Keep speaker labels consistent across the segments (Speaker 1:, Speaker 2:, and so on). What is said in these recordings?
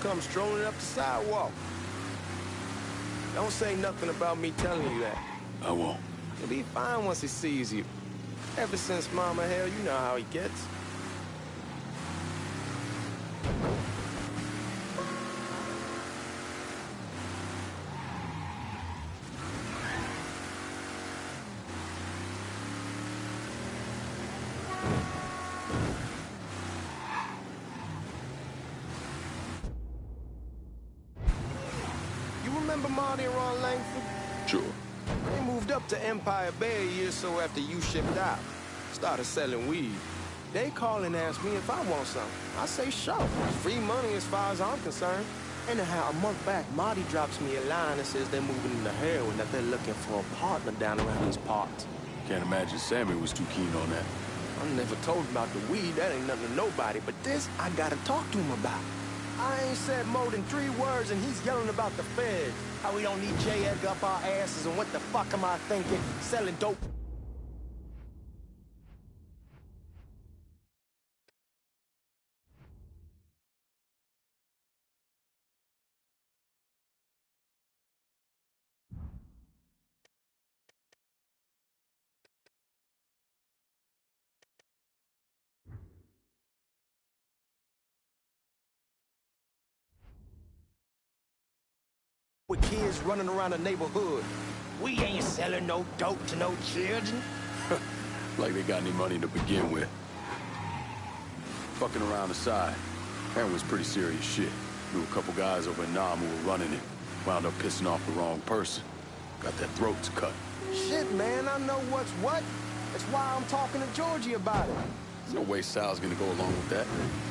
Speaker 1: come strolling up the sidewalk. Don't say nothing about me telling you that.
Speaker 2: I won't.
Speaker 1: He'll be fine once he sees you. Ever since Mama, hell, you know how he gets. Remember Marty and Ron Langford?
Speaker 2: Sure.
Speaker 1: They moved up to Empire Bay a year or so after you shipped out. Started selling weed. They call and ask me if I want some. I say sure. Free money as far as I'm concerned. Anyhow, a month back, Marty drops me a line that says they're moving into heroin, that they're looking for a partner down around these parts.
Speaker 2: Can't imagine Sammy was too keen on that.
Speaker 1: I never told him about the weed. That ain't nothing to nobody. But this, I gotta talk to him about. I ain't said more than 3 words, and he's yelling about the feds. How we don't need J. Edgar up our asses, and what the fuck am I thinking? Selling dope. With kids running around the neighborhood. We ain't selling no dope to no children.
Speaker 2: Like they got any money to begin with. Fucking around the side. Heroin's pretty serious shit. Knew a couple guys over in Nam who were running it. Wound up pissing off the wrong person. Got their throats cut.
Speaker 1: Shit, man, I know what's what. That's why I'm talking to Georgie about it.
Speaker 2: There's no way Sal's gonna go along with that.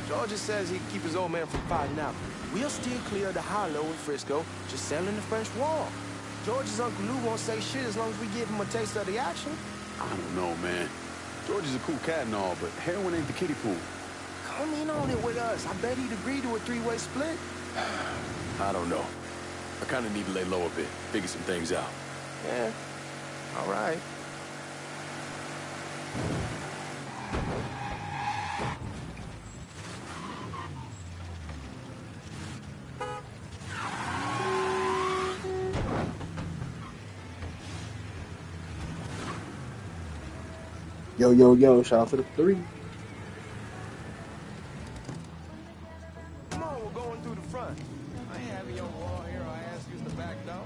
Speaker 1: Georgie says he'd keep his old man from fighting out. We'll still clear the hollow in Frisco, just selling the French wall. George's Uncle Lou won't say shit as long as we give him a taste of the action.
Speaker 2: I don't know, man. George is a cool cat and all, but heroin ain't the kiddie pool.
Speaker 1: Come in on it with us. I bet he'd agree to a 3-way split.
Speaker 2: I don't know. I kind of need to lay low a bit, figure some things out.
Speaker 1: Yeah, all right.
Speaker 3: Yo, yo, yo, shout out for the 3.
Speaker 1: Come on, we're going through the front. I ain't having your wall here, I ask you the back door.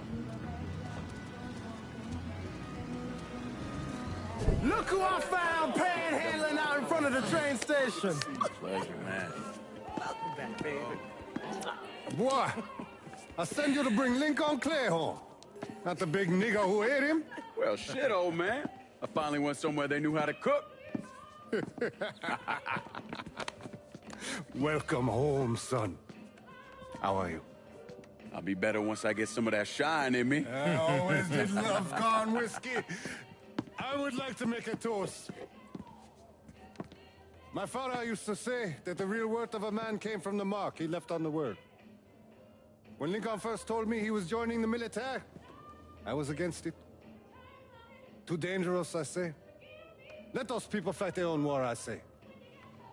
Speaker 1: Look who I found panhandling out in front of the train station.
Speaker 2: Pleasure, man.
Speaker 1: Welcome back, baby.
Speaker 4: Boy, I send you to bring Lincoln Clay home. Not the big nigger who ate him.
Speaker 2: Well, shit, old man. I finally went somewhere they knew how to cook.
Speaker 4: Welcome home, son. How are you?
Speaker 2: I'll be better once I get some of that shine in me.
Speaker 4: I always did love corn whiskey. I would like to make a toast. My father used to say that the real worth of a man came from the mark he left on the world. When Lincoln first told me he was joining the military, I was against it. Too dangerous, I say. Let those people fight their own war, I say.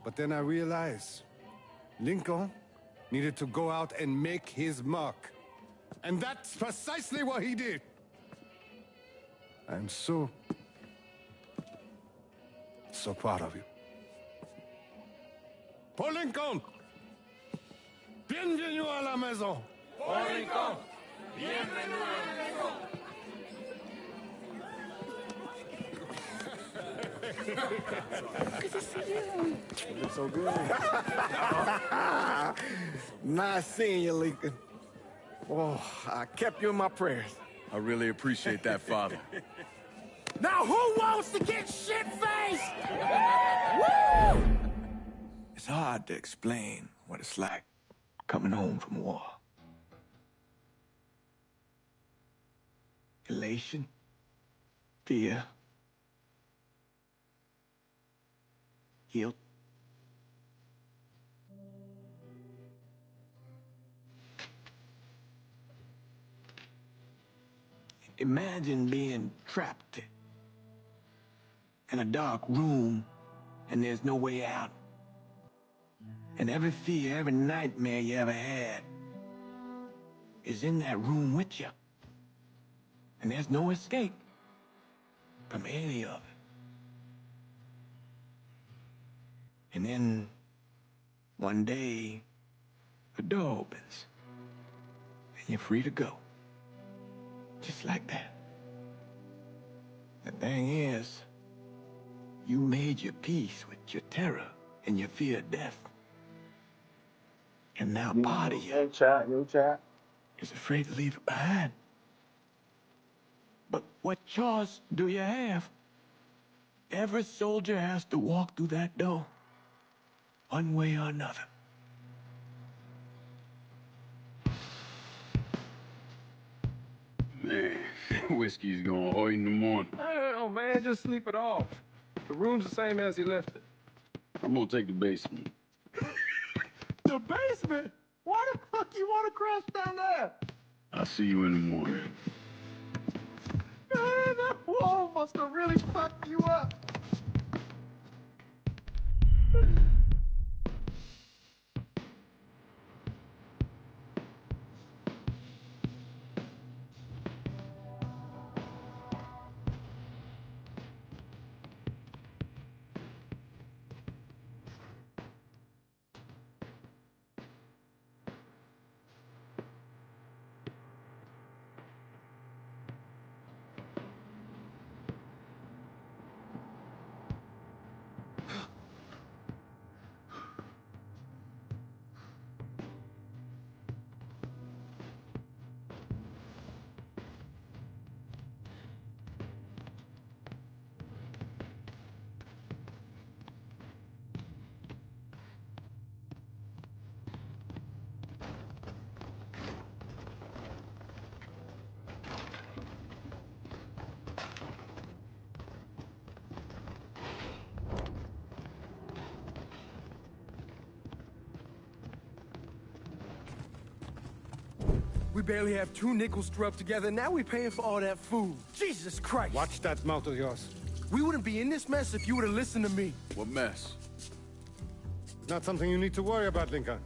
Speaker 4: But then I realized Lincoln needed to go out and make his mark. And that's precisely what he did. I'm so proud of you. Paul Lincoln! Bienvenue à la maison!
Speaker 5: Paul Lincoln! Bienvenue à la maison!
Speaker 1: Good to see you.
Speaker 3: You're so good. Nice seeing you, Lincoln. Oh, I kept you in my prayers.
Speaker 2: I really appreciate that, Father.
Speaker 1: Now who wants to get shit-faced?
Speaker 6: Woo! It's hard to explain what it's like coming home from war. Elation, fear, guilt. Imagine being trapped in a dark room and there's no way out. And every fear, every nightmare you ever had is in that room with you. And there's no escape from any of it. And then one day, the door opens and you're free to go. Just like that. The thing is, you made your peace with your terror and your fear of death. And now part of you is afraid to leave it behind. But what choice do you have? Every soldier has to walk through that door, one way or another.
Speaker 2: Man, whiskey's going hard in the morning.
Speaker 1: Oh, man, just sleep it off. The room's the same as he left it.
Speaker 2: I'm gonna take the basement.
Speaker 1: The basement? Why the fuck you want to crash down there?
Speaker 2: I'll see you in the morning.
Speaker 1: Man, that wall must have really fucked you up. We barely have 2 nickels to rub together. Now we're paying for all that food. Jesus Christ.
Speaker 4: Watch that mouth of yours.
Speaker 1: We wouldn't be in this mess if you would have listened to me.
Speaker 2: What mess?
Speaker 4: It's not something you need to worry about, Lincoln.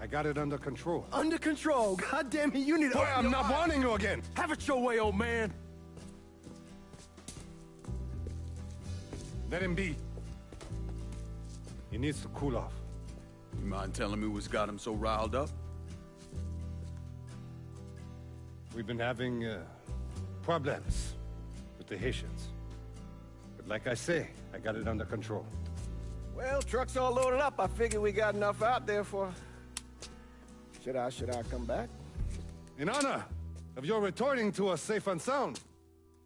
Speaker 4: I got it under control.
Speaker 1: Under control. God damn it, you need to...
Speaker 4: Boy, I'm not warning you again.
Speaker 1: Have it your way, old man.
Speaker 4: Let him be. He needs to cool off.
Speaker 2: You mind telling me what's got him so riled up?
Speaker 4: We've been having problems with the Haitians. But like I say, I got it under control.
Speaker 3: Well, truck's all loaded up. I figure we got enough out there for... Should I come back?
Speaker 4: In honor of your returning to us safe and sound,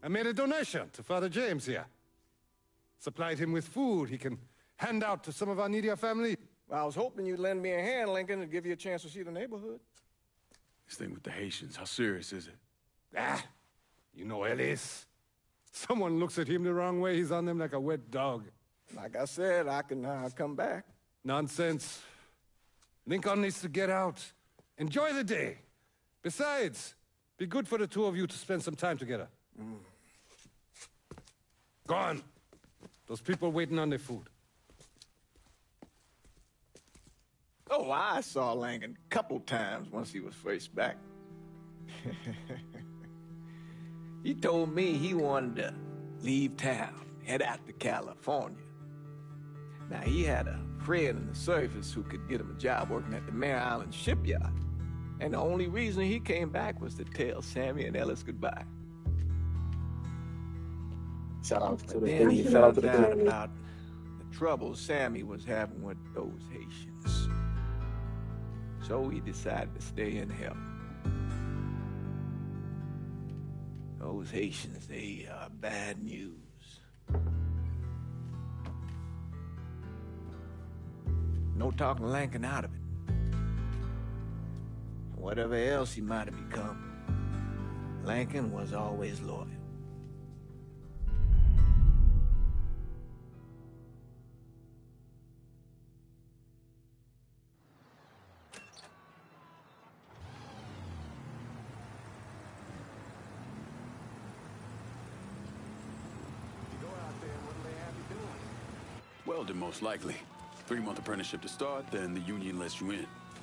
Speaker 4: I made a donation to Father James here. Supplied him with food he can hand out to some of our needier family.
Speaker 3: Well, I was hoping you'd lend me a hand, Lincoln, and give you a chance to see the neighborhood.
Speaker 2: This thing with the Haitians, how serious is it?
Speaker 4: Ah, you know Ellis. Someone looks at him the wrong way, he's on them like a wet dog.
Speaker 3: Like I said, I can come back.
Speaker 4: Nonsense. Lincoln needs to get out. Enjoy the day. Besides, be good for the 2 of you to spend some time together. Go on. Those people waiting on their food.
Speaker 3: Oh, I saw Lincoln a couple times once he was first back. He told me he wanted to leave town, head out to California. Now, he had a friend in the service who could get him a job working at the Mare Island shipyard. And the only reason he came back was to tell Sammy and Ellis goodbye.
Speaker 7: Shout out to the
Speaker 3: Then he
Speaker 7: shout out
Speaker 3: found
Speaker 7: to the
Speaker 3: out
Speaker 7: family.
Speaker 3: about the trouble Sammy was having with those Haitians. So he decided to stay and help. Those Haitians, they are bad news. No talking Lincoln out of it. Whatever else he might have become, Lincoln was always loyal.
Speaker 2: Welding, most likely. 3-month apprenticeship to start, then the union lets you in.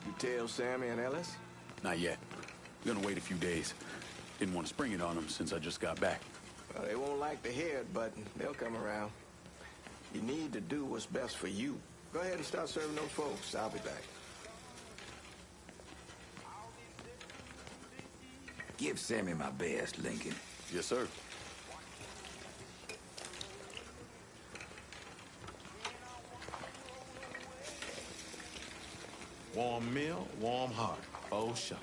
Speaker 3: You tell Sammy and Ellis?
Speaker 2: Not yet. We're gonna wait a few days. Didn't want to spring it on them since I just got back.
Speaker 3: Well, they won't like to hear it, but they'll come around. You need to do what's best for you. Go ahead and start serving those folks. I'll be back.
Speaker 7: Give Sammy my best, Lincoln.
Speaker 2: Yes, sir.
Speaker 8: Warm meal, warm heart. Oh, sure.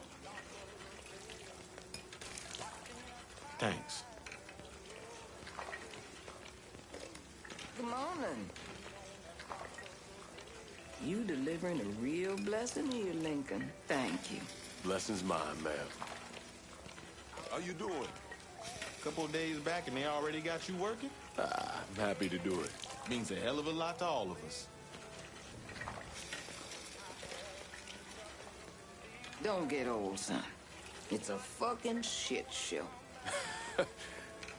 Speaker 8: Thanks.
Speaker 9: Good morning. You delivering a real blessing here, Lincoln. Thank you.
Speaker 2: Blessing's mine, ma'am.
Speaker 8: How you doing? Couple of days back and they already got you working?
Speaker 2: I'm happy to do it.
Speaker 8: Means a hell of a lot to all of us.
Speaker 9: Don't get old, son. It's a fucking shit show.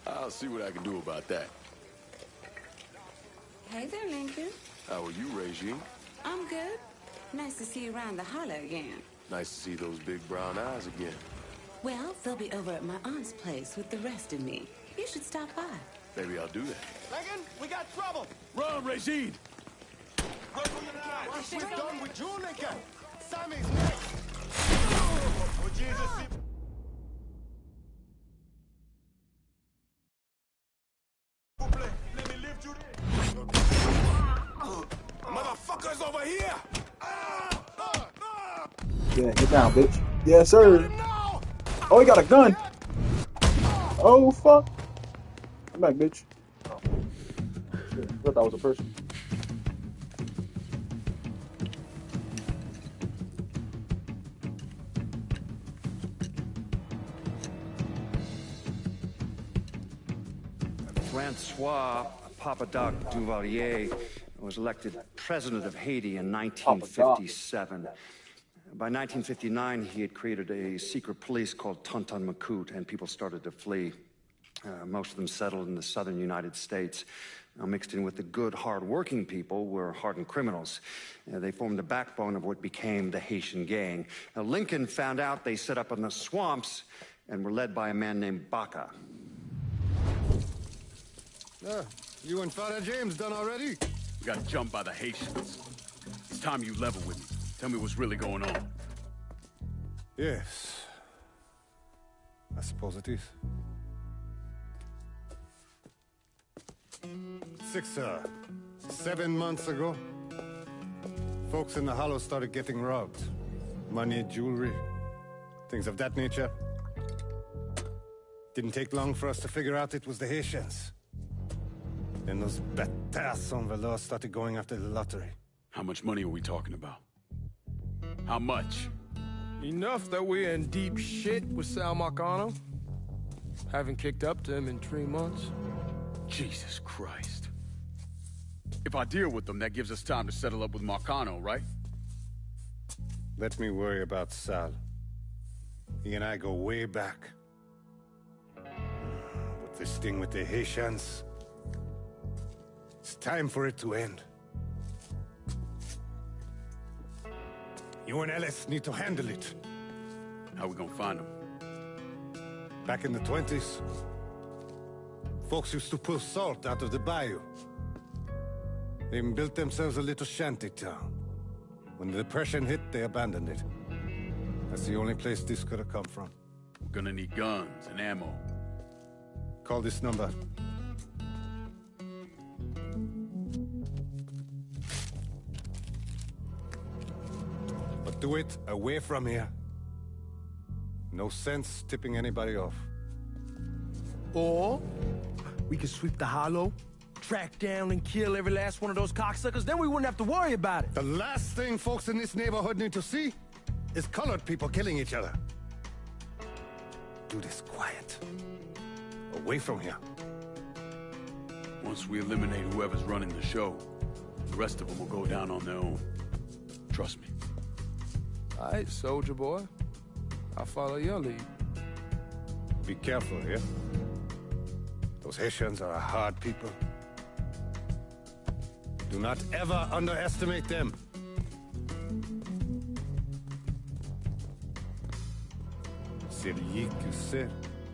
Speaker 2: I'll see what I can do about that.
Speaker 10: Hey there, Lincoln.
Speaker 2: How are you, Regine?
Speaker 10: I'm good. Nice to see you around the holler again.
Speaker 2: Nice to see those big brown eyes again.
Speaker 10: Well, they'll be over at my aunt's place with the rest of me. You should stop by.
Speaker 2: Maybe I'll do that.
Speaker 5: Lincoln, we got trouble.
Speaker 2: Run, Regine!
Speaker 4: We're done with you, Lincoln. Sammy's next.
Speaker 5: Oh, Jesus. Let me lift you there. Motherfuckers over here!
Speaker 11: Yeah, get down, bitch. Yes, sir. Oh, he got a gun. Oh, fuck. Come back, bitch. Oh. Shit, I thought that was a person.
Speaker 12: Francois Papadoc Duvalier was elected president of Haiti in 1957. By 1959, he had created a secret police called Tonton Macoute, and people started to flee. Most of them settled in the southern United States. Mixed in with the good, hard-working people were hardened criminals. They formed the backbone of what became the Haitian gang. Now, Lincoln found out they set up in the swamps and were led by a man named Baca.
Speaker 4: You and Father James done already?
Speaker 2: We got jumped by the Haitians. It's time you level with me. Tell me what's really going on.
Speaker 4: Yes. I suppose it is. 7 months ago, folks in the Hollow started getting robbed. Money, jewelry, things of that nature. Didn't take long for us to figure out it was the Haitians. Then those vendettas on Velour started going after the lottery.
Speaker 2: How much money are we talking about? How much?
Speaker 1: Enough that we're in deep shit with Sal Marcano. Haven't kicked up to him in 3 months.
Speaker 2: Jesus Christ. If I deal with them, that gives us time to settle up with Marcano, right?
Speaker 4: Let me worry about Sal. He and I go way back. But this thing with the Haitians... it's time for it to end. You and Ellis need to handle it.
Speaker 2: How we gonna find them?
Speaker 4: Back in the 20s, folks used to pull salt out of the bayou. They even built themselves a little shanty town. When the Depression hit, they abandoned it. That's the only place this could have come from.
Speaker 2: We're gonna need guns and ammo.
Speaker 4: Call this number. But do it away from here. No sense tipping anybody off.
Speaker 1: Or we could sweep the Hollow, track down and kill every last one of those cocksuckers, then we wouldn't have to worry about it.
Speaker 4: The last thing folks in this neighborhood need to see is colored people killing each other. Do this quiet. Away from here.
Speaker 2: Once we eliminate whoever's running the show, the rest of them will go down on their own. Trust me.
Speaker 1: All right, soldier boy. I'll follow your lead.
Speaker 4: Be careful, yeah? Those Haitians are a hard people. Do not ever underestimate them. celui qui sait,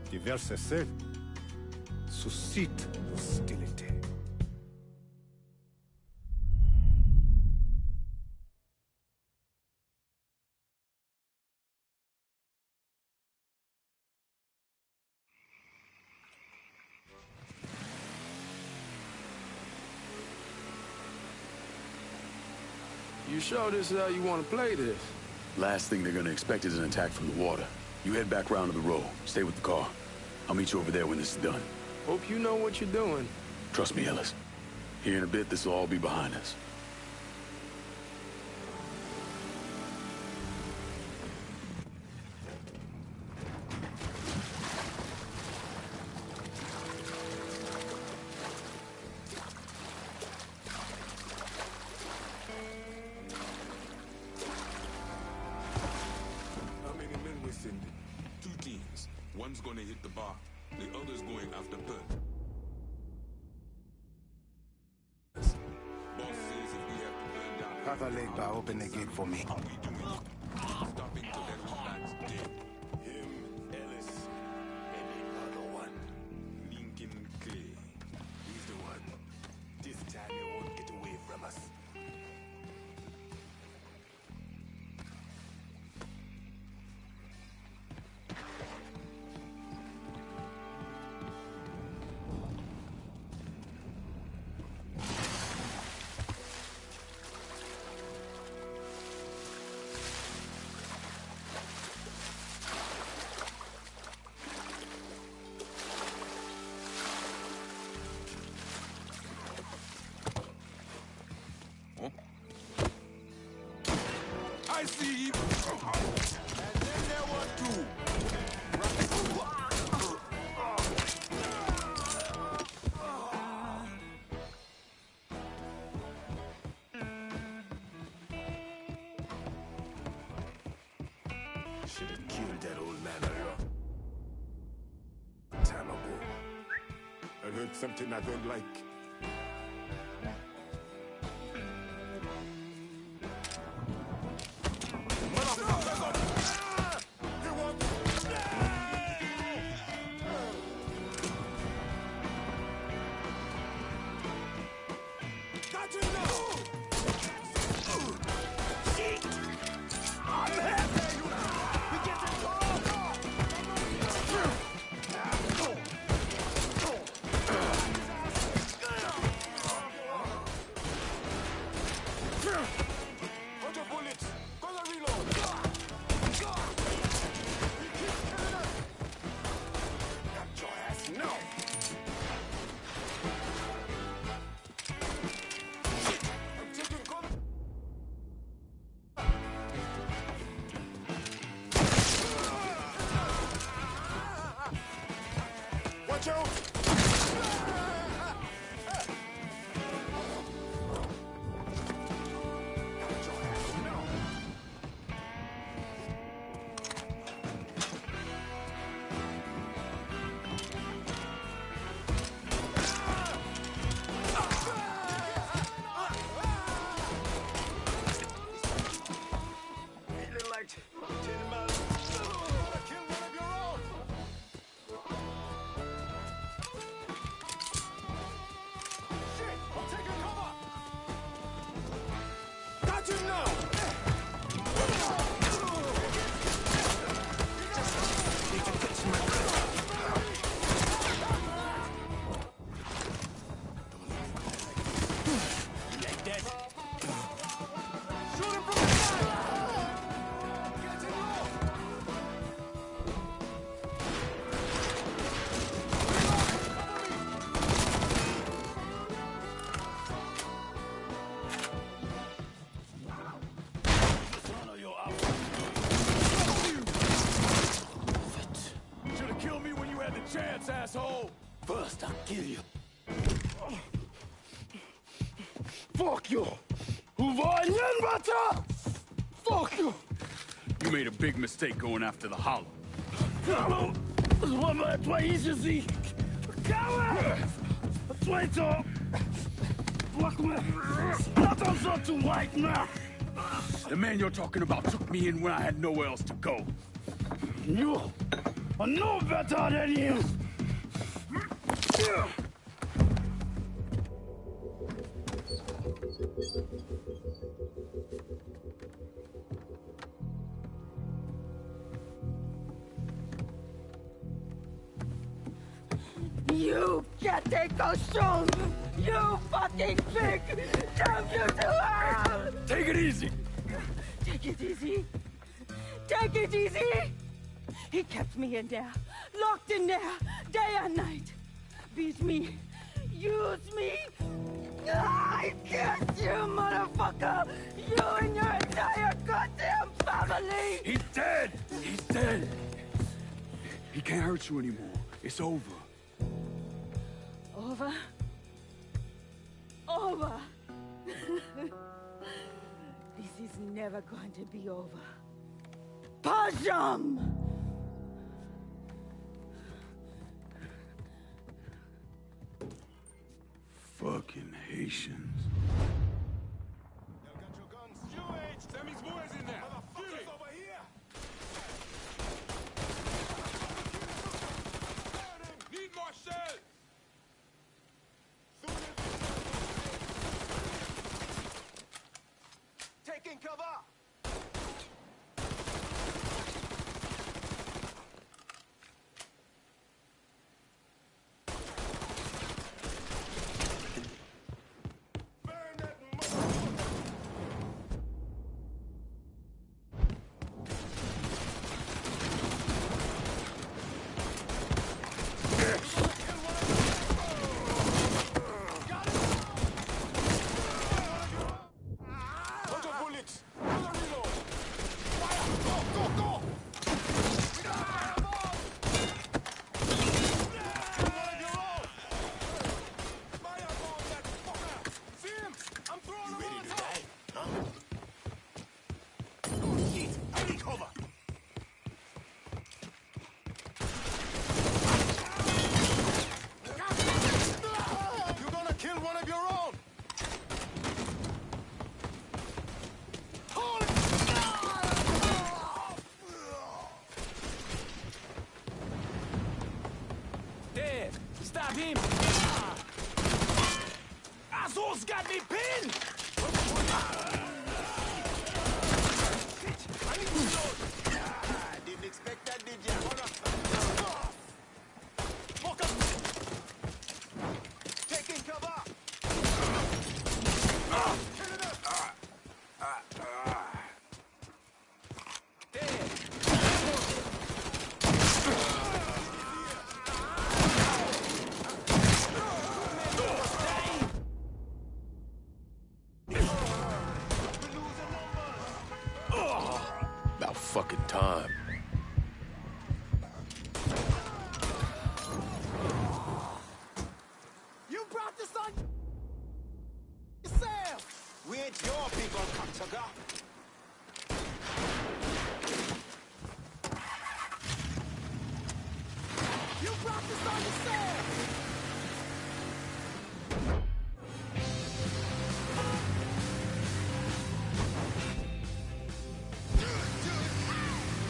Speaker 4: qui verse ses, suscite l'hostilité.
Speaker 1: You sure this is how you want to play this?
Speaker 2: Last thing they're gonna expect is an attack from the water. You head back round to the row. Stay with the car. I'll meet you over there when this is done.
Speaker 1: Hope you know what you're doing.
Speaker 2: Trust me, Ellis. Here in a bit, this will all be behind us.
Speaker 5: One's gonna hit the bar, the other's going after Perk. Boss says if we have to burn down...
Speaker 13: Have a leg bar, open the gate for me.
Speaker 5: How we doing it? Stopping till every man's dead. Him, Ellis, maybe another one. Lincoln Clay. He's the one. This time he won't get away from us. I see him. And then there were two.
Speaker 13: Should have killed that old man a long time ago.
Speaker 5: I heard something I don't like. Watch out!
Speaker 13: Chance, asshole! First, I'll kill you. Fuck you! Fuck you!
Speaker 2: You made a big mistake going after the Hollow. The man you're talking about took me in when I had nowhere else to go.
Speaker 13: No! I'm no better than you!
Speaker 14: You can't take those shoes! You fucking pig! Damn you to hell!
Speaker 13: Take it easy!
Speaker 14: Take it easy! Take it easy! He kept me in there, locked in there, day and night. Beat me, use me. I get you, motherfucker! You and your entire goddamn family!
Speaker 13: He's dead! He's dead! He can't hurt you anymore. It's over.
Speaker 14: Over? Over! This is never going to be over. Pajam!
Speaker 13: Fucking Haitians.
Speaker 8: Sammy's boys in there. Motherfuckers over here. Need more shells.
Speaker 1: Taking cover!
Speaker 3: Stop him! Asshole's got me pinned!
Speaker 1: Didn't expect that, did ya? Taking cover!
Speaker 2: About fucking time.
Speaker 1: You brought this on yourself! We ain't your big old cocksucker. You brought this on yourself!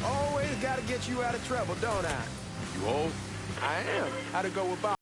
Speaker 1: Always gotta get you out of trouble, don't I?
Speaker 2: You old?
Speaker 1: I am. How'd it go with Bob?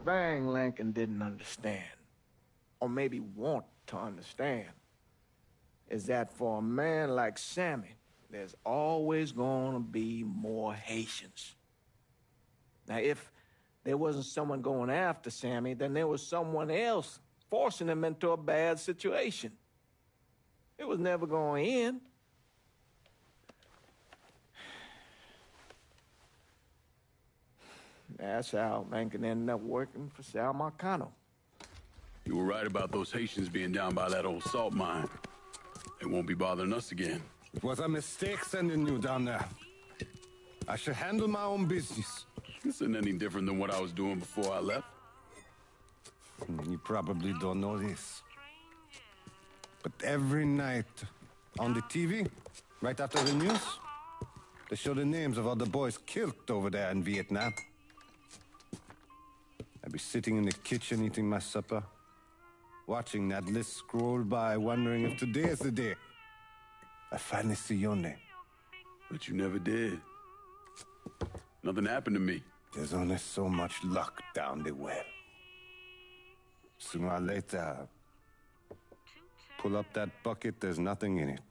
Speaker 3: thing Lincoln didn't understand, or maybe want to understand, is that for a man like Sammy, there's always gonna be more Haitians. Now, if there wasn't someone going after Sammy, then there was someone else forcing him into a bad situation. It was never going to end. That's how Lincoln ended up working for Sal Marcano.
Speaker 2: You were right about those Haitians being down by that old salt mine. They won't be bothering us again.
Speaker 4: It was a mistake sending you down there. I should handle my own business.
Speaker 2: This isn't any different than what I was doing before I left.
Speaker 4: You probably don't know this. But every night on the TV, right after the news, they show the names of all the boys killed over there in Vietnam. I'd be sitting in the kitchen eating my supper, watching that list scroll by, wondering if today is the day I finally see your name.
Speaker 2: But you never did. Nothing happened to me.
Speaker 4: There's only so much luck down the well. Sooner or later, pull up that bucket, there's nothing in it.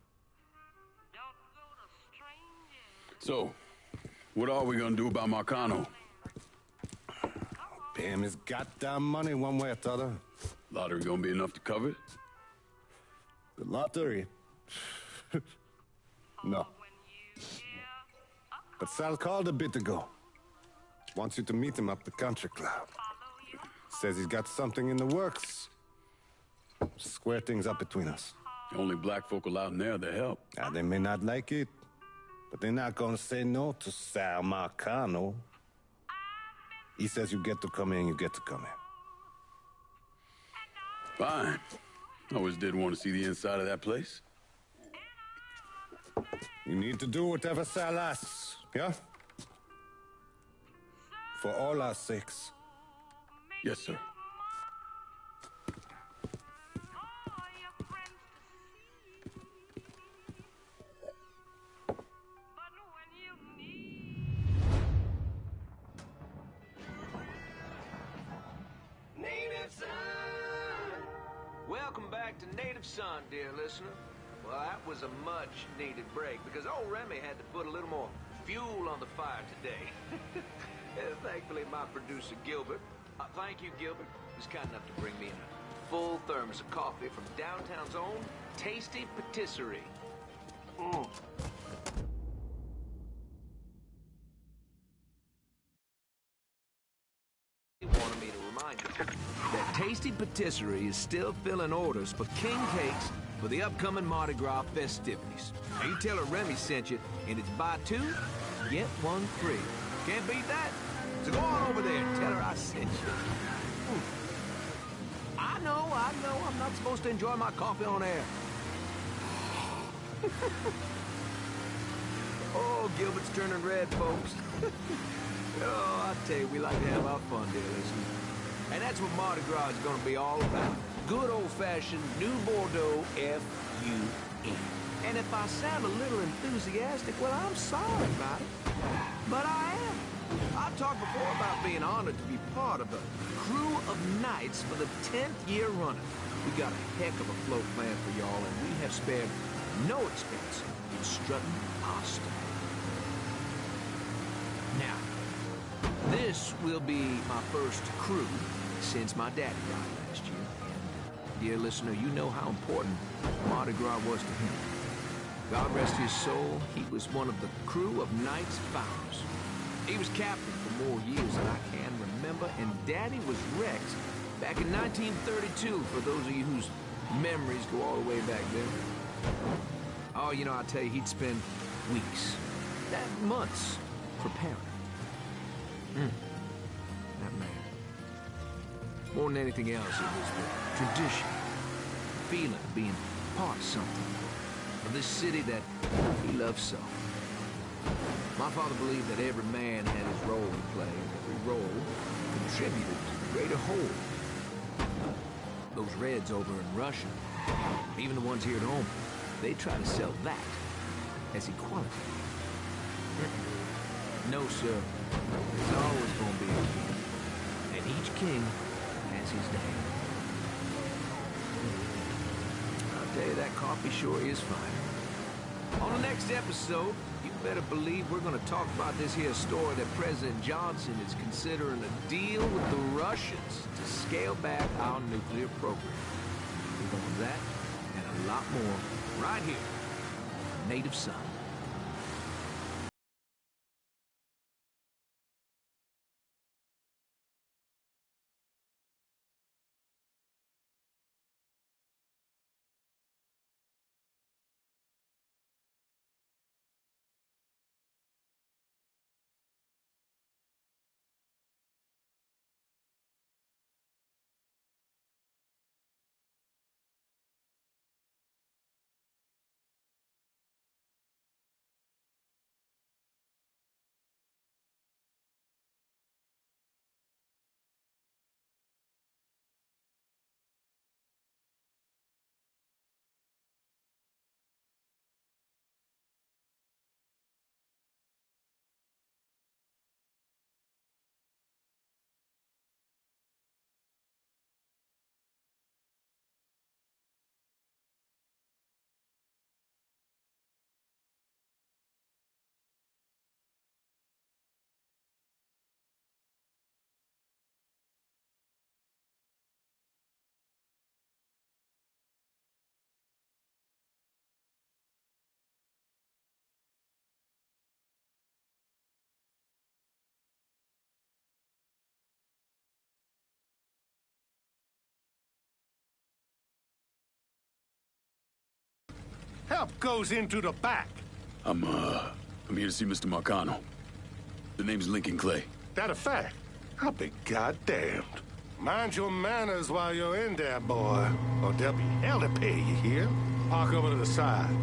Speaker 2: So, what are we gonna do about Marcano?
Speaker 4: Pay him his goddamn money one way or the other.
Speaker 2: Lottery gonna be enough to cover it?
Speaker 4: The lottery? No. But Sal called a bit ago. Wants you to meet him up the country club. Says he's got something in the works. Square things up between us.
Speaker 2: The only black folk allowed in there to help.
Speaker 4: They may not like it, but they're not gonna say no to Sal Marcano. He says you get to come in, you get to come in.
Speaker 2: Fine. I always did want to see the inside of that place.
Speaker 4: You need to do whatever Sal asks, yeah? For all our sakes.
Speaker 2: Yes, sir.
Speaker 3: Welcome back to Native Son, dear listener. Well, that was a much-needed break, because old Remy had to put a little more fuel on the fire today. Thankfully, my producer, Gilbert, thank you, Gilbert, was kind enough to bring me in a full thermos of coffee from downtown's own Tasty Patisserie. He wanted me to remind you that Tasty Patisserie is still filling orders for king cakes for the upcoming Mardi Gras festivities. Now, you tell her Remy sent you, and it's buy two, get one free. Can't beat that. So go on over there and tell her I sent you. I know, I'm not supposed to enjoy my coffee on air. Oh, Gilbert's turning red, folks. Oh, I tell you, we like to have our fun, dear listeners. And that's what Mardi Gras is going to be all about. Good old-fashioned New Bordeaux F-U-N. And if I sound a little enthusiastic, well, I'm sorry about it. But I am. I've talked before about being honored to be part of a crew of knights for the 10th year running. We got a heck of a float plan for y'all, and we have spared no expense in strutting our stuff. Now, this will be my first crew since my daddy died last year. And, dear listener, you know how important Mardi Gras was to him. God rest his soul, he was one of the crew of Knights founders. He was captain for more years than I can remember, and Daddy was Rex back in 1932, for those of you whose memories go all the way back then. Oh, you know, I tell you, he'd spend weeks, months, preparing. That man. More than anything else, it was the tradition, the feeling of being part of something, of this city that he loved so. My father believed that every man had his role to play, and every role contributed to the greater whole. Those Reds over in Russia, even the ones here at home, they try to sell that as equality. No, sir. There's always going to be a
Speaker 15: And each king has his day. I'll tell you, that coffee sure is fine. On the next episode, you better believe we're gonna talk about this here story that President Johnson is considering a deal with the Russians to scale back our nuclear program. We're going to that and a lot more right here on Native Son.
Speaker 16: Help goes into the back.
Speaker 2: I'm here to see Mr. Marcano. The name's Lincoln Clay.
Speaker 16: That a fact? I'll be goddamned. Mind your manners while you're in there, boy. Or there'll be hell to pay, you hear? Park over to the side.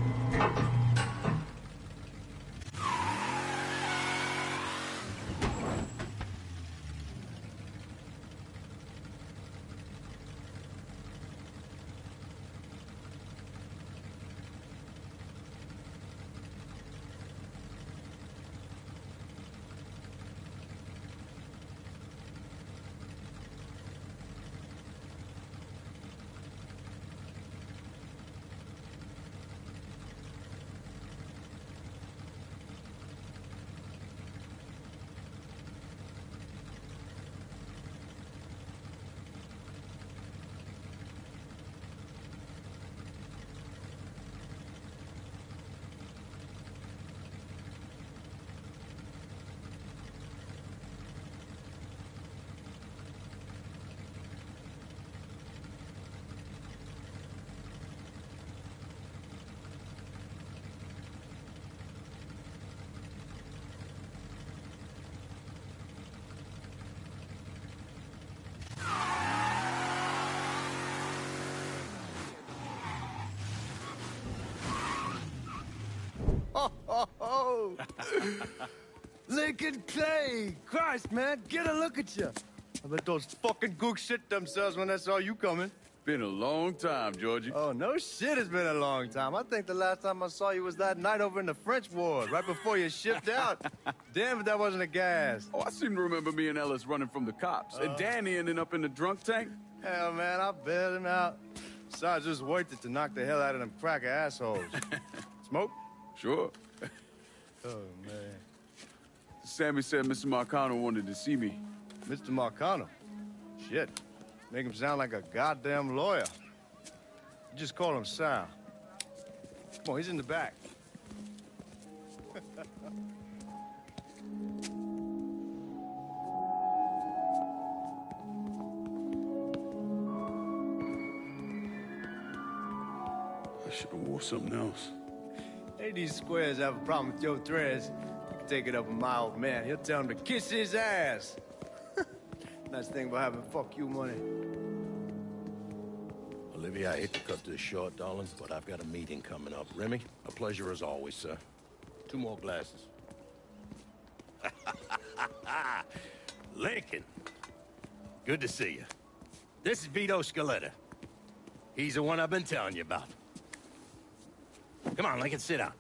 Speaker 17: Oh, Lincoln Clay! Christ, man, get a look at you. I bet those fucking gooks shit themselves when they saw you coming.
Speaker 2: Been a long time, Georgie.
Speaker 17: Oh, no shit, it's been a long time. I think the last time I saw you was that night over in the French ward, right before you shipped out. Damn if that wasn't a gas.
Speaker 2: Oh, I seem to remember me and Ellis running from the cops, and Danny ending up in the drunk tank.
Speaker 17: Hell, man, I bailed him out. Besides, it was worth it to knock the hell out of them cracker assholes. Smoke?
Speaker 2: Sure.
Speaker 17: Oh, man.
Speaker 2: Sammy said Mr. Marcano wanted to see me.
Speaker 17: Mr. Marcano? Shit. Make him sound like a goddamn lawyer. Just call him Sal. Come on, he's in the back.
Speaker 2: I should have wore something else.
Speaker 17: Hey, these squares have a problem with your threads. You can take it up with my old man. He'll tell him to kiss his ass. Nice thing about having fuck you money.
Speaker 18: Olivia, I hate to cut this short, darling, but I've got a meeting coming up. Remy, a pleasure as always, sir. 2 more glasses. Lincoln. Good to see you. This is Vito Scaletta. He's the one I've been telling you about. Come on, Lincoln, sit down.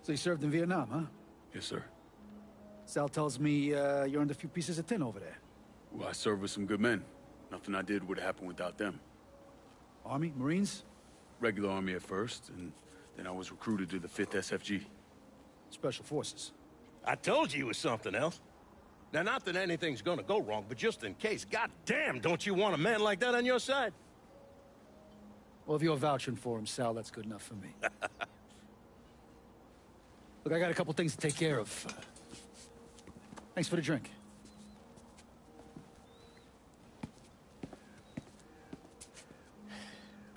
Speaker 13: So you served in Vietnam, huh?
Speaker 2: Yes, sir.
Speaker 19: Sal tells me you earned a few pieces of tin over there.
Speaker 2: Well, I served with some good men. Nothing I did would have happened without them.
Speaker 19: Army? Marines?
Speaker 2: Regular Army at first, and then I was recruited to the 5th SFG.
Speaker 19: Special Forces.
Speaker 18: I told you it was something else. Now, not that anything's gonna go wrong, but just in case, goddamn, don't you want a man like that on your side?
Speaker 19: Well, if you're vouching for him, Sal, that's good enough for me. Look, I got a couple things to take care of. Thanks for the drink.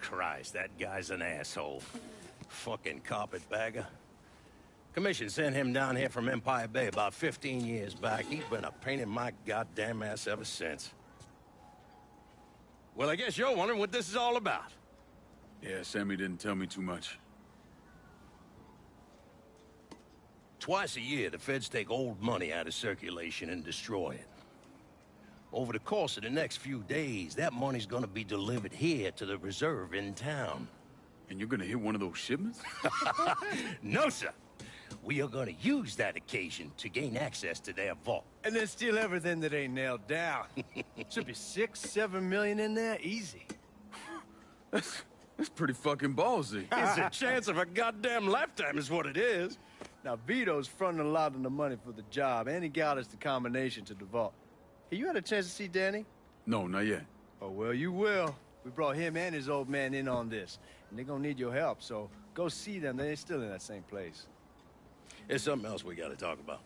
Speaker 18: Christ, that guy's an asshole. Fucking carpetbagger. Commission sent him down here from Empire Bay about 15 years back. He's been a pain in my goddamn ass ever since. Well, I guess you're wondering what this is all about.
Speaker 2: Yeah, Sammy didn't tell me too much.
Speaker 18: Twice a year, the feds take old money out of circulation and destroy it. Over the course of the next few days, that money's gonna be delivered here to the reserve in town.
Speaker 2: And you're gonna hit one of those shipments?
Speaker 18: No, sir. We are gonna use that occasion to gain access to their vault.
Speaker 17: And then steal everything that ain't nailed down. Should be 6, 7 million in there, easy.
Speaker 2: That's pretty fucking ballsy.
Speaker 18: It's a chance of a goddamn lifetime is what it is.
Speaker 17: Now, Vito's fronting a lot of the money for the job, and he got us the combination to the vault. Hey, you had a chance to see Danny?
Speaker 2: No, not yet.
Speaker 17: Oh, well, you will. We brought him and his old man in on this, and they're gonna need your help, so go see them. They're still in that same place.
Speaker 18: There's something else we gotta talk about.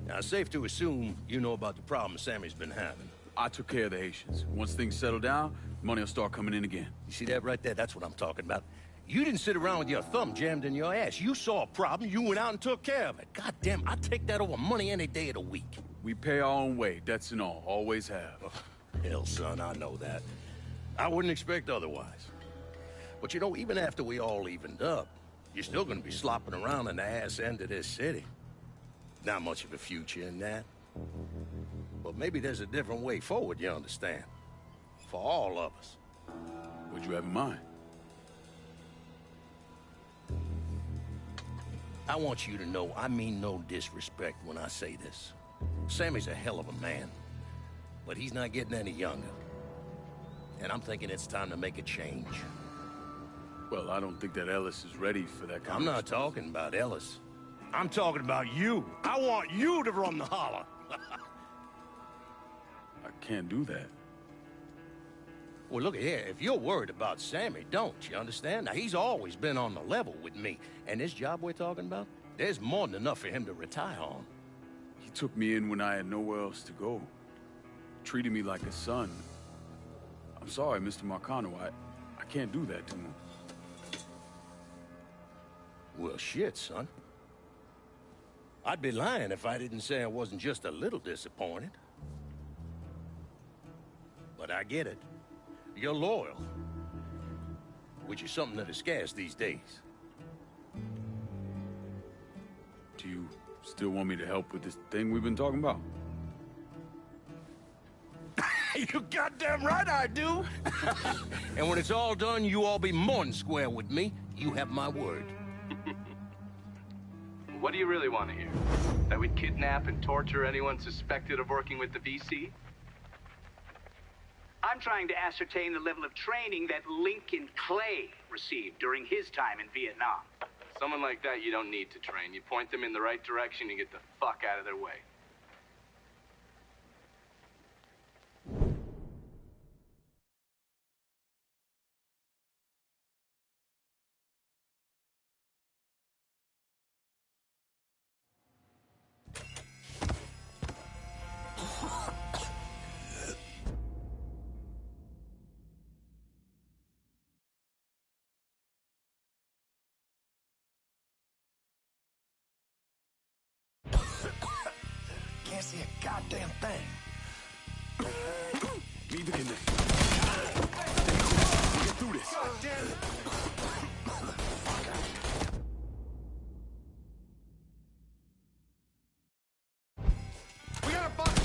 Speaker 18: Now, it's safe to assume you know about the problem Sammy's been having.
Speaker 2: I took care of the Haitians. Once things settle down, money will start coming in again.
Speaker 18: You see that right there? That's what I'm talking about. You didn't sit around with your thumb jammed in your ass. You saw a problem, you went out and took care of it. God damn, I'd take that over money any day of the week.
Speaker 2: We pay our own way, debts and all. Always have.
Speaker 18: Oh, hell, son, I know that. I wouldn't expect otherwise. But you know, even after we all evened up, you're still gonna be slopping around in the ass end of this city. Not much of a future in that. But maybe there's a different way forward, you understand? For all of us.
Speaker 2: What'd you have in mind?
Speaker 18: I want you to know I mean no disrespect when I say this. Sammy's a hell of a man, but he's not getting any younger. And I'm thinking it's time to make a change.
Speaker 2: Well, I don't think that Ellis is ready for that kind
Speaker 18: I'm not talking about Ellis. I'm talking about you. I want you to run the holler.
Speaker 2: I can't do that.
Speaker 18: Well, look here, if you're worried about Sammy, don't, you understand? Now, he's always been on the level with me, and this job we're talking about, there's more than enough for him to retire on.
Speaker 2: He took me in when I had nowhere else to go. Treated me like a son. I'm sorry, Mr. Marcano, I can't do that to him.
Speaker 18: Well, shit, son. I'd be lying if I didn't say I wasn't just a little disappointed. But I get it. You're loyal. Which is something that is scarce these days.
Speaker 2: Do you still want me to help with this thing we've been talking about?
Speaker 18: You goddamn right I do! And when it's all done, you all be more than square with me. You have my word.
Speaker 20: What do you really want to hear? That we'd kidnap and torture anyone suspected of working with the VC?
Speaker 21: I'm trying to ascertain the level of training that Lincoln Clay received during his time in Vietnam.
Speaker 20: Someone like that you don't need to train. You point them in the right direction and get the fuck out of their way.
Speaker 3: Can't see a goddamn thing.
Speaker 2: Leave it in there. Get through this.
Speaker 17: We got a bus.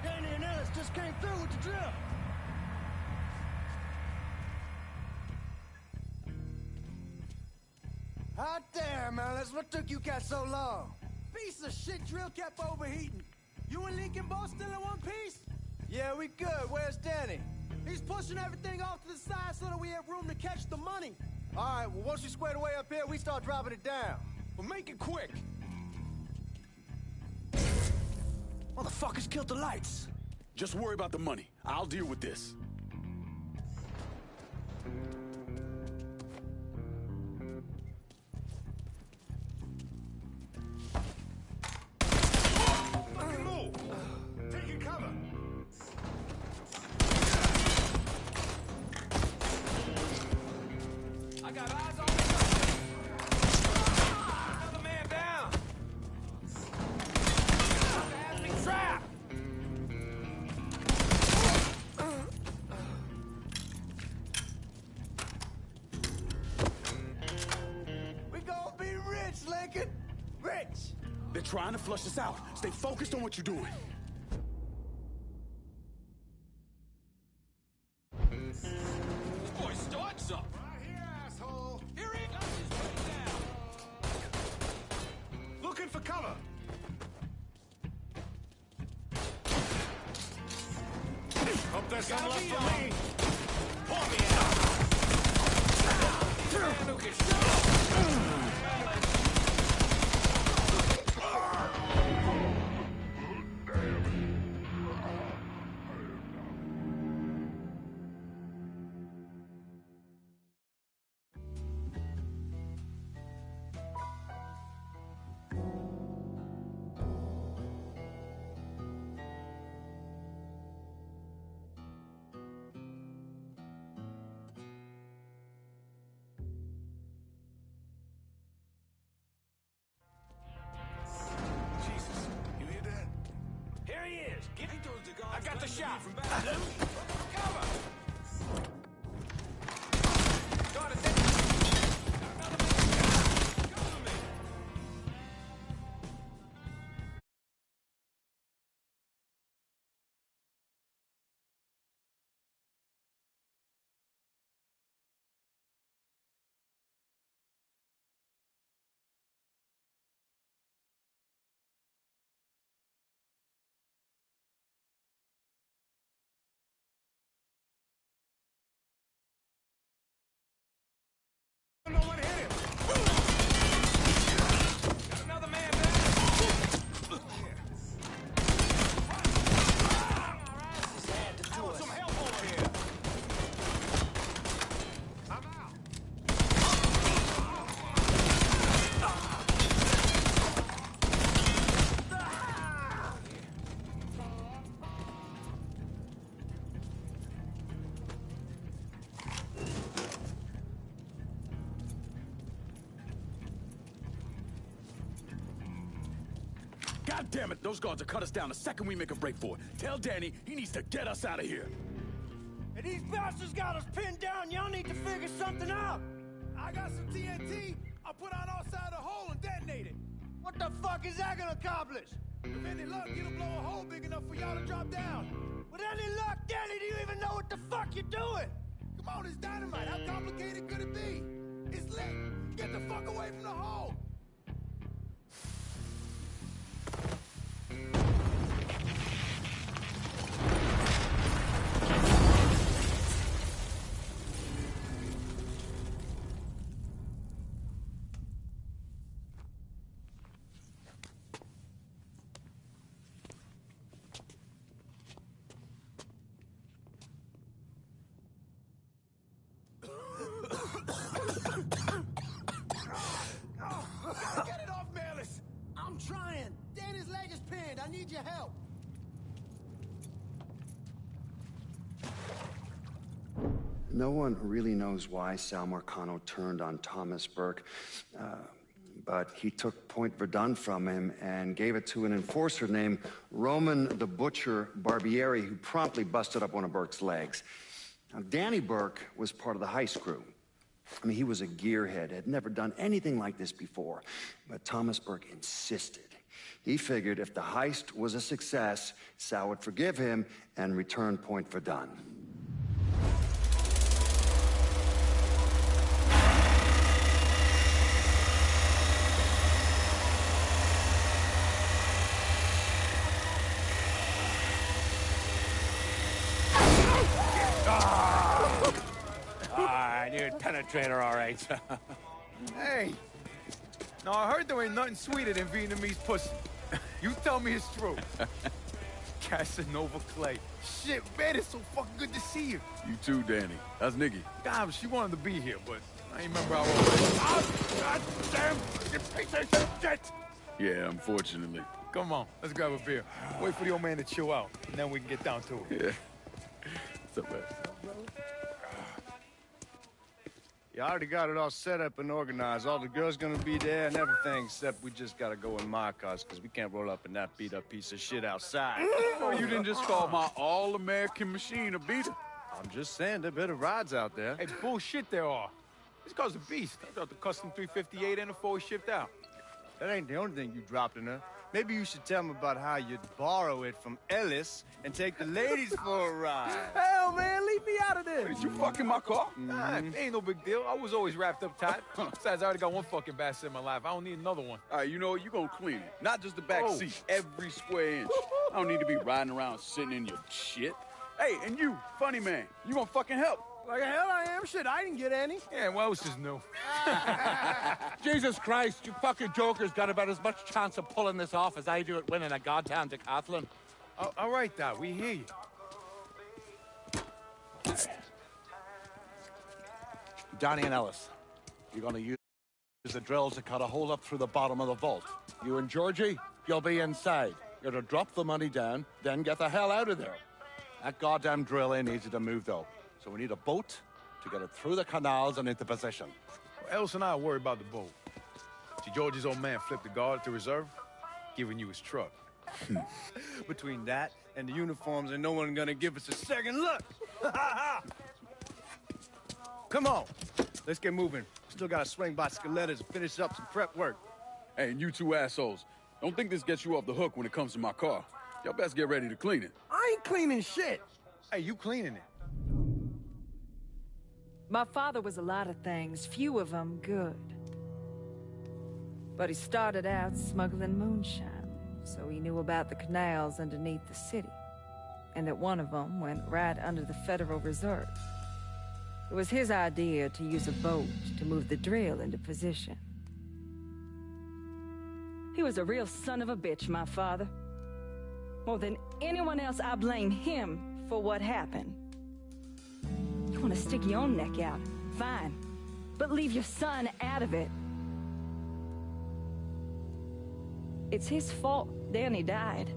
Speaker 17: Danny and Ellis just came through with the drill. Hot damn, Alice. What took you cats so long? Piece of shit drill kept overheating. You and Lincoln both still in one piece? Yeah, we good. Where's Danny? He's pushing everything off to the side so that we have room to catch the money. All right, well, once you square away up here, we start dropping it down. Well, make it quick.
Speaker 13: Motherfuckers killed the lights.
Speaker 2: Just worry about the money. I'll deal with this.
Speaker 16: Fucking move! Taking cover!
Speaker 15: I got eyes on me. Another man down. Has me trapped.
Speaker 17: We gonna be rich, Lincoln. Rich.
Speaker 2: They're trying to flush us out. Stay focused on what you're doing.
Speaker 15: Boy, start something.
Speaker 16: Right here, asshole!
Speaker 15: Here he goes. He's way down.
Speaker 16: Looking for cover! Hope there's some left for me! Pour me out!
Speaker 15: Man who can shoot.
Speaker 16: Jesus, you hear that?
Speaker 15: Here he is. Get him.
Speaker 16: I got the shot!
Speaker 15: From back. Cover. Got it. Cover me.
Speaker 16: No one hit him!
Speaker 15: Got another man down.
Speaker 16: I want some help over here! I'm out!
Speaker 2: God damn it, those guards will cut us down the second we make a break for it. Tell Danny he needs to get us out of here.
Speaker 17: Hey, these bastards got us pinned down. Y'all need to figure something out.
Speaker 16: I got some TNT. I'll put on outside the hole and detonate it.
Speaker 17: What the fuck is that gonna accomplish?
Speaker 16: With any luck, it'll blow a hole big enough for y'all to drop down.
Speaker 17: With any luck, Danny, do you even know what the fuck you're doing?
Speaker 16: Come on, it's dynamite. How complicated could it be? It's lit. Get the fuck away from the hole. Get it off, Melis!
Speaker 17: I'm trying. Danny's leg is pinned. I need your help.
Speaker 12: No one really knows why Sal Marcano turned on Thomas Burke, but he took Point Verdun from him and gave it to an enforcer named Roman the Butcher Barbieri, who promptly busted up one of Burke's legs. Now, Danny Burke was part of the heist crew. I mean, he was a gearhead, had never done anything like this before, but Thomas Burke insisted. He figured if the heist was a success, Sal would forgive him and return Point Verdun.
Speaker 6: penetrator, all right.
Speaker 3: Hey! No, I heard there ain't nothing sweeter than Vietnamese pussy. You tell me it's true. Casanova Clay. Shit, man, it's so fucking good to see you.
Speaker 2: You too, Danny. That's Nikki.
Speaker 3: God, she wanted to be here, but I ain't remember how old. Oh, God damn! You piece of shit!
Speaker 2: Yeah, unfortunately.
Speaker 3: Come on, let's grab a beer. Wait for the old man to chill out, and then we can get down to it.
Speaker 2: Yeah. What's up, man?
Speaker 17: You already got it all set up and organized. All the girls gonna be there and everything, except we just gotta go in my cars, because we can't roll up in that beat-up piece of shit outside.
Speaker 2: Oh, you didn't just call my all-American machine a beater.
Speaker 17: I'm just saying, there are better rides out there.
Speaker 3: Hey, bullshit there are. This car's a beast. I got the custom 358 and the 4 shipped out.
Speaker 17: That ain't the only thing you dropped in her. Maybe you should tell them about how you'd borrow it from Ellis and take the ladies for a ride.
Speaker 3: Hell, man, leave me out of this.
Speaker 2: Did you fuck in my car?
Speaker 3: Nah, ain't no big deal. I was always wrapped up tight. Besides, I already got one fucking bastard in my life. I don't need another one.
Speaker 2: All right, you know what? You gonna clean it. Not just the back seat. Every square inch. I don't need to be riding around sitting in your shit. Hey, and you, funny man, you gonna fucking help.
Speaker 17: Like hell I am. Shit, I didn't get any.
Speaker 3: Yeah, what else is new?
Speaker 6: Jesus Christ, you fucking jokers got about as much chance of pulling this off as I do at winning a goddamn decathlon.
Speaker 3: All right, Doc, we hear you.
Speaker 6: Donnie and Ellis, you're gonna use the drill to cut a hole up through the bottom of the vault. You and Georgie, you'll be inside. You're to drop the money down, then get the hell out of there. That goddamn drill ain't easy to move, though. So we need a boat to get it through the canals and into position.
Speaker 3: Well, Ellis and I are worried about the boat. See, George's old man flipped the guard at the reserve, giving you his truck.
Speaker 17: Between that and the uniforms, and no one gonna give us a second look. Come on, let's get moving. Still gotta swing by Stilettos and finish up some prep work.
Speaker 2: Hey, and you two assholes, don't think this gets you off the hook when it comes to my car. Y'all best get ready to clean it.
Speaker 17: I ain't cleaning shit.
Speaker 3: Hey, you cleaning it.
Speaker 14: My father was a lot of things, few of them good. But he started out smuggling moonshine, so he knew about the canals underneath the city, and that one of them went right under the Federal Reserve. It was his idea to use a boat to move the drill into position. He was a real son of a bitch, my father. More than anyone else, I blame him for what happened. You want to stick your own neck out, fine. But leave your son out of it. It's his fault Danny died.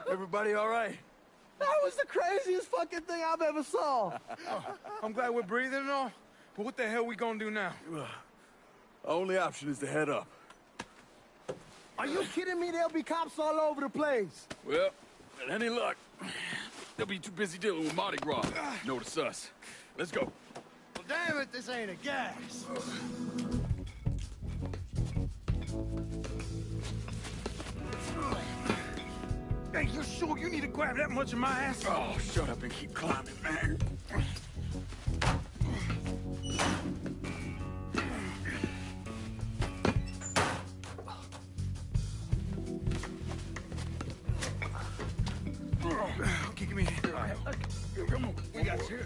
Speaker 17: Everybody all right?
Speaker 22: That was the craziest fucking thing I've ever saw.
Speaker 3: I'm glad we're breathing and all, but what the hell we gonna do now?
Speaker 2: Our only option is to head up.
Speaker 22: Are you kidding me? There'll be cops all over the place.
Speaker 2: Well, with any luck, They'll be too busy dealing with Mardi Gras. Notice us. Let's go.
Speaker 17: Well, damn it, this ain't a gas.
Speaker 13: Hey, you sure you need to grab that much of my ass?
Speaker 2: Oh, shut up and keep climbing, man.
Speaker 13: Okay, give me a hand. All right. Come on, we got you.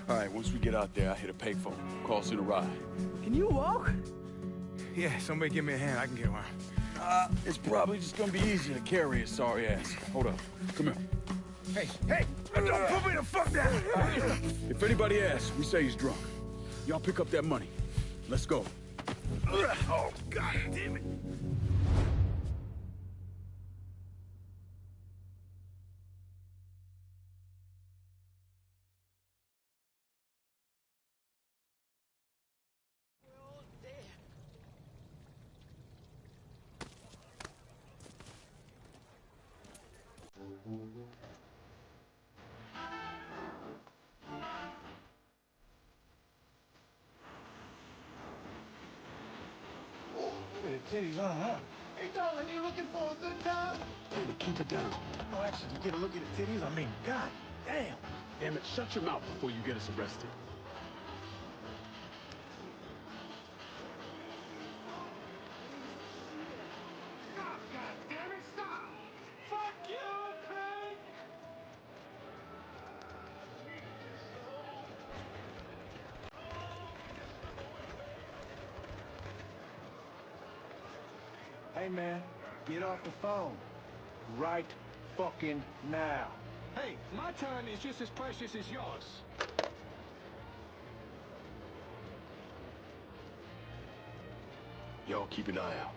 Speaker 2: All right, once we get out there, I hit a payphone. Call us in a ride.
Speaker 17: Can you walk?
Speaker 13: Yeah, somebody give me a hand. I can get around.
Speaker 2: It's probably just gonna be easier to carry his sorry ass. Hold up. Come here.
Speaker 13: Hey, hey! Don't put me the fuck down!
Speaker 2: If anybody asks, we say he's drunk. Y'all pick up that money. Let's go.
Speaker 13: Oh, God damn it.
Speaker 17: Titties on, huh? Hey, darling, you looking for a good time?
Speaker 2: Hey, keep it down.
Speaker 17: Oh, actually, you get a look at the titties? I mean, god damn.
Speaker 2: Damn it, shut your mouth before you get us arrested.
Speaker 17: God damn it, stop! Fuck you, pig! Hey, man, get off the phone. Right fucking now.
Speaker 7: Hey, my time is just as precious as yours.
Speaker 2: Y'all keep an eye out.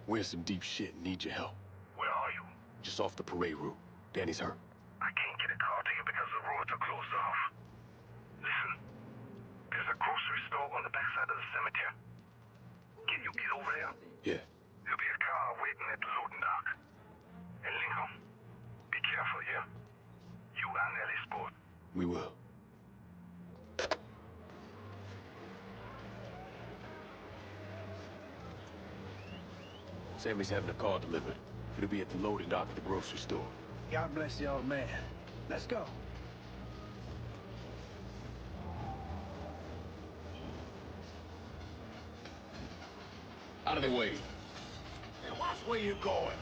Speaker 2: We're in some deep shit and need your help.
Speaker 7: Where are you?
Speaker 2: Just off the parade route. Danny's hurt.
Speaker 7: I can't get a car to you because the roads are closed off. Listen, there's a grocery store on the backside of the cemetery. Can you get over there?
Speaker 2: Yeah.
Speaker 7: There'll be a car waiting at the loading dock. And Lincoln, be careful, yeah? You and Ellie Sport.
Speaker 2: We will. Sammy's having a car delivered. It'll be at the loading dock at the grocery store.
Speaker 17: God bless the old man. Let's go.
Speaker 2: Out of the way.
Speaker 7: And watch where you're going.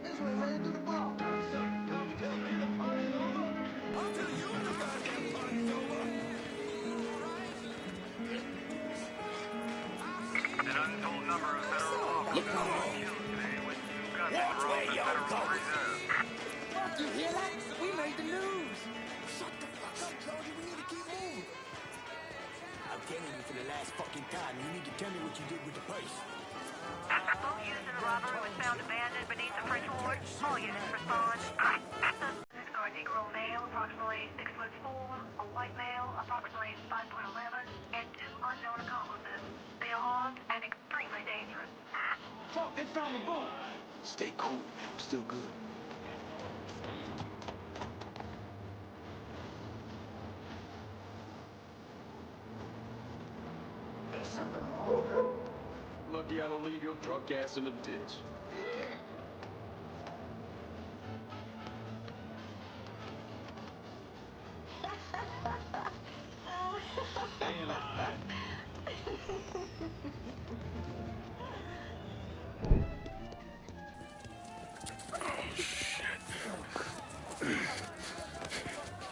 Speaker 17: This way, man, through the bar. Don't tell me the party's over. I'll tell you the goddamn party's over.
Speaker 7: An untold number of federal officers were killed today when two gunmen robbed the Federal Reserve.
Speaker 17: Fuck, you hear that? We made the news. Shut the fuck up, Cody. We need to keep moving. I'm telling you for the last fucking time, you need to tell me what you did with the purse.
Speaker 9: A boat used in the robbery was found abandoned beneath the French Ward. All units respond. Suspect Negro male, approximately 6'4", a white male, approximately 5'11", and two unknown accomplices. They are armed and extremely dangerous.
Speaker 17: Fuck, they found the boat.
Speaker 2: Stay cool. I'm still good. Lucky I don't leave your drunk ass in the ditch. Stay alive.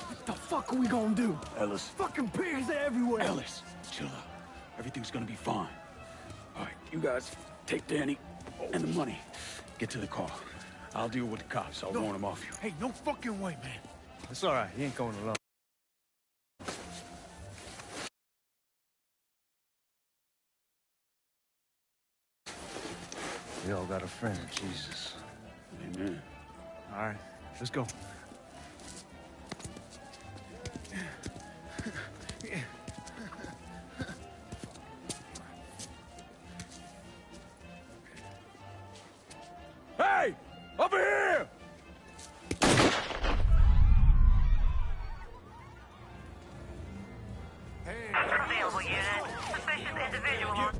Speaker 17: What the fuck are we gonna do?
Speaker 2: Ellis.
Speaker 17: Fucking pigs are everywhere.
Speaker 2: Ellis, chill out. Everything's gonna be fine. All right, you guys take Danny and the money. Get to the car. I'll deal with the cops. I'll warn them off you.
Speaker 13: Hey, no fucking way, man.
Speaker 17: It's all right. He ain't going alone.
Speaker 10: friend, Jesus.
Speaker 2: Amen.
Speaker 10: All right, let's go.
Speaker 2: Hey! Over here!
Speaker 9: Available unit. Suspicious individual on...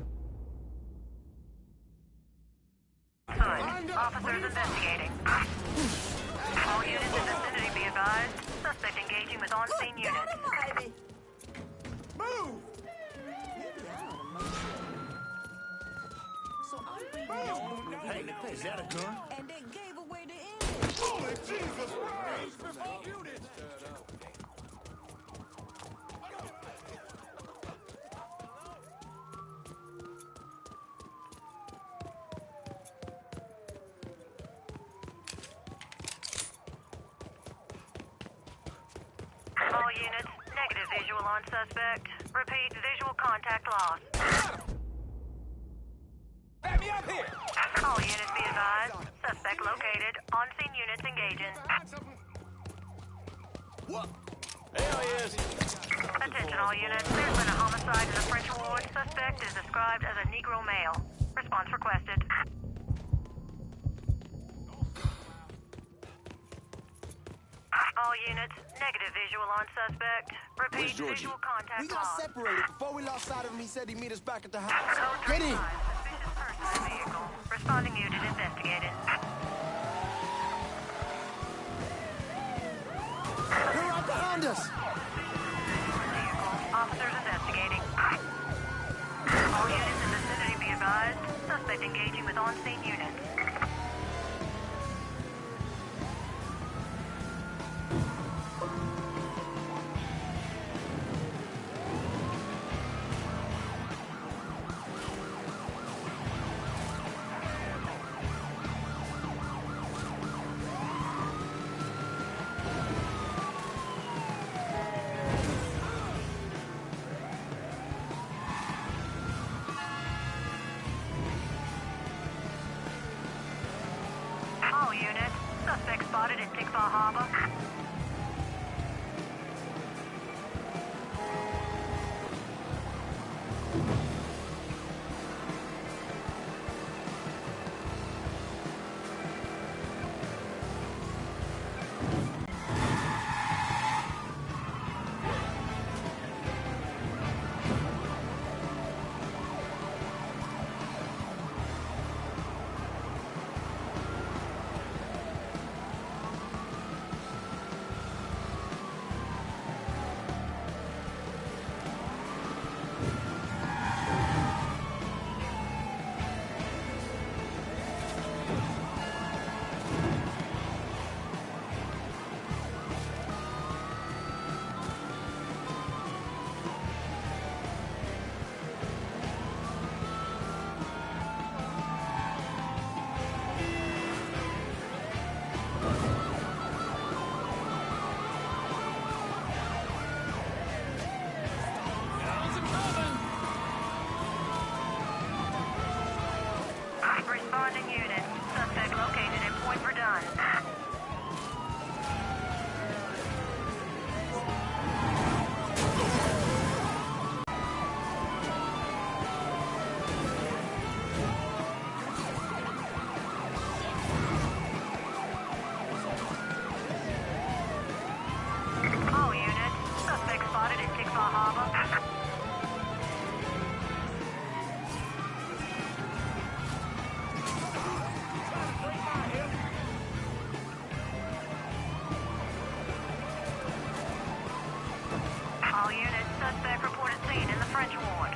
Speaker 9: Officers investigating. All units in vicinity be advised. Suspect engaging with on-scene units.
Speaker 17: Move!
Speaker 18: Hey, is that a gun?
Speaker 14: And they gave away the image.
Speaker 16: Holy Jesus Christ!
Speaker 9: All units, negative visual on suspect. Repeat, visual contact lost.
Speaker 17: Back me up here!
Speaker 9: All units be advised. Suspect located. On-scene units engaging.
Speaker 8: What? Hell yes.
Speaker 9: Attention all units. There's been a homicide in the French ward. Suspect is described as a Negro male. Response requested. All units, negative visual on suspect. Repeat, visual contact
Speaker 17: We got
Speaker 9: lost.
Speaker 17: separated. Before we lost sight of him, he said he'd meet us back at the house. Get in!
Speaker 9: Suspicious person in vehicle. Responding unit investigated.
Speaker 17: They're right behind us!
Speaker 9: Officers investigating. All units in vicinity be advised. Suspect engaging with on-scene units. All units, suspect spotted in Tickfaw Harbor. Responding unit, suspect located at Point Verdun. All units, suspect spotted in Tickfaw Harbor. All units, suspect reported seen in the French ward.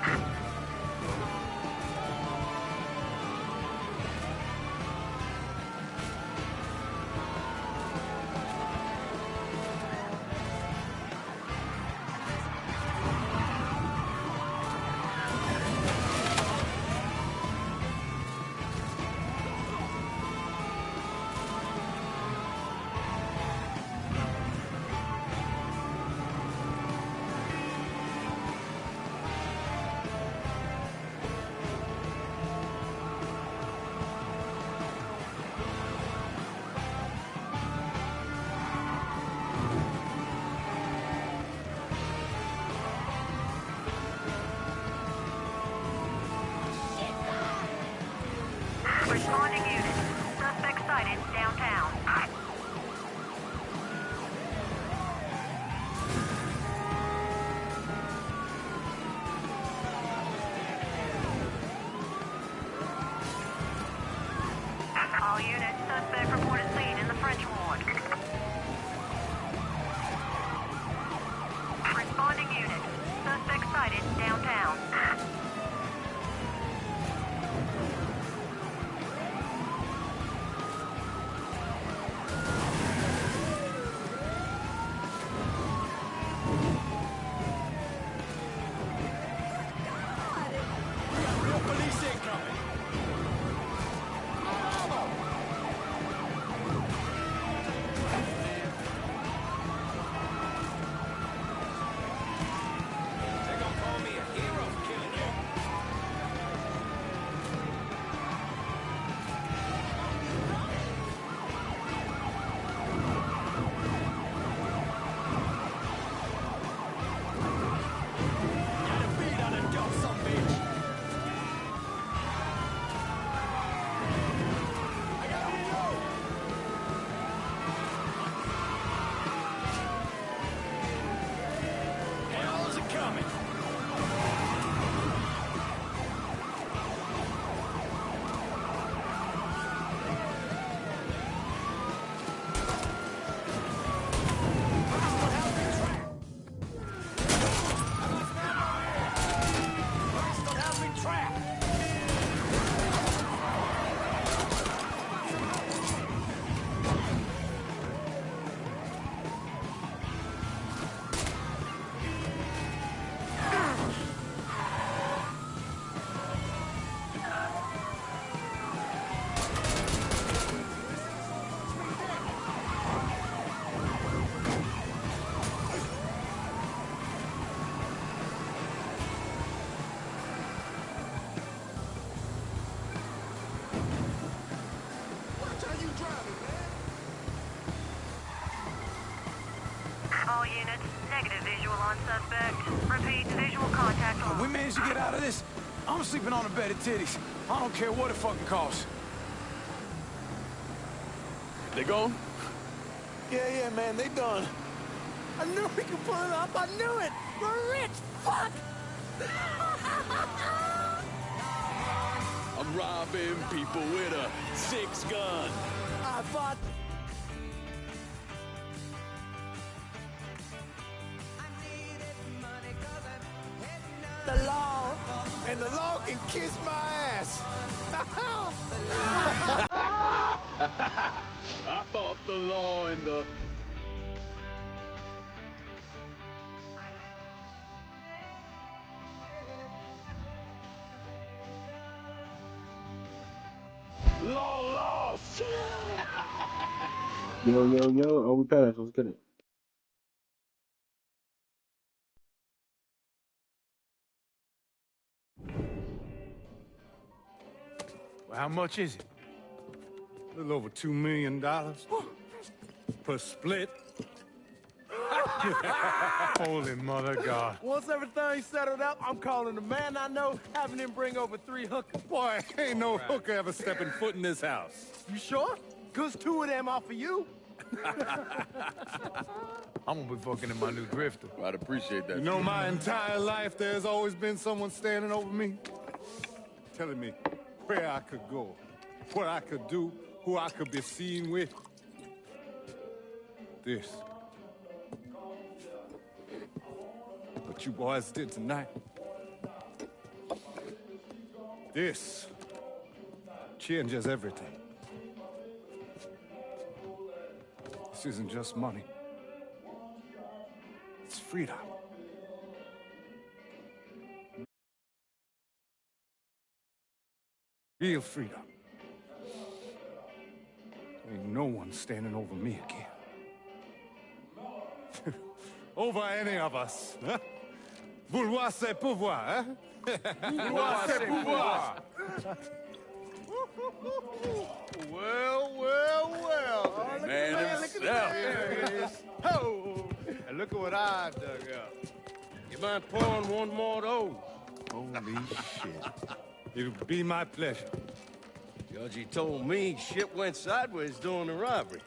Speaker 9: Negative visual on suspect. Repeat, visual contact on.
Speaker 5: We managed to get out of this. I'm sleeping on a bed of titties. I don't care what it fucking costs.
Speaker 2: They gone?
Speaker 17: Yeah, man, they done. I knew we could pull it off. I knew it. We're rich. Fuck.
Speaker 2: I'm robbing people with a 6-gun.
Speaker 17: I fought. The law, and the law can kiss my ass.
Speaker 2: I thought the law and the... Law lost!
Speaker 11: Yo. Oh, we passed. Let's get it.
Speaker 5: Well, how much is it?
Speaker 4: A little over $2 million. Per split.
Speaker 5: Holy mother God.
Speaker 17: Once everything's settled up, I'm calling the man I know, having him bring over 3 hookers.
Speaker 4: Boy, ain't no hooker ever stepping foot in this house.
Speaker 17: You sure? 'Cause 2 of them are for you.
Speaker 5: I'm gonna be fucking in my new drifter.
Speaker 2: I'd appreciate that.
Speaker 4: You know, my entire life, there's always been someone standing over me, telling me where I could go, what I could do, who I could be seen with. This. What you boys did tonight. This changes everything. This isn't just money. It's freedom. Real freedom. Ain't no one standing over me again. Over any of us, huh? Vouloir c'est pouvoir, huh?
Speaker 5: Vouloir c'est pouvoir.
Speaker 17: Well. Oh,
Speaker 2: Man himself.
Speaker 17: There it is. Oh, and look at what I dug up.
Speaker 18: You mind pouring one more of those?
Speaker 4: Holy shit. It'll be my pleasure.
Speaker 18: Judge, told me shit went sideways during the robbery.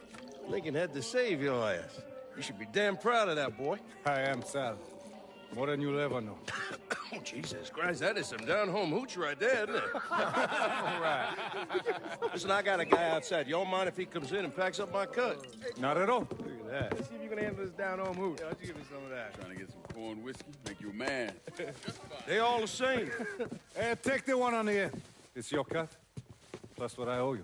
Speaker 18: Lincoln had to save your ass. You should be damn proud of that, boy.
Speaker 4: I am, Sal. More than you'll ever know.
Speaker 18: Oh, Jesus Christ, that is some down-home hooch right there, isn't it?
Speaker 17: All right.
Speaker 18: Listen, I got a guy outside. You all mind if he comes in and packs up my cut?
Speaker 4: Not at all.
Speaker 17: Look at that. Let's see if you can handle this down-home hoot. Why don't you give me some of that?
Speaker 2: Trying to get some corn whiskey, make you a man.
Speaker 18: They all the same.
Speaker 4: Hey, take the one on the end. It's your cut, plus what I owe you.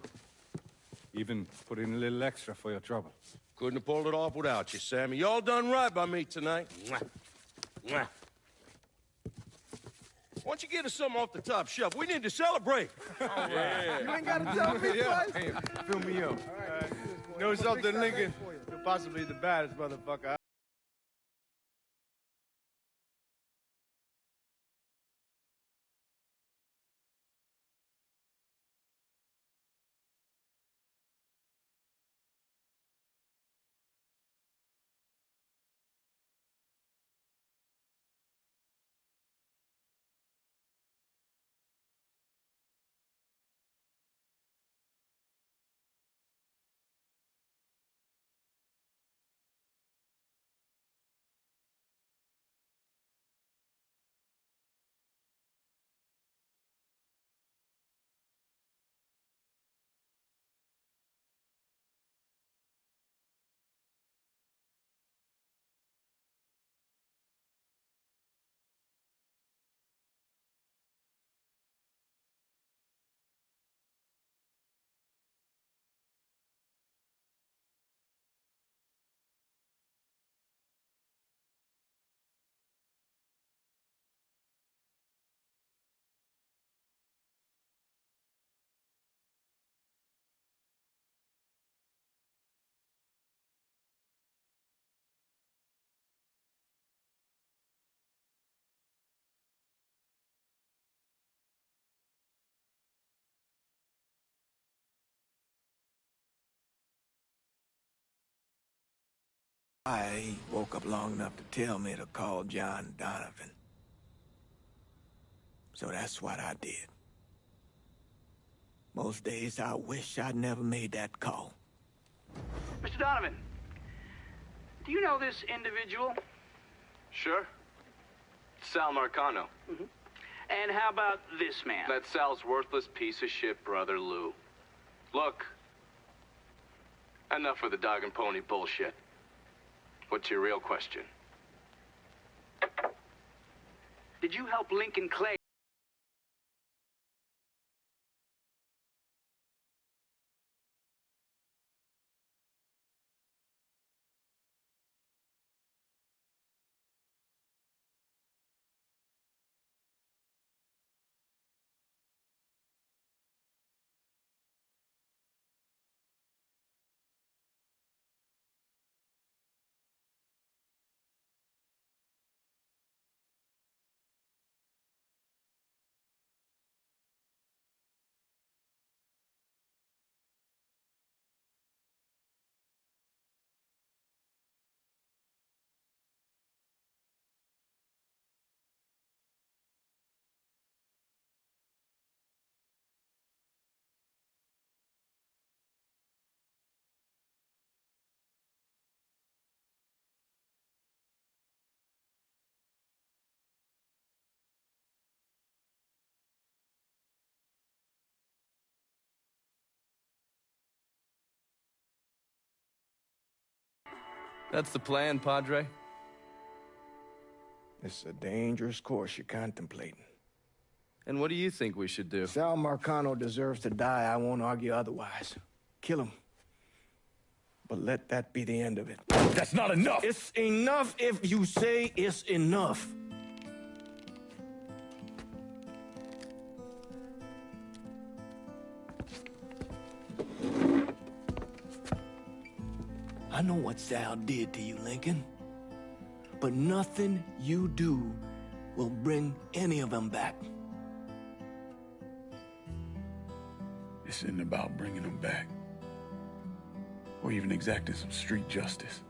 Speaker 4: Even put in a little extra for your trouble.
Speaker 18: Couldn't have pulled it off without you, Sammy. Y'all done right by me tonight. Mwah. Mwah. Why don't you get us something off the top shelf? We need to celebrate.
Speaker 17: All right. You ain't got to tell me twice.
Speaker 5: Hey, fill me up.
Speaker 17: All right. You know something, Lincoln? You're possibly the baddest motherfucker
Speaker 3: I woke up long enough to tell me to call John Donovan. So that's what I did. Most days I wish I'd never made that call.
Speaker 21: Mr. Donovan, do you know this individual?
Speaker 20: Sure. Sal Marcano.
Speaker 21: And how about this man?
Speaker 20: That's Sal's worthless piece of shit brother, Lou. Look, enough of the dog and pony bullshit. What's your real question?
Speaker 21: Did you help Lincoln Clay?
Speaker 15: That's the plan, Padre?
Speaker 3: It's a dangerous course you're contemplating.
Speaker 15: And what do you think we should do?
Speaker 3: Sal Marcano deserves to die. I won't argue otherwise. Kill him. But let that be the end of it.
Speaker 2: That's not enough!
Speaker 3: It's enough if you say it's enough. I know what Sal did to you, Lincoln. But nothing you do will bring any of them back.
Speaker 2: This isn't about bringing them back. Or even exacting some street justice.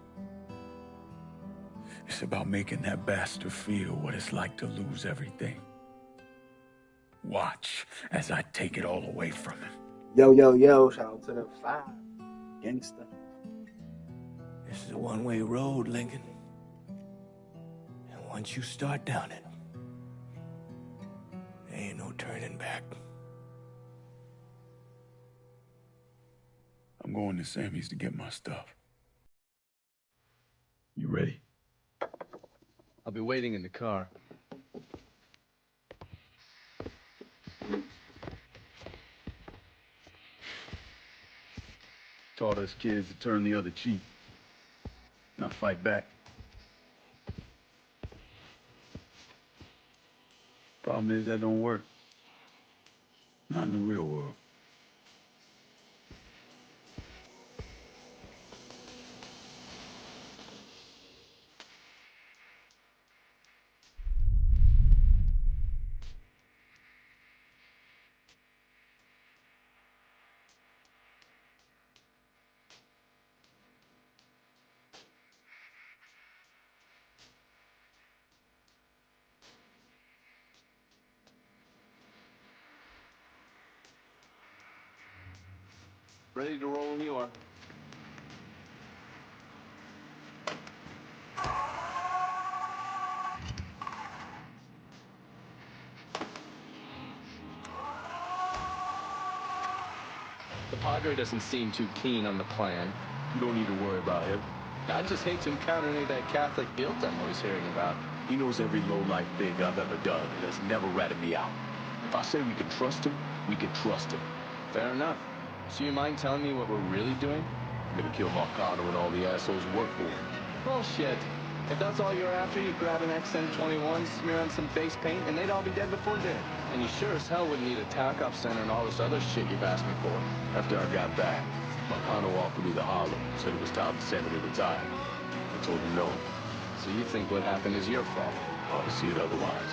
Speaker 2: It's about making that bastard feel what it's like to lose everything. Watch as I take it all away from him.
Speaker 11: Yo, yo, yo, shout out to the 5. Gangsta.
Speaker 3: This is a one-way road, Lincoln. And once you start down it, there ain't no turning back.
Speaker 2: I'm going to Sammy's to get my stuff. You ready?
Speaker 15: I'll be waiting in the car.
Speaker 2: Taught us kids to turn the other cheek, not fight back. Problem is that don't work. Not in the real world.
Speaker 15: Ready to roll when you are. The Padre doesn't seem too keen on the plan.
Speaker 2: You don't need to worry about him.
Speaker 15: I just hate to encounter any of that Catholic guilt I'm always hearing about.
Speaker 2: He knows every low-life thing I've ever done and has never ratted me out. If I say we can trust him, we can trust him.
Speaker 15: Fair enough. So you mind telling me what we're really doing?
Speaker 2: I'm gonna kill Marcano and all the assholes who work for him.
Speaker 15: Well, shit. If that's all you're after, you'd grab an XM21, smear on some face paint, and they'd all be dead before then. And you sure as hell wouldn't need a tack-up center and all this other shit you've asked me for.
Speaker 2: After I got back, Marcano offered me the hollow, said it was time to send him to retire. I told him no.
Speaker 15: So you think what happened is your fault?
Speaker 2: Hard to see it otherwise.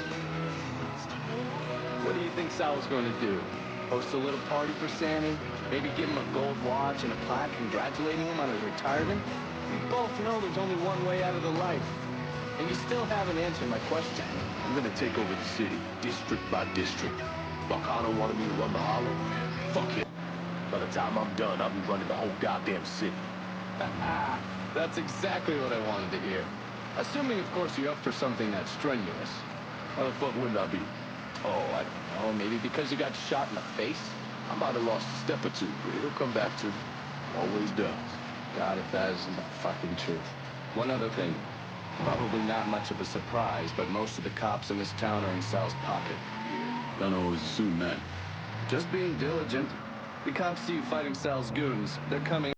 Speaker 15: What do you think Sal was going to do? Host a little party for Sammy? Maybe give him a gold watch and a plaque congratulating him on his retirement?
Speaker 1: We both know there's only one way out of the life. And you still haven't answered my question.
Speaker 13: I'm gonna take over the city, district by district. Marcano wanted me to run the Hollow. Fuck it. By the time I'm done, I'll be running the whole goddamn city.
Speaker 1: That's exactly what I wanted to hear. Assuming, of course, you're up for something that's strenuous.
Speaker 13: How the fuck wouldn't I be?
Speaker 1: Oh, I don't know, maybe because you got shot in the face?
Speaker 13: I might have lost a step or two, but it'll come back to me. Always does.
Speaker 1: God, if that isn't the fucking truth. One other thing. Probably not much of a surprise, but most of the cops in this town are in Sal's pocket.
Speaker 13: Don't always assume that.
Speaker 1: Just being diligent. The cops see you fighting Sal's goons. They're coming.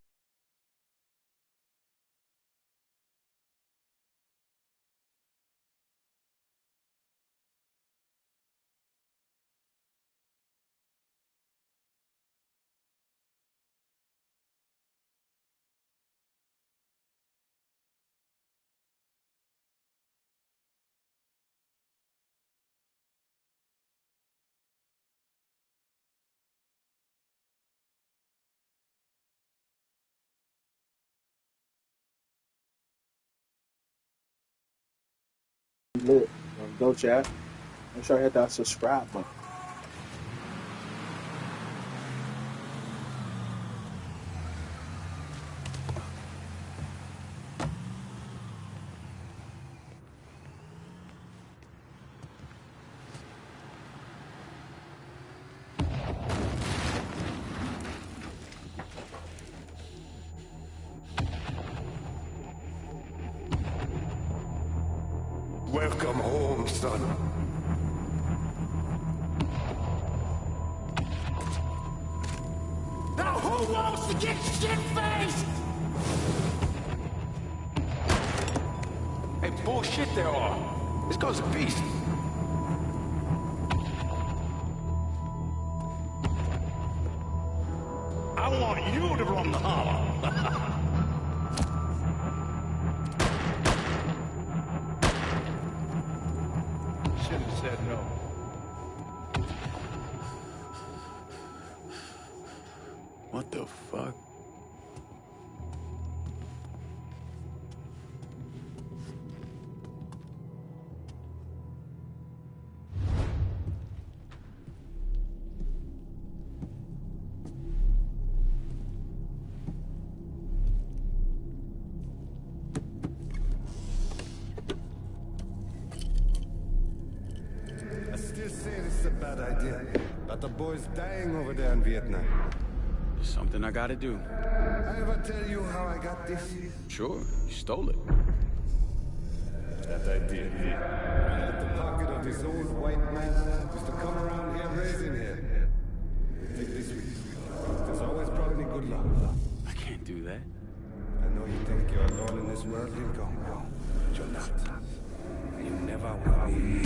Speaker 11: Lit. Let's go, chat. Make sure I hit that subscribe button.
Speaker 16: Welcome home, son.
Speaker 7: Now who wants to get shit-faced?
Speaker 5: Hey, bullshit there are. This goes to pieces.
Speaker 7: I want you to run the Hollow.
Speaker 5: Should have said no.
Speaker 2: What the fuck?
Speaker 4: I still say this is a bad idea. But the boy's dying over there in Vietnam.
Speaker 2: It's something I gotta do.
Speaker 4: I ever tell you how I got this?
Speaker 2: Sure, you stole it.
Speaker 4: That I did. I had the pocket of this old white man used to come around here raising hell. Take this with you. It's always brought me good luck.
Speaker 2: I can't do that.
Speaker 4: I know you think you're alone in this world, Lincoln. But you're not. You never will be.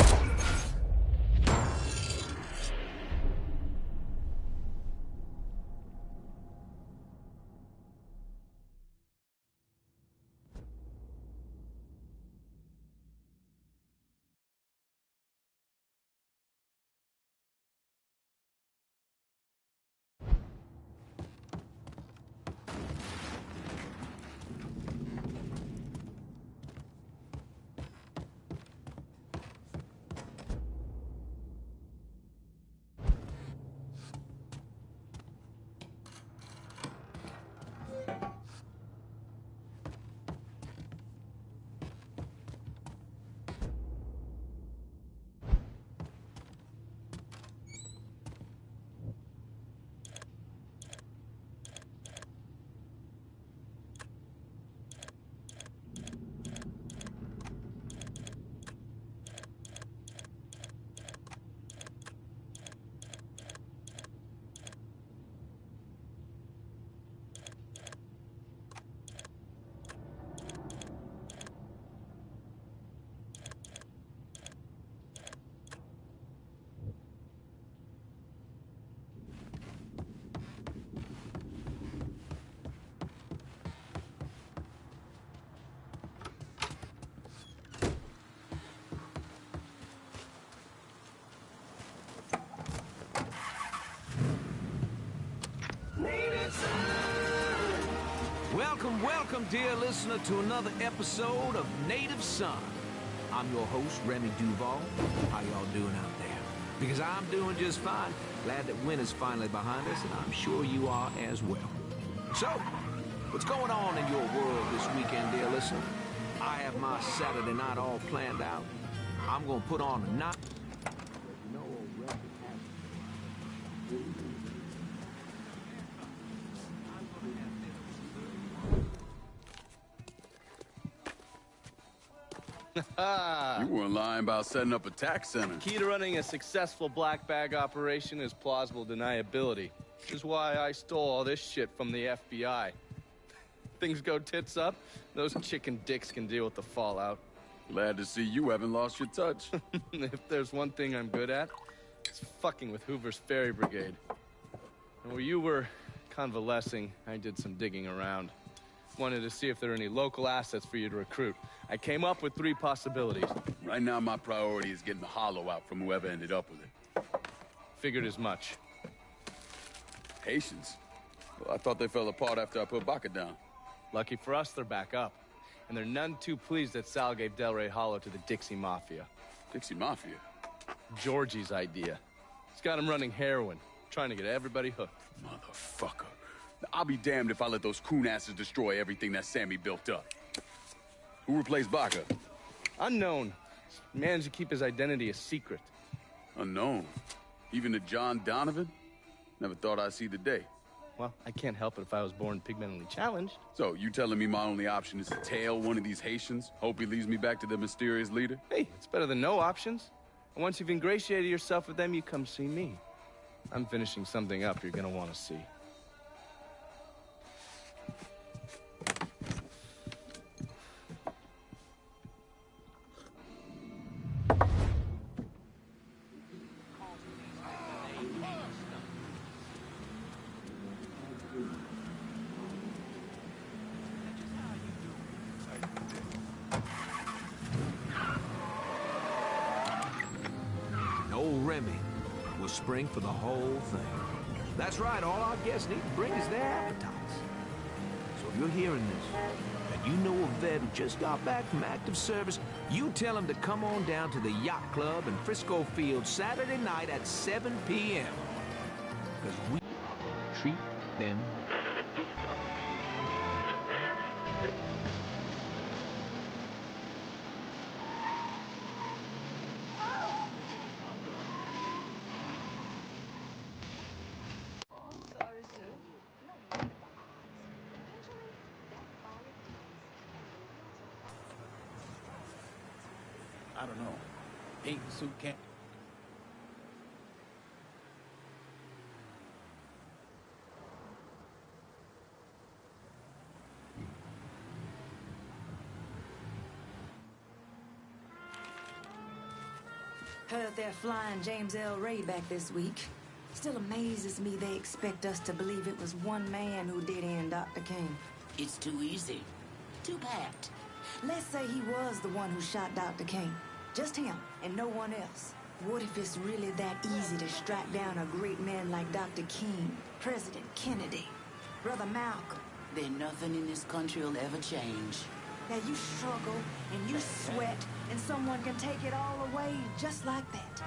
Speaker 15: And welcome, dear listener, to another episode of Native Son. I'm your host, Remy Duval. How y'all doing out there? Because I'm doing just fine. Glad that winter's finally behind us, and I'm sure you are as well. So, what's going on in your world this weekend, dear listener? I have my Saturday night all planned out. I'm gonna put on a night.
Speaker 2: You weren't lying about setting up a tax center.
Speaker 20: Key to running a successful black bag operation is plausible deniability, which is why I stole all this shit from the FBI. Things go tits up, those chicken dicks can deal with the fallout.
Speaker 2: Glad to see you haven't lost your touch.
Speaker 20: If there's one thing I'm good at, it's fucking with Hoover's Ferry Brigade. And where you were convalescing, I did some digging around. Wanted to see if there are any local assets for you to recruit. I came up with 3 possibilities.
Speaker 2: Right now, my priority is getting the hollow out from whoever ended up with it.
Speaker 20: Figured as much.
Speaker 2: Haitians? Well, I thought they fell apart after I put Baca down.
Speaker 20: Lucky for us, they're back up. And they're none too pleased that Sal gave Delray Hollow to the Dixie Mafia.
Speaker 2: Dixie Mafia?
Speaker 20: Georgie's idea. He's got him running heroin, trying to get everybody hooked.
Speaker 2: Motherfucker. I'll be damned if I let those coon asses destroy everything that Sammy built up. Who replaced Baca?
Speaker 20: Unknown. Managed to keep his identity a secret.
Speaker 2: Unknown? Even to John Donovan? Never thought I'd see the day.
Speaker 20: Well, I can't help it if I was born pigmentally challenged.
Speaker 2: So, you telling me my only option is to tail one of these Haitians? Hope he leads me back to the mysterious leader?
Speaker 20: Hey, it's better than no options. And once you've ingratiated yourself with them, you come see me. I'm finishing something up you're gonna want to see.
Speaker 15: Spring for the whole thing. That's right, all our guests need to bring is their appetites. So if you're hearing this, and you know a vet who just got back from active service, you tell him to come on down to the Yacht Club in Frisco Field Saturday night at 7 p.m. Because we treat them.
Speaker 5: I don't know. Paint the suit can't...
Speaker 9: Heard they're flying James L. Ray back this week. Still amazes me they expect us to believe it was one man who did end Dr. King.
Speaker 12: It's too easy. Too bad.
Speaker 9: Let's say he was the one who shot Dr. King. Just him, and no one else. What if it's really that easy to strike down a great man like Dr. King, President Kennedy, Brother Malcolm?
Speaker 12: Then nothing in this country will ever change.
Speaker 9: Now you struggle, and you sweat, and someone can take it all away just like that.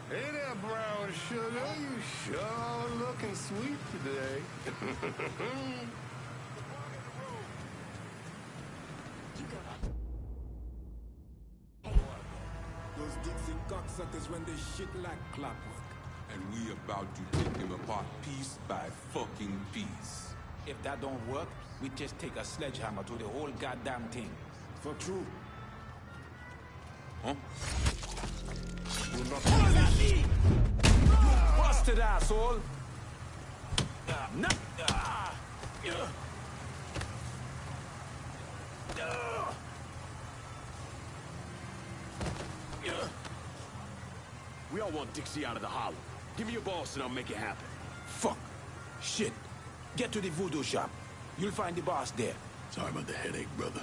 Speaker 16: Hey there, brown sugar. You sure are looking sweet today.
Speaker 19: Those Dixie cocksuckers run this shit like clockwork. And we about to take them apart piece by fucking piece.
Speaker 5: If that don't work, we just take a sledgehammer to the whole goddamn thing.
Speaker 19: For true.
Speaker 5: Huh? You busted asshole! No!
Speaker 13: We all want Dixie out of the hollow. Give me your boss and I'll make it happen.
Speaker 5: Fuck. Shit. Get to the voodoo shop. You'll find the boss there.
Speaker 13: Sorry about the headache, brother.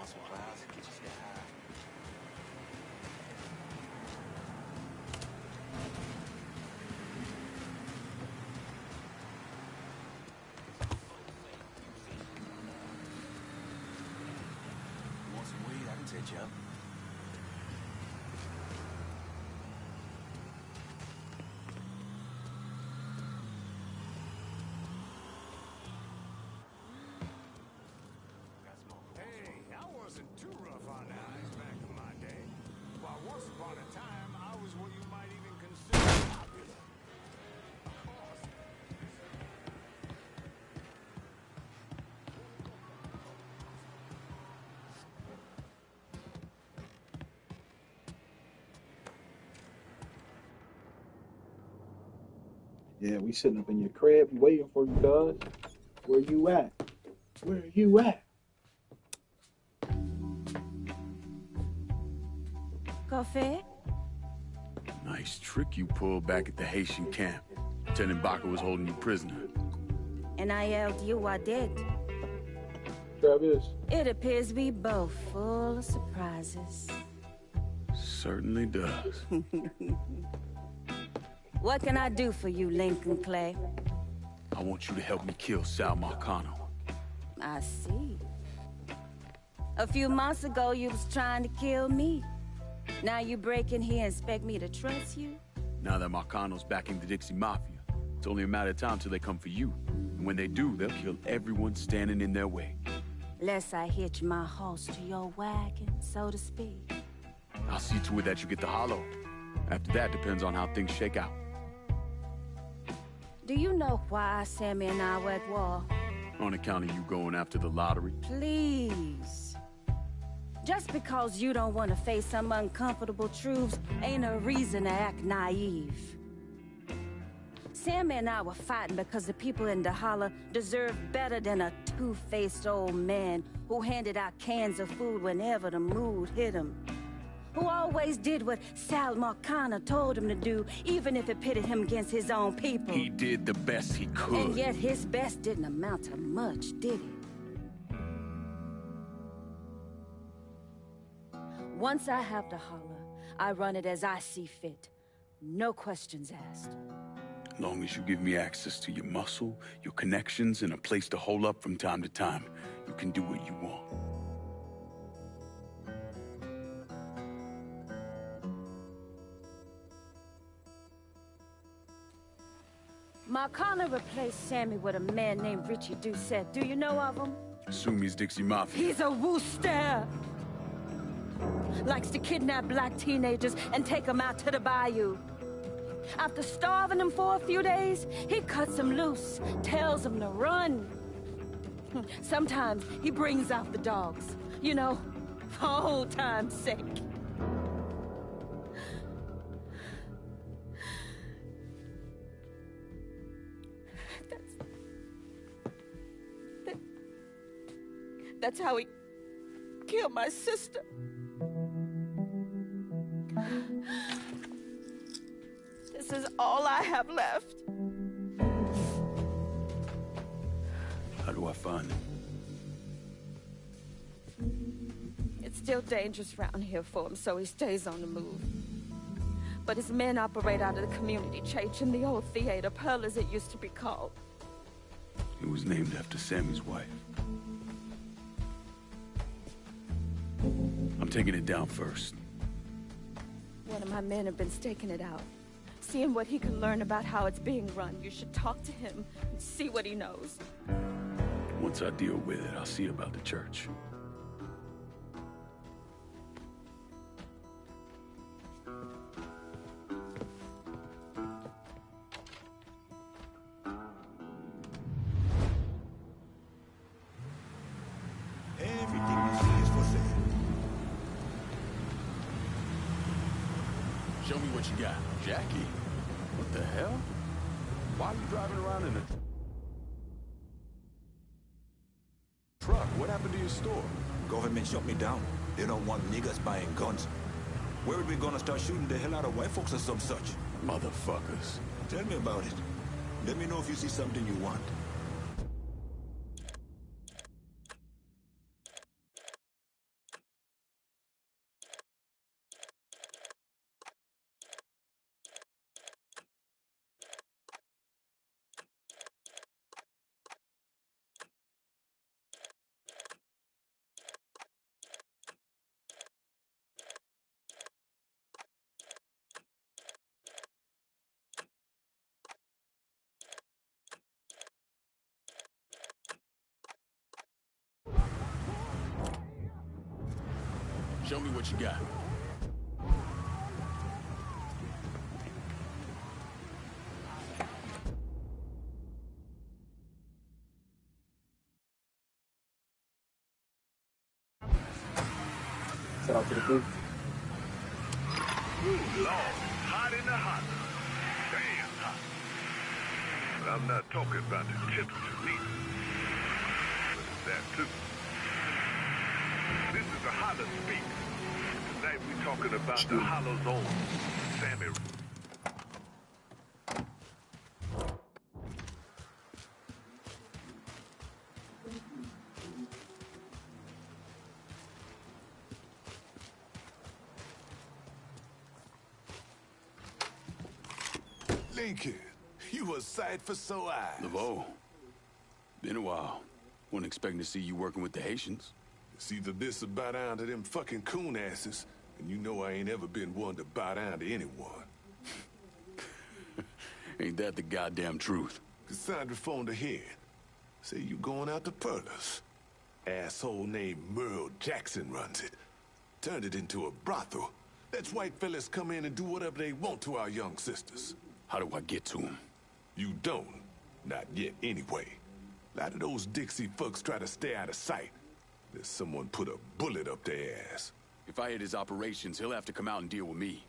Speaker 10: want some clouds? Get you sky high. Want some weed? I can set you up.
Speaker 5: Too rough on the eyes back in my day. While once upon a time, I was what you might even consider popular. Of course.
Speaker 11: Yeah, we sitting up in your crib waiting for you, cuz. Where you at? Where you at?
Speaker 14: Coffee?
Speaker 2: Nice trick you pulled back at the Haitian camp. Lieutenant Baca was holding you prisoner.
Speaker 14: And I yelled you I did.
Speaker 11: Travis.
Speaker 14: It appears we both full of surprises.
Speaker 2: Certainly does.
Speaker 14: What can I do for you, Lincoln Clay?
Speaker 2: I want you to help me kill Sal Marcano.
Speaker 14: I see. A few months ago, you was trying to kill me. Now you break in here and expect me to trust you?
Speaker 2: Now that Marcano's backing the Dixie Mafia, it's only a matter of time till they come for you. And when they do, they'll kill everyone standing in their way.
Speaker 14: Lest I hitch my horse to your wagon, so to speak.
Speaker 2: I'll see to it that you get the hollow. After that, depends on how things shake out.
Speaker 14: Do you know why Sammy and I were at war?
Speaker 2: On account of you going after the lottery?
Speaker 14: Please. Just because you don't want to face some uncomfortable truths ain't a reason to act naive. Sammy and I were fighting because the people in the holler deserve better than a two-faced old man who handed out cans of food whenever the mood hit him. Who always did what Sal Marcano told him to do, even if it pitted him against his own people.
Speaker 2: He did the best he could.
Speaker 14: And yet his best didn't amount to much, did it? Once I have the holler, I run it as I see fit. No questions asked.
Speaker 2: As long as you give me access to your muscle, your connections, and a place to hole up from time to time, you can do what you want.
Speaker 14: Marcano replaced Sammy with a man named Richie Doucette. Do you know of him?
Speaker 2: Assume he's Dixie Mafia.
Speaker 14: He's a wooster! Likes to kidnap black teenagers and take them out to the bayou. After starving them for a few days, he cuts them loose, tells them to run. Sometimes he brings out the dogs, you know, for old time's sake. That's how he killed my sister. This is all I have left.
Speaker 2: How do I find him?
Speaker 14: It's still dangerous around here for him, so he stays on the move. But his men operate out of the community church in the old theater, Pearl as it used to be called.
Speaker 2: It was named after Sammy's wife. I'm taking it down first.
Speaker 14: One of my men have been staking it out. Seeing what he can learn about how it's being run. You should talk to him and see what he knows.
Speaker 2: Once I deal with it, I'll see about the church.
Speaker 8: Everything you see is for sale.
Speaker 2: Show me what you got. Jackie? What the hell? Why are you driving around in a
Speaker 8: Truck, what happened to your store? Government shut me down. They don't want niggas buying guns. Where are we gonna start shooting the hell out of white folks or some such?
Speaker 2: Motherfuckers.
Speaker 8: Tell me about it. Let me know if you see something you want.
Speaker 2: Show me what you got.
Speaker 11: Shout out to the booth.
Speaker 7: Ooh, Lord, hot in the hot. Damn hot. But I'm not talking about the temperature neither. But it's that too. This is the Holler Speak. Tonight we talking about the Hollow Zone. Sammy.
Speaker 16: Lincoln, you a sight for sore eyes.
Speaker 2: LeVeaux, been a while. Wasn't expecting to see you working with the Haitians.
Speaker 16: It's either this or bow down to them fucking coon asses, and you know I ain't ever been one to bow down to anyone.
Speaker 2: Ain't that the goddamn truth?
Speaker 16: Cassandra phoned ahead. Say you going out to Perlas. Asshole named Merle Jackson runs it. Turned it into a brothel. Lets white fellas come in and do whatever they want to our young sisters.
Speaker 2: How do I get to him?
Speaker 16: You don't. Not yet, anyway. A lot of those Dixie fucks try to stay out of sight. There's someone put a bullet up their ass.
Speaker 2: If I hit his operations, he'll have to come out and deal with me.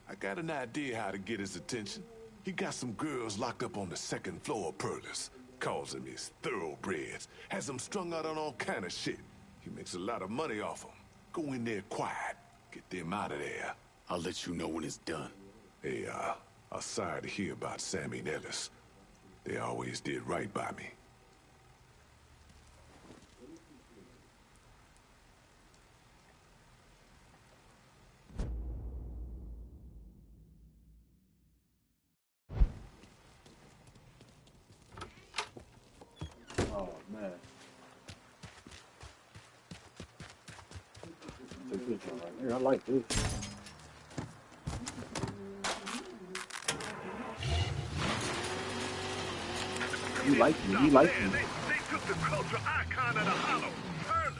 Speaker 16: I got an idea how to get his attention. He got some girls locked up on the second floor of Perlas. Calls them his thoroughbreds. Has them strung out on all kind of shit. He makes a lot of money off them. Go in there quiet. Get them out of there.
Speaker 2: I'll let you know when it's done.
Speaker 16: Hey, I'm sorry to hear about Sammy and Ellis. They always did right by me.
Speaker 11: Oh, man. That's a good one right here. I like this. You like me. You like me.
Speaker 7: They took the culture icon of the Hollow, Perlas,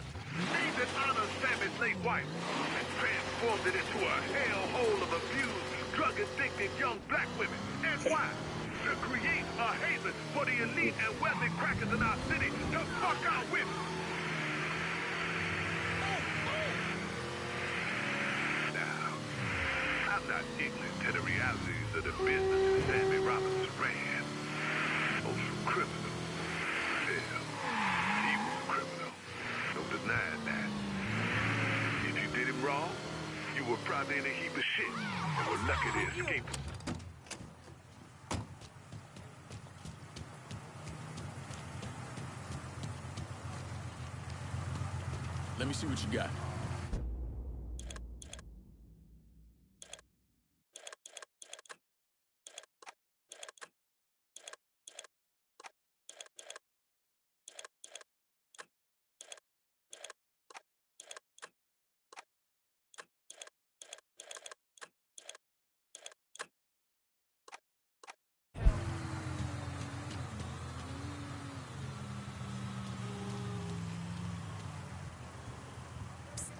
Speaker 7: named in honor of Sammy's late wife, and transformed it into a hellhole of abused, drug-addicted young black women. And why? To create a haven for the elite and wealthy crackers in our city to fuck our women. Now, I'm not ignorant to the realities of the business that Sammy Robinson ran. Also criminal. Hell, he was a criminal. No denying that. If you did him wrong, you were probably in a heap of shit and were lucky to escape.
Speaker 2: Let me see what you got.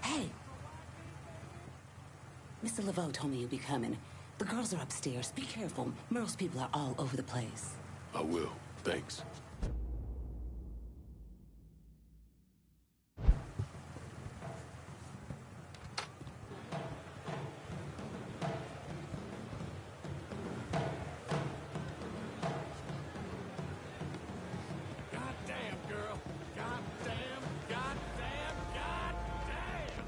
Speaker 12: Hey! Mr. LeVeaux told me you'd be coming. The girls are upstairs. Be careful. Merle's people are all over the place.
Speaker 2: I will. Thanks.
Speaker 5: Goddamn, girl. Goddamn, goddamn, goddamn.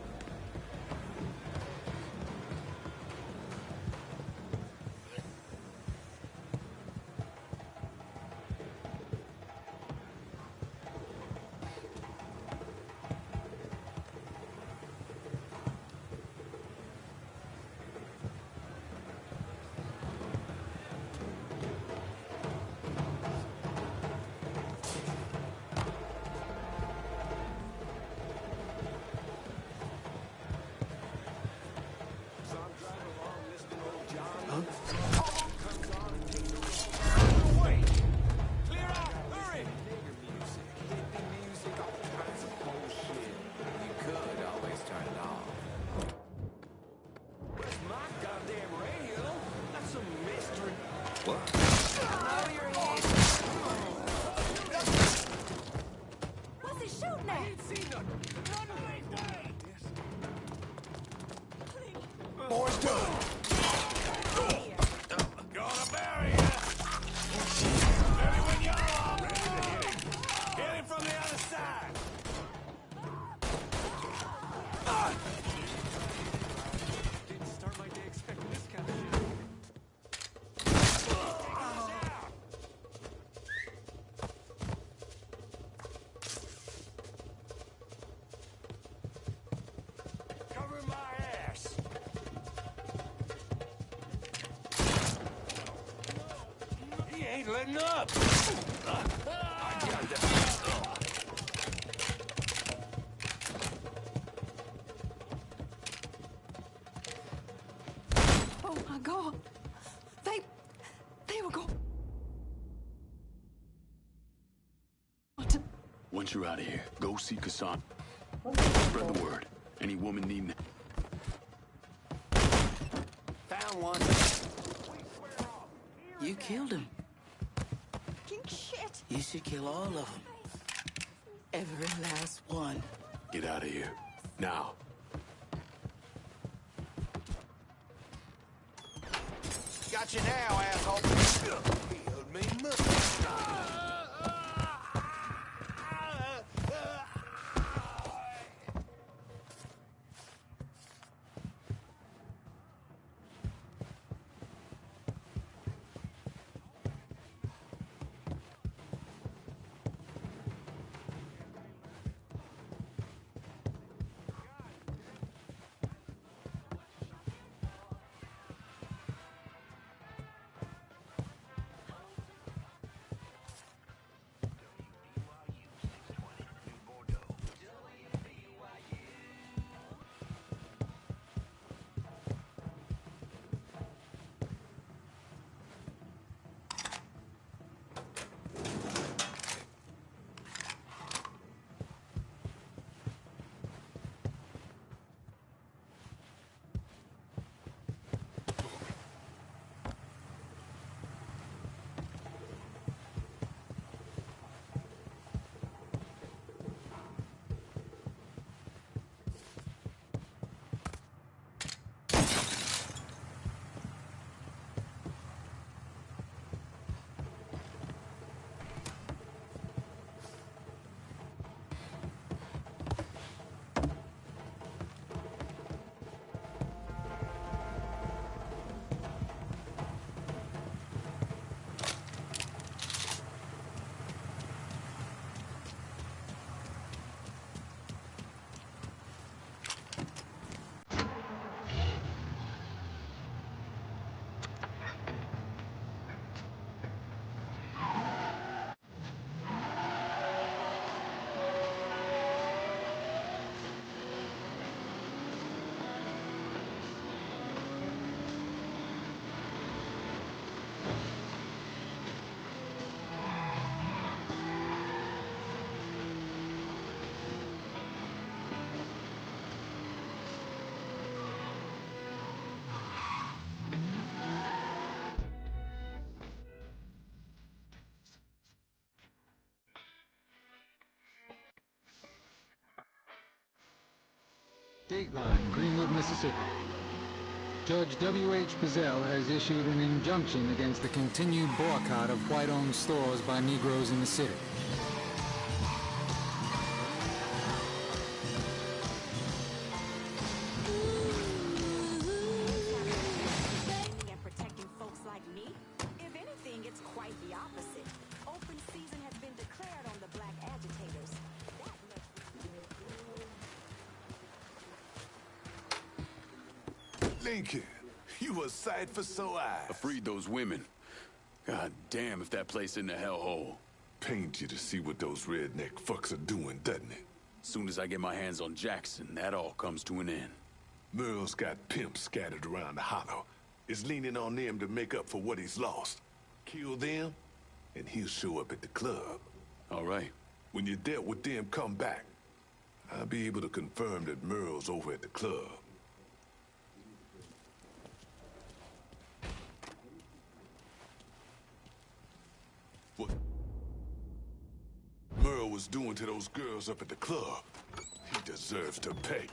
Speaker 16: Boy's done.
Speaker 5: Gonna bury ya. Ready when you are. Ready to hit him. Hit him from the other side.
Speaker 17: Didn't start my day expecting this kind of shit.
Speaker 5: Cover my ass. He ain't letting up. I got that.
Speaker 14: Oh my God. They were going.
Speaker 2: Once you're out of here, go see Cassandra. Spread the word. Any woman needing...
Speaker 17: Found one.
Speaker 12: You killed him.
Speaker 14: King shit.
Speaker 12: You should kill all of them. Every last one.
Speaker 2: Get out of here. Now.
Speaker 17: Got you now, asshole.
Speaker 16: Killed me nothing.
Speaker 6: Dateline, Greenwood, Mississippi. Judge W.H. Pizzell has issued an injunction against the continued boycott of white-owned stores by Negroes in the city.
Speaker 22: And protecting folks like me? If anything, it's quite the opposite. Open season has been declared on the black agitators.
Speaker 16: Lincoln, you a sight for sore eyes.
Speaker 2: I freed those women. God damn if that place in the hellhole.
Speaker 16: Pains you to see what those redneck fucks are doing, doesn't it?
Speaker 2: Soon as I get my hands on Jackson, that all comes to an end.
Speaker 16: Merle's got pimps scattered around the hollow. Is leaning on them to make up for what he's lost. Kill them, and he'll show up at the club.
Speaker 2: All right.
Speaker 16: When you dealt with them, come back. I'll be able to confirm that Merle's over at the club. What Merle was doing to those girls up at the club, he deserves to pay.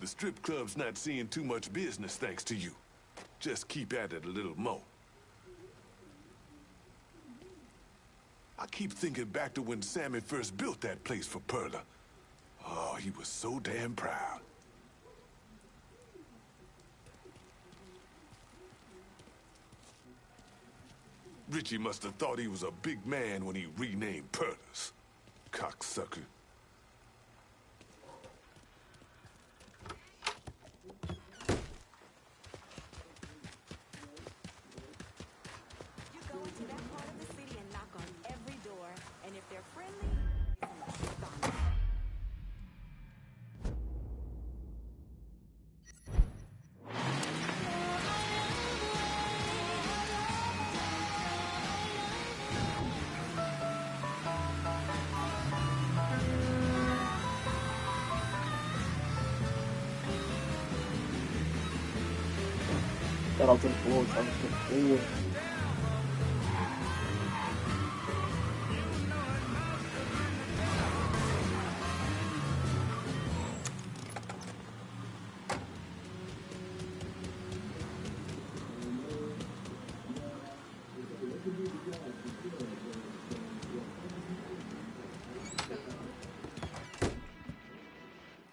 Speaker 16: The strip club's not seeing too much business thanks to you. Just keep at it a little more. I keep thinking back to when Sammy first built that place for Perla. Oh, he was so damn proud. Richie must have thought he was a big man when he renamed Perla's. Cocksucker.
Speaker 22: You go into that part of the city and knock on every door, and if they're friendly, stop.
Speaker 11: Shout out to the boys, shout out to the boys.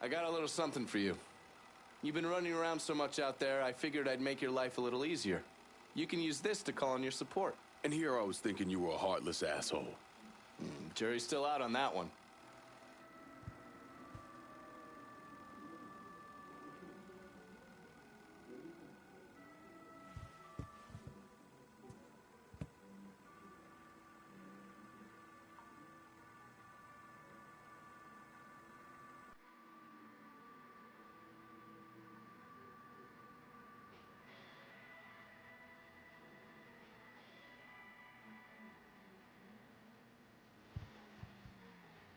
Speaker 20: I got a little something for you. You've been running around so much out there, I figured I'd make your life a little easier. You can use this to call on your support.
Speaker 2: And here I was thinking you were a heartless asshole.
Speaker 20: Jury's still out on that one.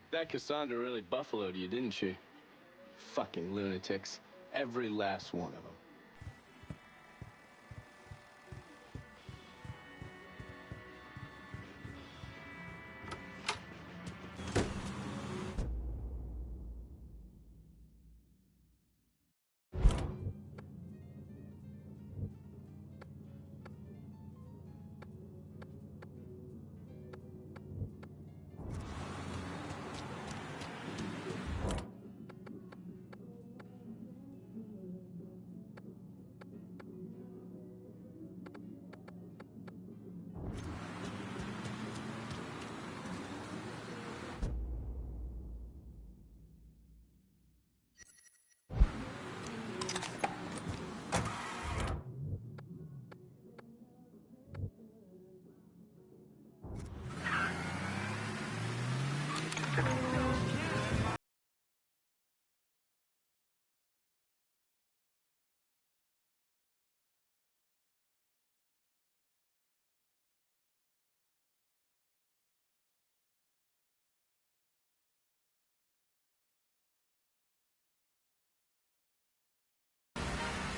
Speaker 20: That Cassandra really buffaloed you, didn't she? Fucking lunatics. Every last one of them.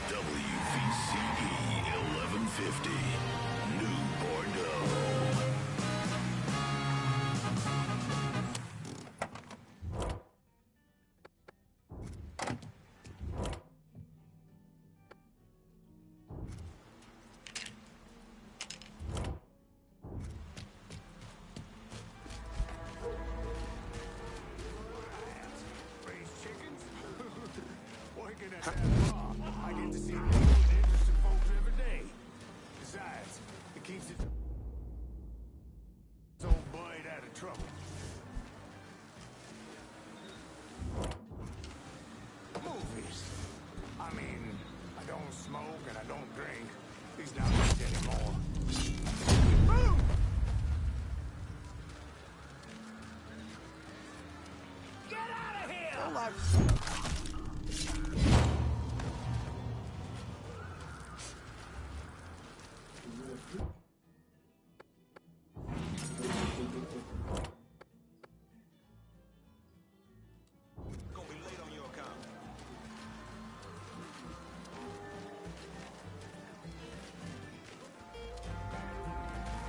Speaker 7: WVCE 1150, New Bordeaux.
Speaker 5: Raised chickens? Working at that bar, I get to see new and interesting folks every day. Besides, it keeps its old bud out of trouble. Movies. I mean, I don't smoke and I don't drink. At least not much anymore. Boom! Get out of here!
Speaker 17: Oh my...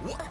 Speaker 7: What?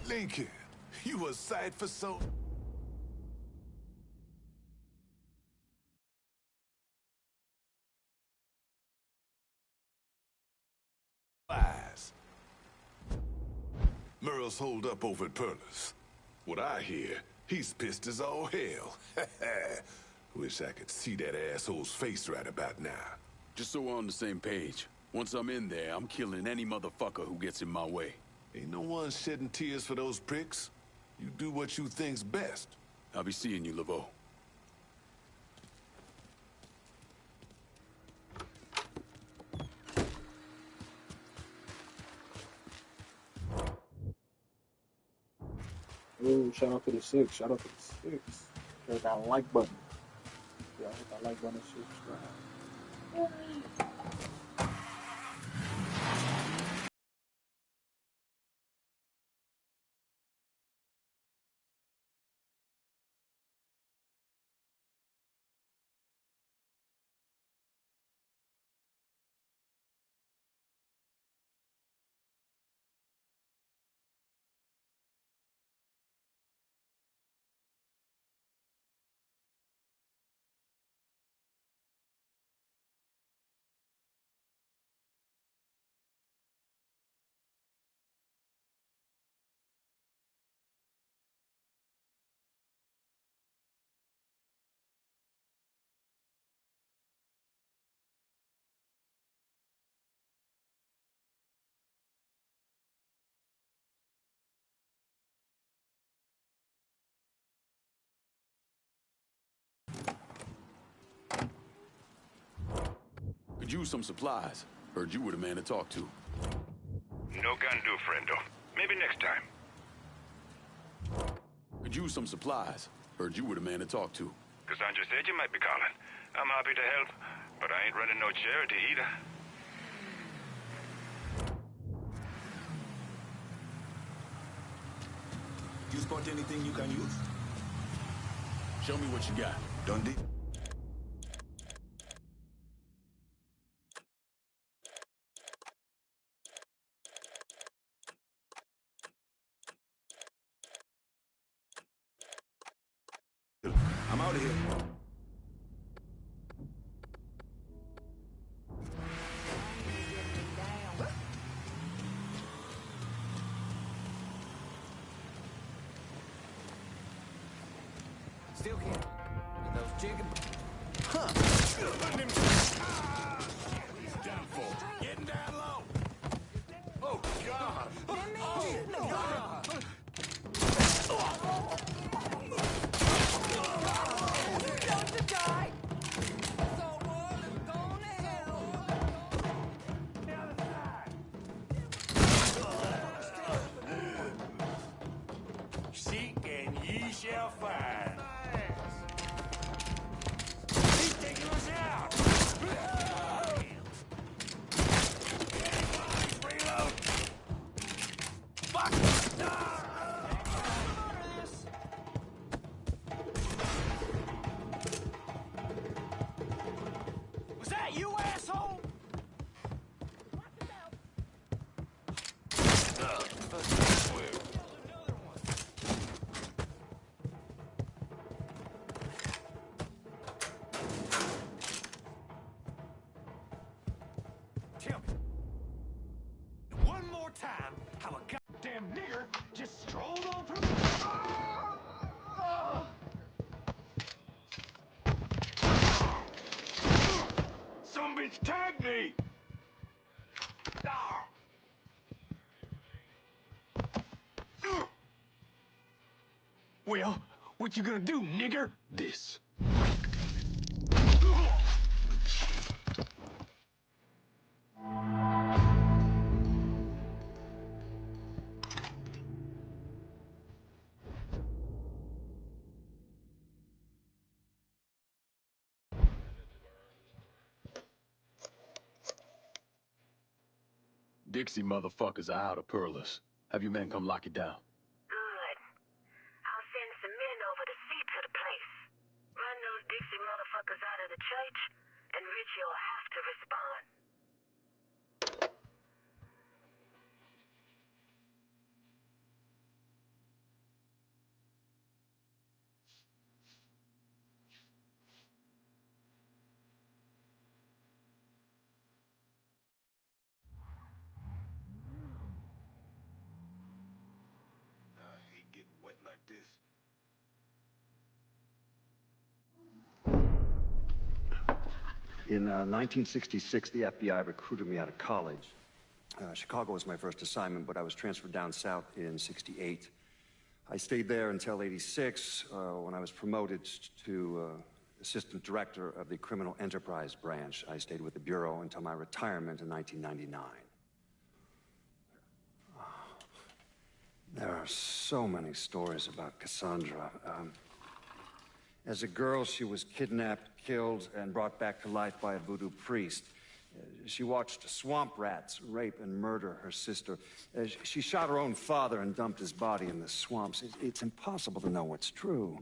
Speaker 16: Lincoln, you a sight for so... Lies. Merle's holed up over at Perla's. What I hear, he's pissed as all hell. Wish I could see that asshole's face right about now.
Speaker 2: Just so we're on the same page. Once I'm in there, I'm killing any motherfucker who gets in my way.
Speaker 16: Ain't no one shedding tears for those pricks. You do what you think's best.
Speaker 2: I'll be seeing you, Laveau.
Speaker 11: Ooh, shout out to the 6. Shout out to the 6. Hit that like button. Yeah, hit that like button and subscribe.
Speaker 2: Could use some supplies. Heard you were the man to talk to.
Speaker 7: No can do, friendo. Maybe next time.
Speaker 2: Could use some supplies. Heard you were the man to talk to.
Speaker 7: Cassandra said you might be calling. I'm happy to help, but I ain't running no charity either.
Speaker 8: You spot anything you can use?
Speaker 2: Show me what you got.
Speaker 8: Dundee? I'm out of here.
Speaker 17: Still can't get those chicken. Huh.
Speaker 16: He's down for. Getting down low. Oh, God.
Speaker 5: Seek and ye shall find. He's taking us out. Reload. Fuck. Was that you, asshole? Tell me, one more time, how a goddamn nigger just strolled on through. Some bitch tagged me. Well, what you gonna do, nigger? This.
Speaker 13: Dixie motherfuckers are out of Perlas. Have your men come lock it down.
Speaker 9: Good. I'll send some men over to see to the place. Run those Dixie motherfuckers out of the church, and Richie'll have to respond.
Speaker 18: In 1966, the FBI recruited me out of college. Chicago was my first assignment, but I was transferred down south in '68. I stayed there until '86, when I was promoted to assistant director of the criminal enterprise branch. I stayed with the Bureau until my retirement in 1999. There are so many stories about Cassandra. As a girl, she was kidnapped, killed, and brought back to life by a voodoo priest. She watched swamp rats rape and murder her sister. She shot her own father and dumped his body in the swamps. It's impossible to know what's true.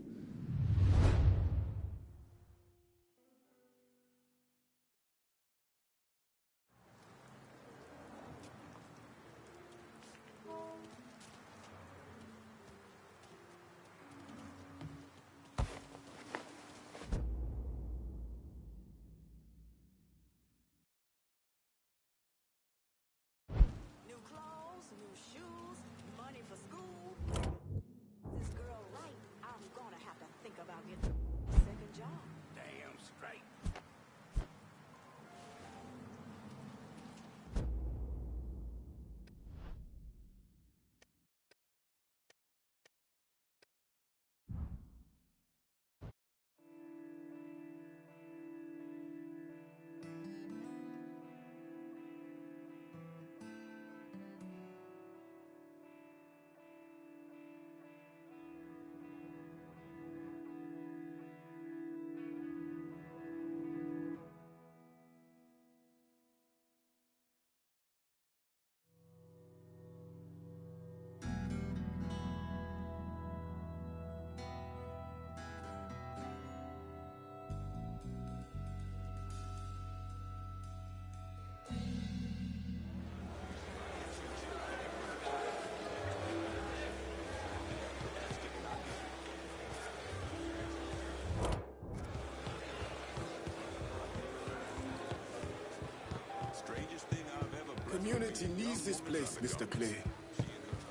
Speaker 19: Community needs this place, Mr. Clay.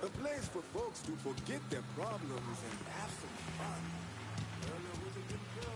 Speaker 19: A place for folks to forget their problems and have some fun. Earlier was a good girl.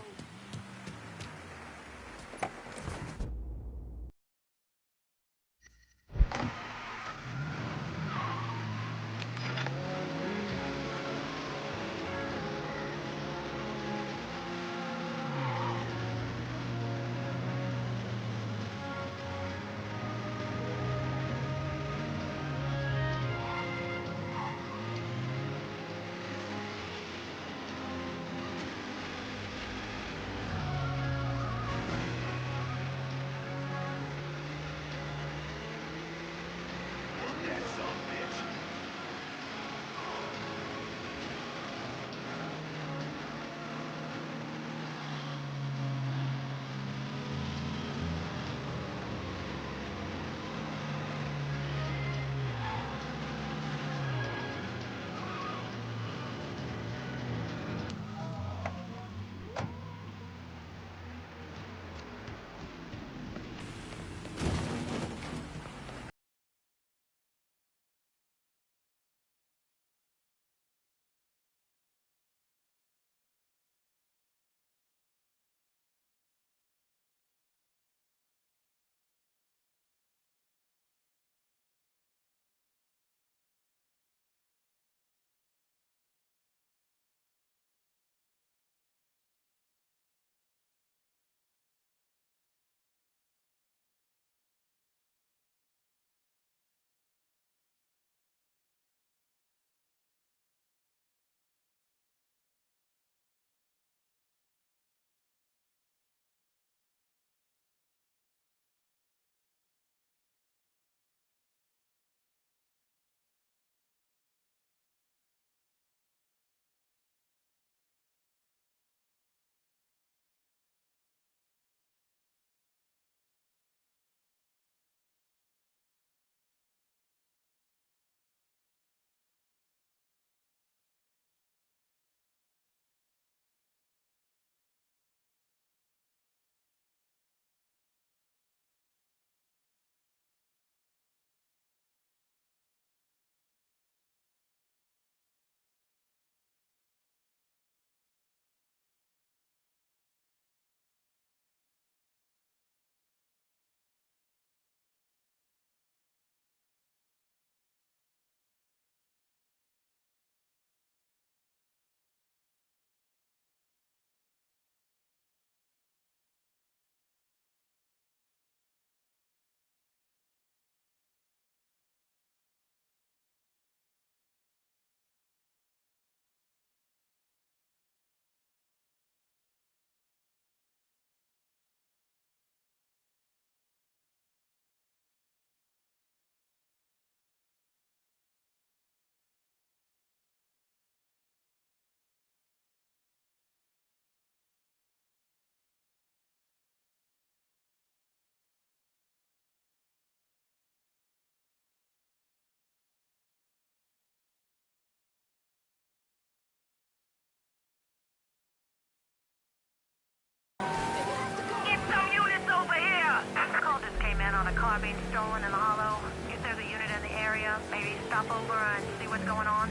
Speaker 9: maybe stop over and see what's going on?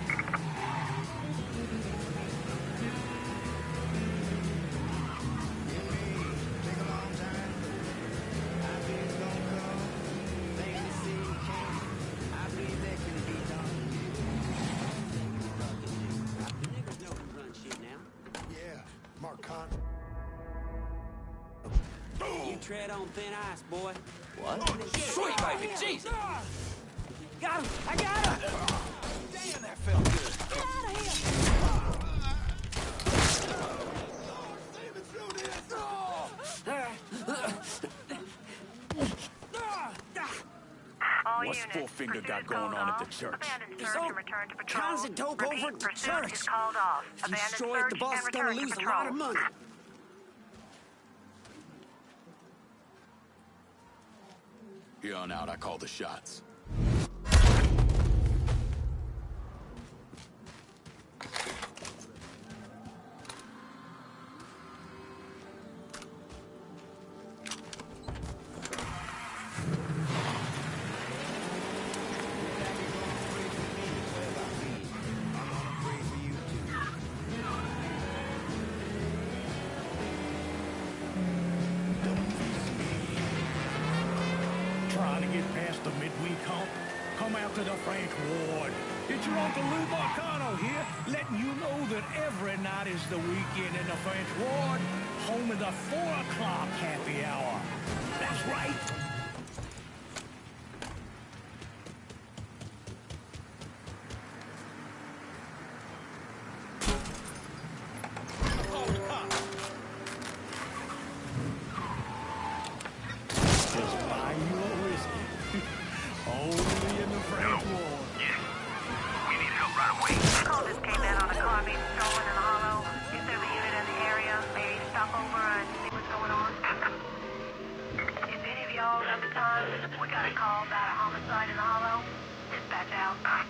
Speaker 10: You tread on thin ice, boy.
Speaker 15: What? Sweet baby, Jesus!
Speaker 10: Got him! I got him! Damn, that felt good. Get out of here!
Speaker 9: All
Speaker 8: What's
Speaker 9: units,
Speaker 8: Four-Finger
Speaker 9: pursuit
Speaker 8: got
Speaker 9: is
Speaker 8: going
Speaker 9: called
Speaker 8: on at
Speaker 9: off.
Speaker 8: the church?
Speaker 9: Abandoned
Speaker 10: There's
Speaker 9: search
Speaker 10: all
Speaker 9: and return to patrol.
Speaker 10: kinds of dope
Speaker 9: Repeat,
Speaker 10: over at the
Speaker 9: pursuit
Speaker 10: church.
Speaker 9: is called off.
Speaker 10: If you
Speaker 9: Abandoned
Speaker 10: destroy it,
Speaker 9: search
Speaker 10: the boss
Speaker 9: and
Speaker 10: is gonna
Speaker 9: return to
Speaker 10: lose a
Speaker 9: patrol.
Speaker 10: lot of money.
Speaker 2: Here on out, I call the shots.
Speaker 5: Trying to get past the midweek hump? Come out to the French Ward. It's your Uncle Lou Marcano here, letting you know that every night is the weekend in the French Ward, home of the 4 o'clock happy hour. That's right. Just buy you a whiskey. Only in the French Ward.
Speaker 7: We need help right away.
Speaker 9: Call this K-Man on a car being stolen in the hollow. Is there a unit in the area? Maybe stop over and see what's going on? If any of y'all have the time, we got a call about a homicide in the hollow. Dispatch out.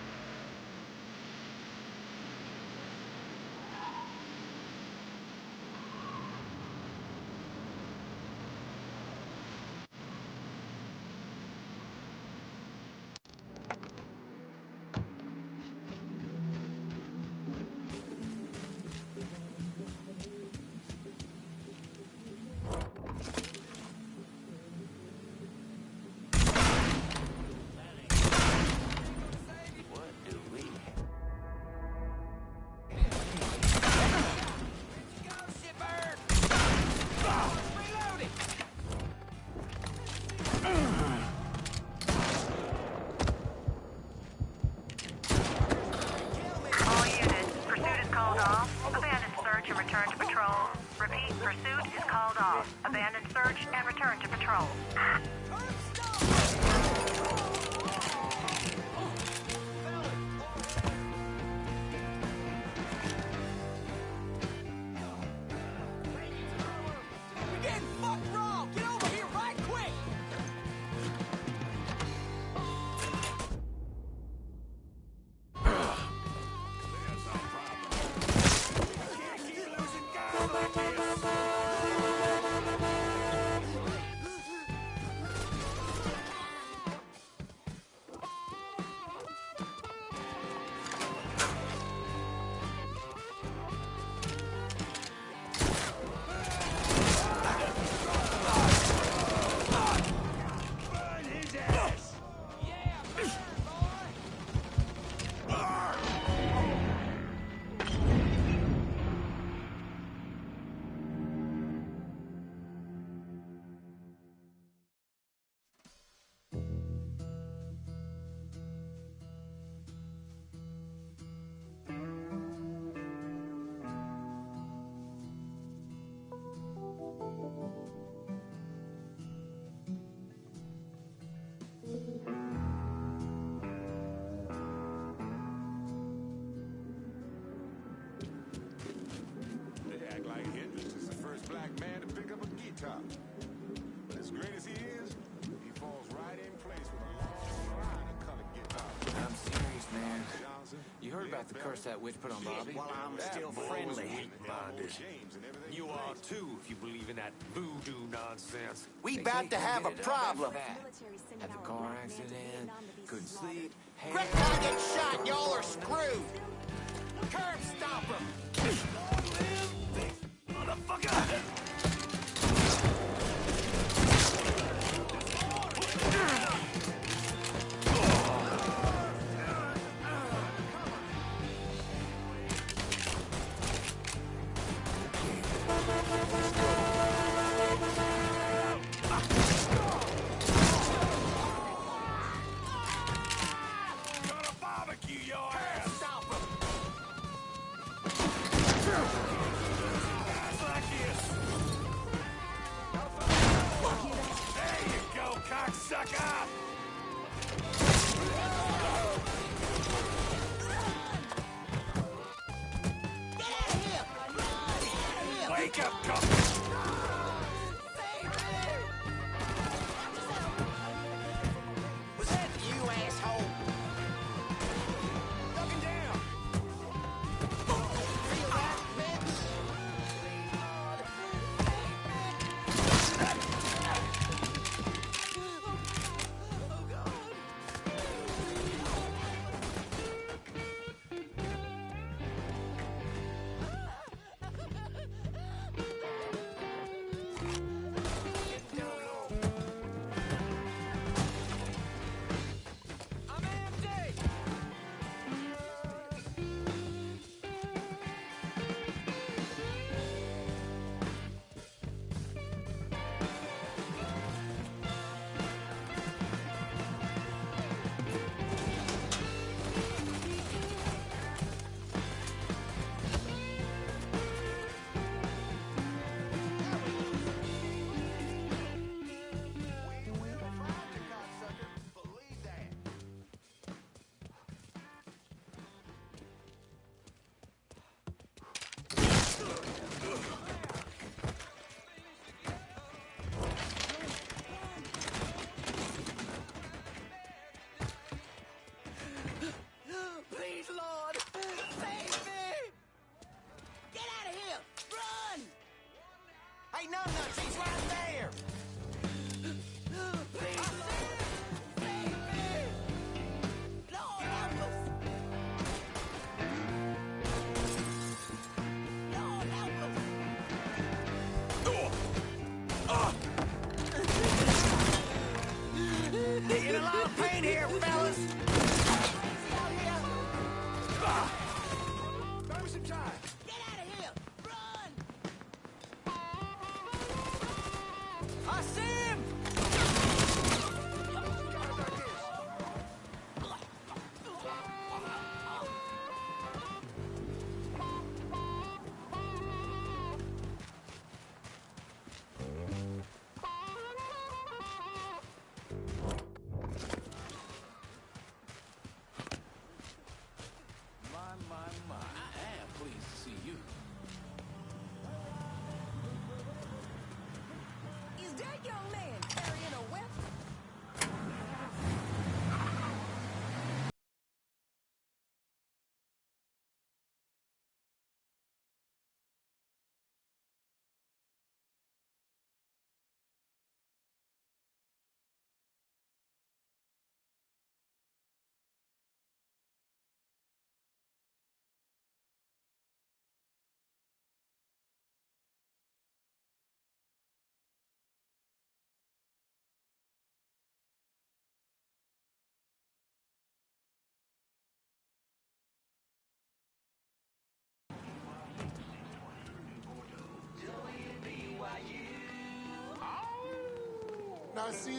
Speaker 9: All units, pursuit is called off. Abandoned search and return to patrol. Repeat, pursuit is called off. Abandoned search and return to patrol.
Speaker 10: We're getting fucked wrong! Get over here right quick! Man, you heard about the curse that witch put on Bobby?
Speaker 15: Well, I'm still friendly. Minded. You are too, if you believe in that voodoo nonsense.
Speaker 10: We about to have a problem. Had the car accident, couldn't sleep.
Speaker 15: Greg, I get shot, y'all are screwed! Curb stopper! Motherfucker! In a lot of pain here, fellas! Buy me some time! Get out of here! Run! I see him!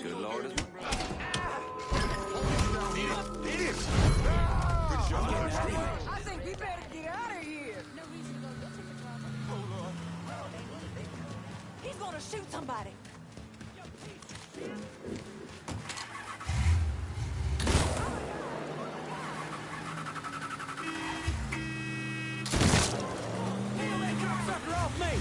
Speaker 10: Good Lord.
Speaker 19: Good job.
Speaker 14: I think we better get out of here.
Speaker 22: No reason to go looking for trouble.
Speaker 14: He's gonna shoot somebody.
Speaker 10: Nail that cocksucker off me!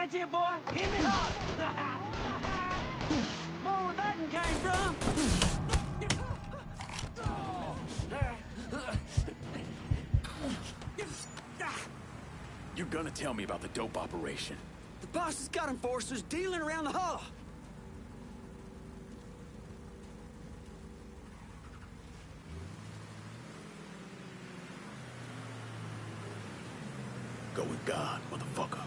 Speaker 10: Catch it, boy! Hit me hard! More where that one came from!
Speaker 2: You're gonna tell me about the dope operation.
Speaker 17: The boss has got enforcers dealing around the hall.
Speaker 2: Go with God, motherfucker.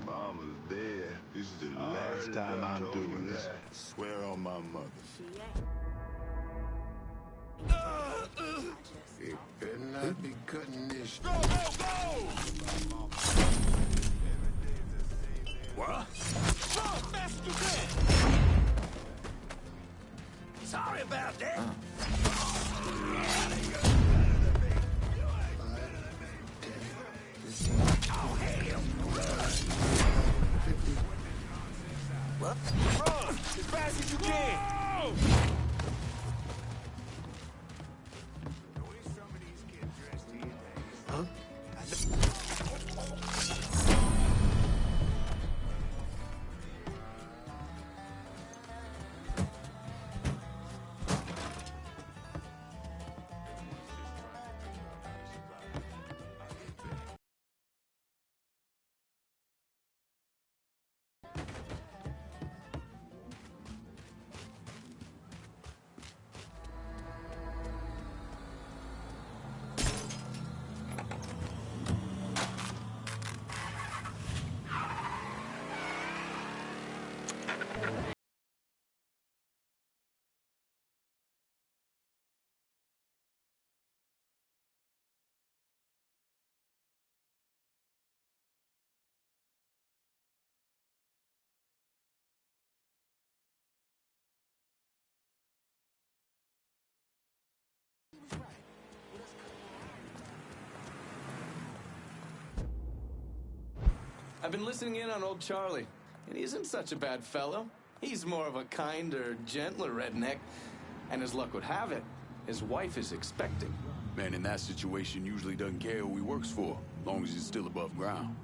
Speaker 16: Mama's dead. This is the last time I'm doing this. Swear on my mother. It better not be cutting this. Go, go, go! What? Go, fast as you can!
Speaker 10: Sorry about that! Oh, hell! What? Run! As fast as you can! Huh?
Speaker 20: I've been listening in on old Charlie, and he isn't such a bad fellow. He's more of a kinder, gentler redneck, and as luck would have it, his wife is expecting.
Speaker 2: Man in that situation usually doesn't care who he works for, long as he's still above ground.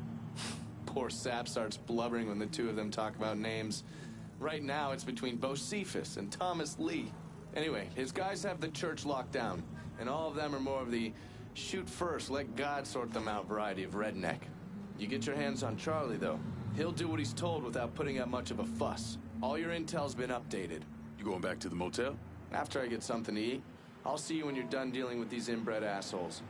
Speaker 20: Poor Sap starts blubbering when the two of them talk about names. Right now, it's between Bocephus and Thomas Lee. Anyway, his guys have the church locked down, and all of them are more of the shoot first, let God sort them out variety of redneck. You get your hands on Charlie, though. He'll do what he's told without putting up much of a fuss. All your intel's been updated.
Speaker 2: You going back to the motel?
Speaker 20: After I get something to eat, I'll see you when you're done dealing with these inbred assholes.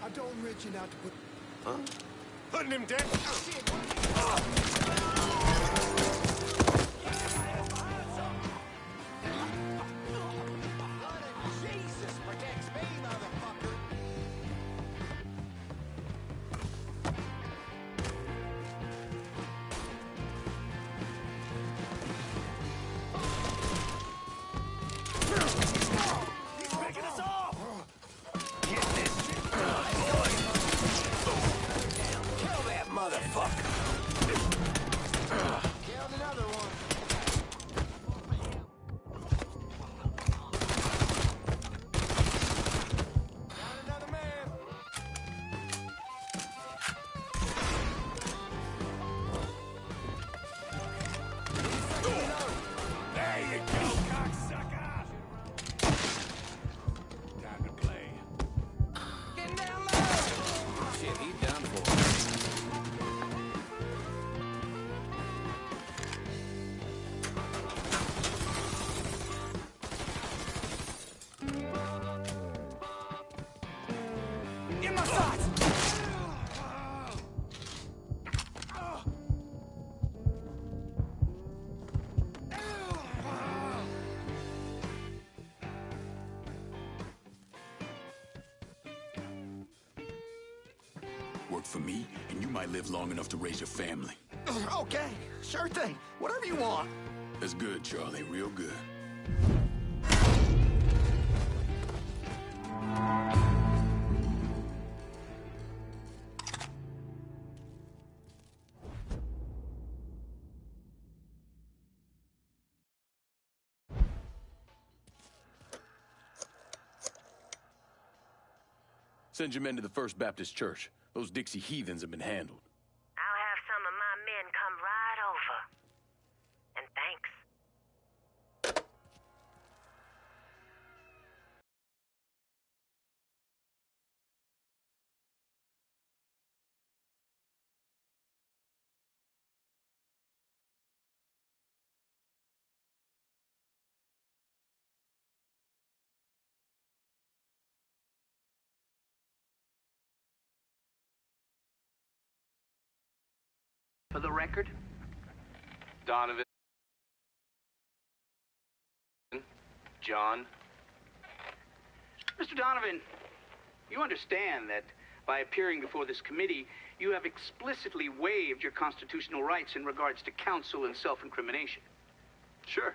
Speaker 19: I told Richie not to put...
Speaker 13: Huh?
Speaker 19: Putting him down.
Speaker 17: Jesus protects me, motherfucker.
Speaker 10: He's picking us off!
Speaker 17: Kill that motherfucker! Killed another one. Down another man.
Speaker 10: There you go, cocksucker! Time to play.
Speaker 17: Getting down low!
Speaker 15: Shit, he's done for.
Speaker 17: In my sights!
Speaker 2: Work for me, and you might live long enough to raise your family.
Speaker 17: Okay, sure thing. Whatever you want.
Speaker 2: That's good, Charlie. Real good. Send your men to the First Baptist Church. Those Dixie heathens have been handled.
Speaker 9: I'll have some of my men come right over. And thanks.
Speaker 3: For the record, Donovan, John. Mr. Donovan, you understand that by appearing before this committee, you have explicitly waived your constitutional rights in regards to counsel and self-incrimination. Sure.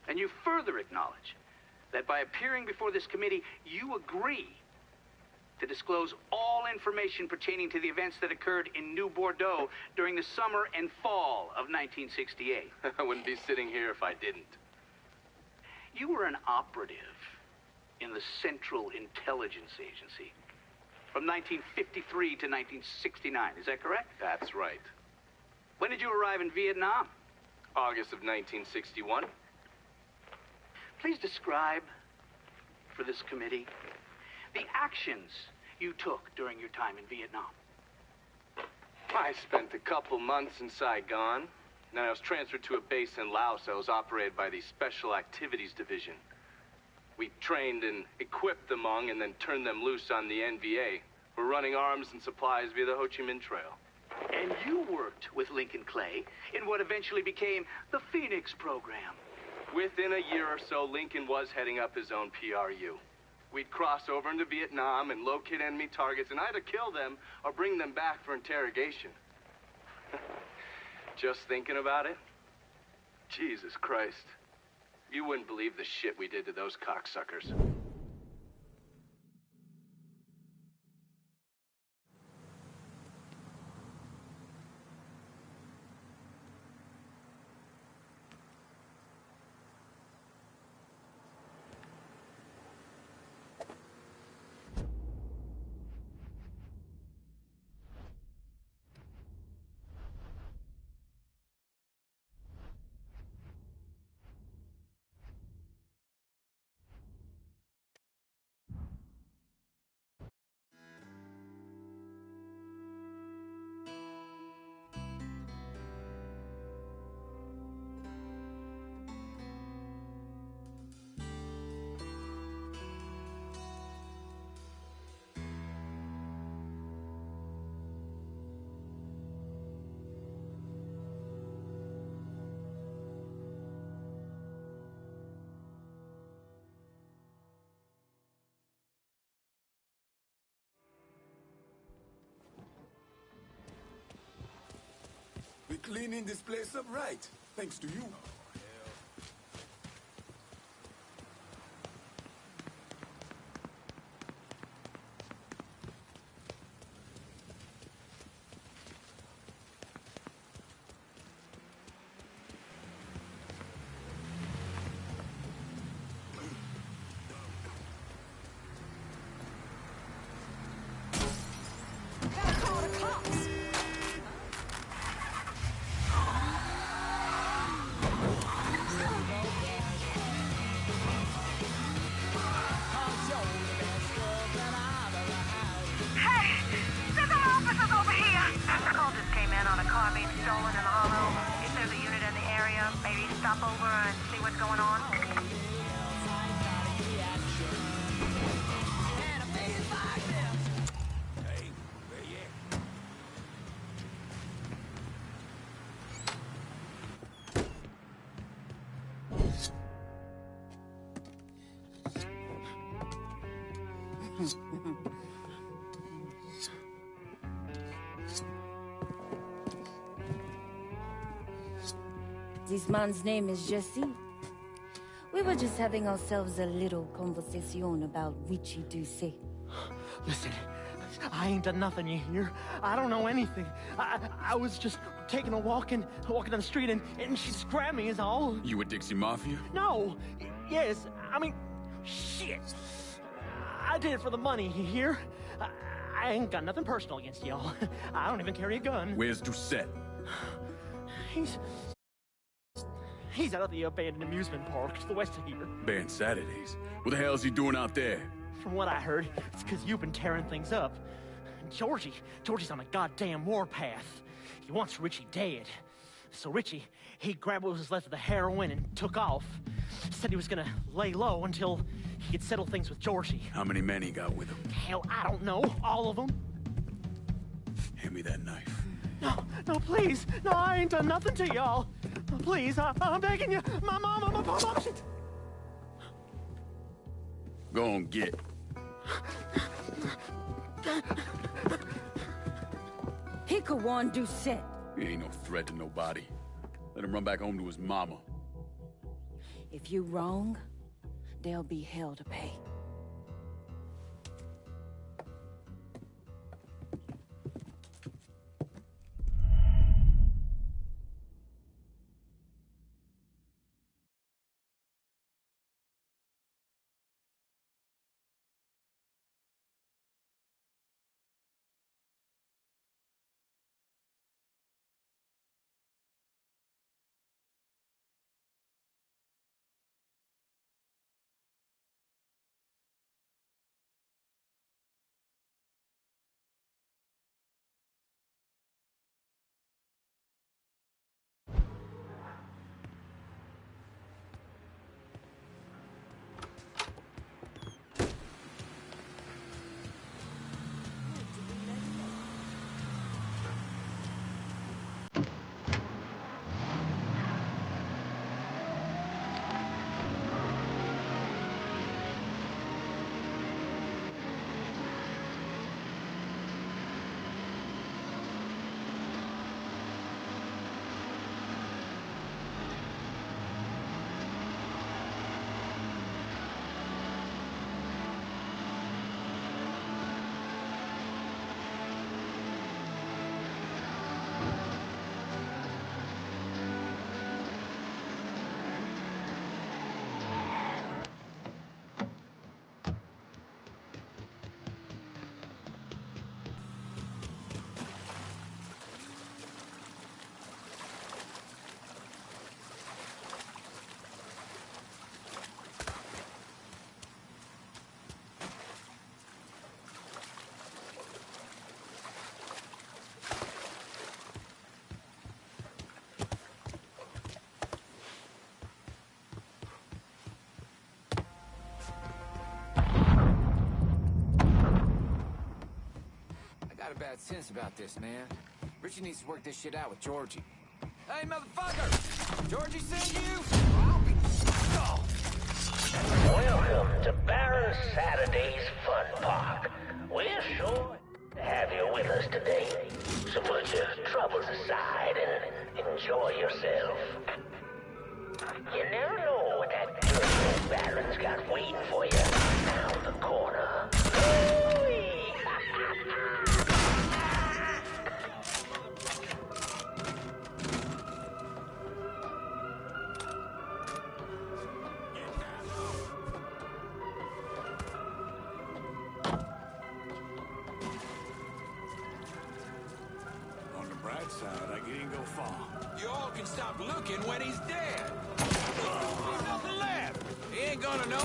Speaker 3: And you further acknowledge that by appearing before this committee, you agree to disclose all information pertaining to the events that occurred in New Bordeaux during the summer and fall of 1968.
Speaker 20: I wouldn't be sitting here if I didn't.
Speaker 3: You were an operative in the Central Intelligence Agency from 1953 to 1969. Is that correct?
Speaker 20: That's right.
Speaker 3: When did you arrive in Vietnam?
Speaker 20: August of 1961.
Speaker 3: please describe for this committee the actions you took during your time in Vietnam?
Speaker 20: I spent a couple months in Saigon. Then I was transferred to a base in Laos that was operated by the Special Activities Division. We trained and equipped the Hmong and then turned them loose on the NVA. We're running arms and supplies via the Ho Chi Minh Trail.
Speaker 3: And you worked with Lincoln Clay in what eventually became the Phoenix program.
Speaker 20: Within a year or so, Lincoln was heading up his own PRU. We'd cross over into Vietnam and locate enemy targets and either kill them or bring them back for interrogation. Just thinking about it? Jesus Christ. You wouldn't believe the shit we did to those cocksuckers.
Speaker 19: We're cleaning this place up right, thanks to you.
Speaker 14: This man's name is Jesse. We were just having ourselves a little conversation about Richie Doucet.
Speaker 1: Listen, I ain't done nothing, you hear? I don't know anything. I was just taking a walking down the street and she just grabbed me is all.
Speaker 2: You with Dixie Mafia?
Speaker 1: No. Yes, I mean, shit. I did it for the money, you hear? I ain't got nothing personal against y'all. I don't even carry a gun.
Speaker 2: Where's Doucet?
Speaker 1: He's out at the abandoned amusement park to the west of here.
Speaker 2: Banned Saturdays. What the hell is he doing out there?
Speaker 1: From what I heard, it's because you've been tearing things up. Georgie's on a goddamn warpath. He wants Richie dead. So Richie, he grabbed what was left of the heroin and took off. Said he was gonna lay low until he could settle things with Georgie.
Speaker 2: How many men he got with him?
Speaker 1: Hell, I don't know. All of them.
Speaker 2: Hand me that knife.
Speaker 1: No, please. No, I ain't done nothing to y'all. Please, I'm begging you. My mom, shit.
Speaker 2: Go on, get.
Speaker 14: He could warn Doucet.
Speaker 2: He ain't no threat to nobody. Let him run back home to his mama.
Speaker 14: If you wrong, there'll be hell to pay.
Speaker 10: got a bad sense about this, man. Richie needs to work this shit out with Georgie. Hey, motherfucker! Georgie sent you? Oh.
Speaker 4: Welcome to Baron Saturday's Fun Park. We're sure to have you with us today. So put your troubles aside and enjoy yourself. You never know what that good Baron's got waiting for you down the corner.
Speaker 5: On the bright side, I didn't go far.
Speaker 10: You all can stop looking when he's dead. There's nothing left. He ain't gonna know.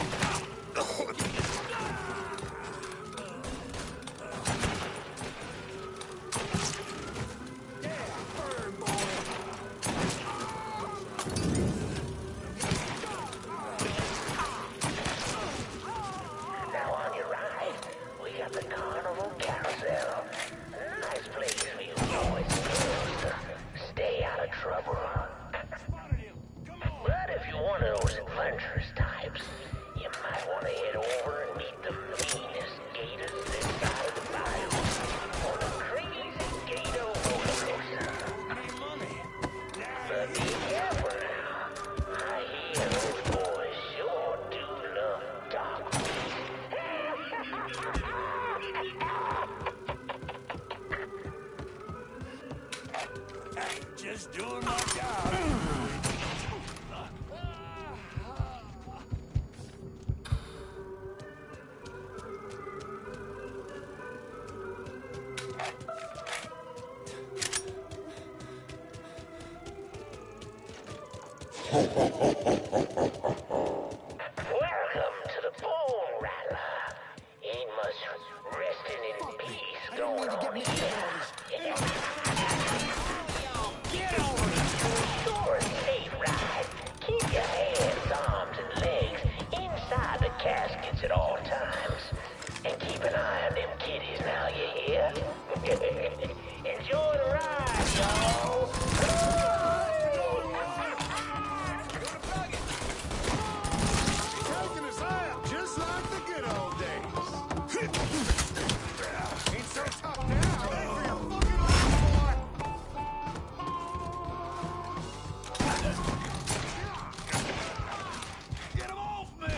Speaker 4: Now on your right, we got the Carnival Carousel. Nice place for you boys and girls to stay out of trouble. But if you're one of those adventurous types, you might want to head over and meet the meanest gators this side of the bayou on the crazy gator roller coaster. But be careful now. I hear those boys sure do love dark
Speaker 5: Just doing my job.
Speaker 4: Welcome to the Bone Rattler. Ain't much resting in peace going on here.
Speaker 10: Get over it!
Speaker 4: For a safe ride, keep your hands, arms, and legs inside the caskets at all times. And keep an eye on them kitties now, you hear? Enjoy the ride, y'all!
Speaker 5: Taking us out, just like the good old days. Ain't so tough now. Thanks for your fucking life, boy. Get him off me!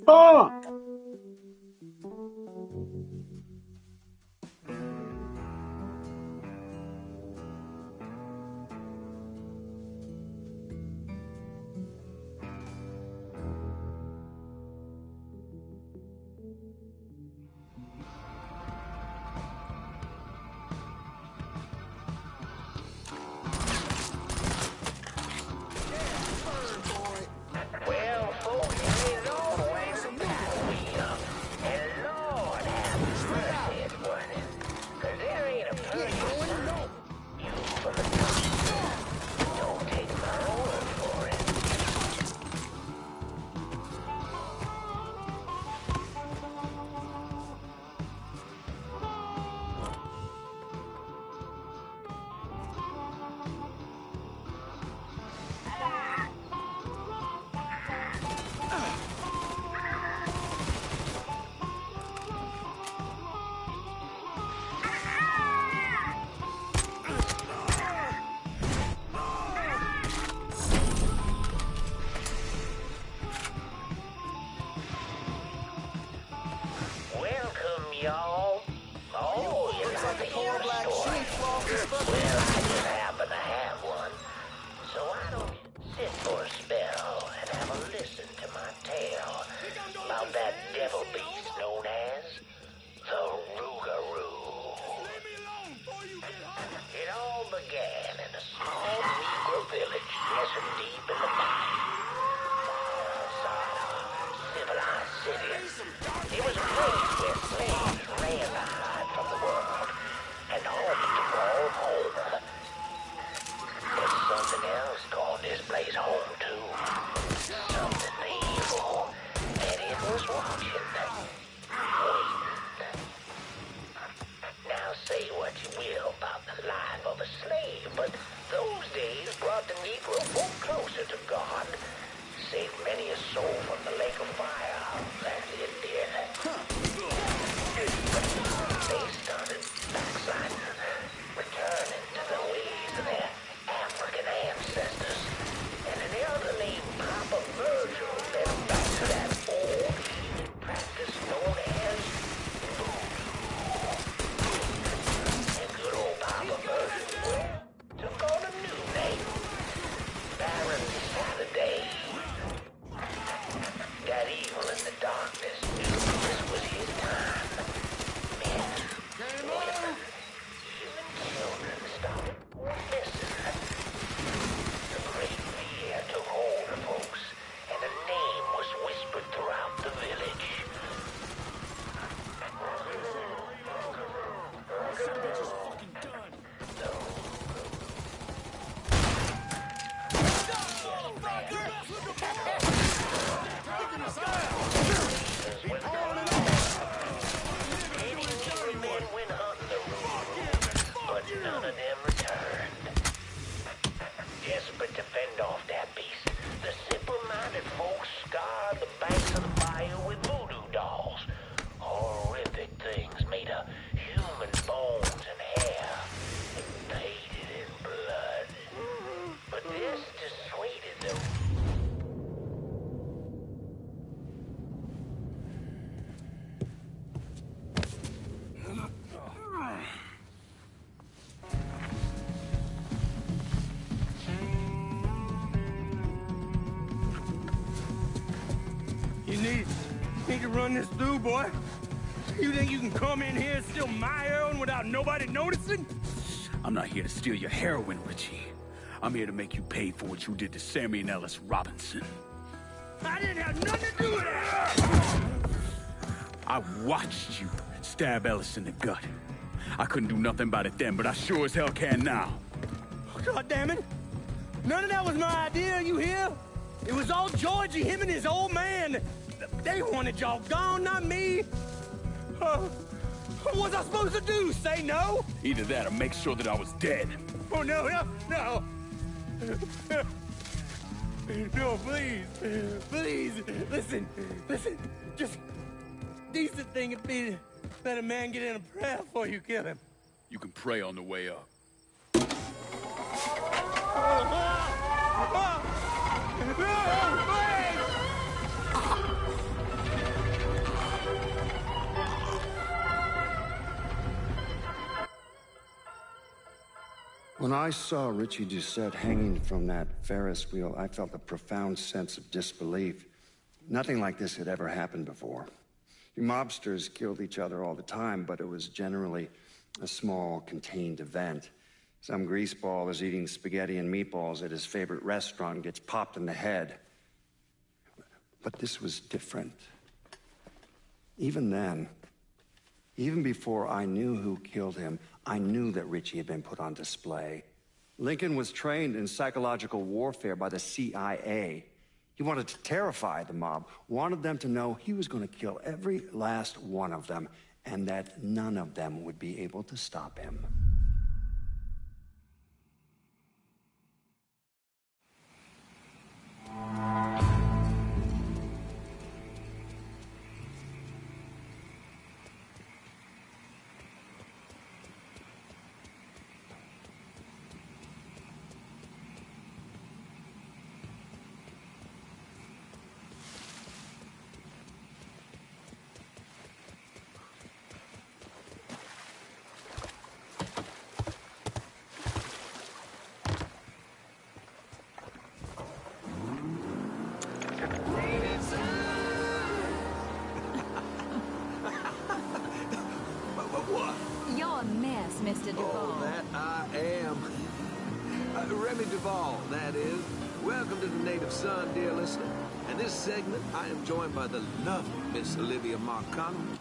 Speaker 11: Fuck!
Speaker 4: Well, folks, you made it all the way to the battle wheel. And Lord have mercy, it's burning. 'Cause there ain't a person sign. You from the top. Don't take my word for it. Welcome, y'all. Oh, you like a poor black sheep. Well, I just happen to have one. So why don't you sit for a spell and have a listen to my tale about that devil beast known as the Rougarou. It all began in a small Negro village nestled deep in the body. Outside our civilized city. It was a place where slaves ran to hide from the world and home to call home. But something else called this place home too. Something evil. And it was watching. Waiting. Now say what you will about the life of a slave, but those days brought the Negro folk closer to God. Saved many a soul from the lake of fire, as it did. They started backsliding, returning to the ways of their African ancestors. And an elder named Papa Virgil led them back to that old heathen practice known as voodoo. And good old Papa Virgil took on a new name, Baron Saturday. That evil in the darkness knew this was his time. Men, women, even children started missing. The great fear took hold of folks, and a name was whispered throughout the village.
Speaker 5: Son of a bitch is fucking done.
Speaker 4: But none of them returned. Desperate to fend off that beast, the simple-minded folks scoured the banks of the bayou with voodoo dolls. Horrific things made of human bones and hair, and painted in blood. But this dissuaded them.
Speaker 5: You need to run this through, boy. You think you can come in here and steal my heroin without nobody noticing?
Speaker 2: I'm not here to steal your heroin, Richie. I'm here to make you pay for what you did to Sammy and Ellis Robinson.
Speaker 5: I didn't have nothing to do with that!
Speaker 2: I watched you stab Ellis in the gut. I couldn't do nothing about it then, but I sure as hell can now.
Speaker 5: God damn it! None of that was my idea, you hear? It was all Georgie, him and his old man. They wanted y'all gone, not me. What was I supposed to do? Say no?
Speaker 2: Either that or make sure that I was dead.
Speaker 5: Oh, no. No, please. Please. Listen. Just decent thing would be to let a man get in a prayer before you kill him.
Speaker 2: You can pray on the way up.
Speaker 18: When I saw Richie Doucette hanging from that Ferris wheel, I felt a profound sense of disbelief. Nothing like this had ever happened before. You mobsters killed each other all the time, but it was generally a small, contained event. Some greaseball is eating spaghetti and meatballs at his favorite restaurant and gets popped in the head. But this was different. Even then, even before I knew who killed him, I knew that Richie had been put on display. Lincoln was trained in psychological warfare by the CIA. He wanted to terrify the mob, wanted them to know he was going to kill every last one of them, and that none of them would be able to stop him.
Speaker 22: Mr. Duvall.
Speaker 15: Oh, that I am. Remy Duvall, that is. Welcome to the Native Son, dear listener. And this segment, I am joined by the lovely Miss Olivia Marcano.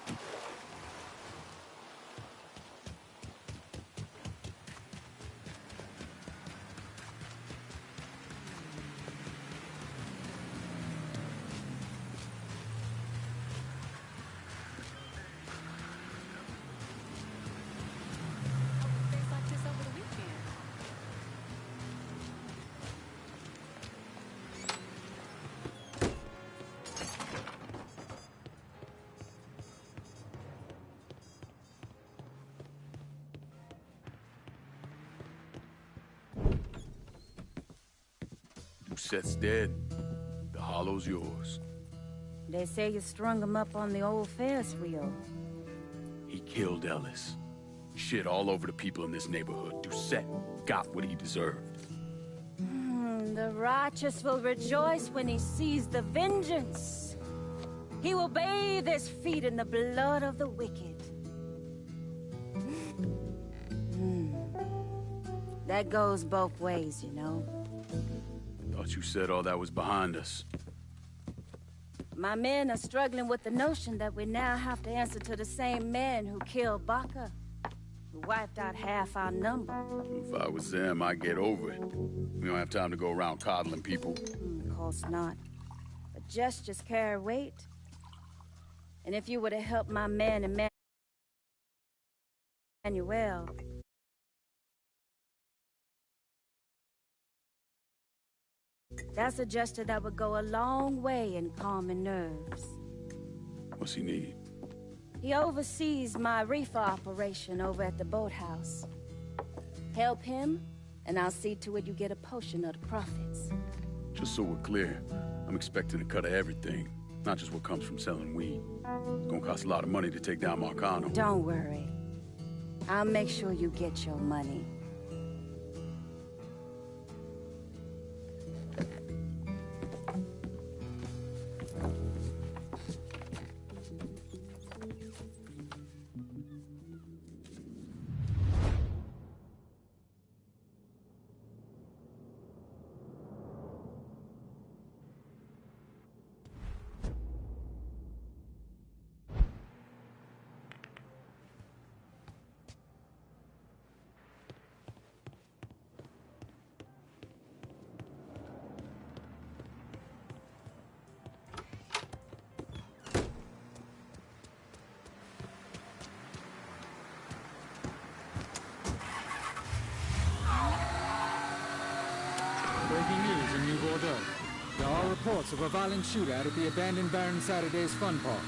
Speaker 2: Doucette's dead. The hollow's yours.
Speaker 14: They say you strung him up on the old Ferris wheel.
Speaker 2: He killed Ellis. Shit all over the people in this neighborhood. Doucette got what he deserved.
Speaker 14: The righteous will rejoice when he sees the vengeance. He will bathe his feet in the blood of the wicked. That goes both ways, you know.
Speaker 2: Thought you said all that was behind us.
Speaker 14: My men are struggling with the notion that we now have to answer to the same man who killed Baca, who wiped out half our number.
Speaker 2: If I was them, I'd get over it. We don't have time to go around coddling people.
Speaker 14: Of course not. But gestures carry weight. And if you were to help my man Emmanuel, that's a gesture that would go a long way in calming nerves.
Speaker 2: What's he need?
Speaker 14: He oversees my reefer operation over at the boathouse. Help him, and I'll see to it you get a portion of the profits.
Speaker 2: Just so we're clear, I'm expecting a cut of everything, not just what comes from selling weed. It's gonna cost a lot of money to take down Marcano.
Speaker 14: Don't worry. I'll make sure you get your money.
Speaker 6: Breaking news in New Bordeaux. There are reports of a violent shootout at the abandoned Baron Saturday's Fun Park.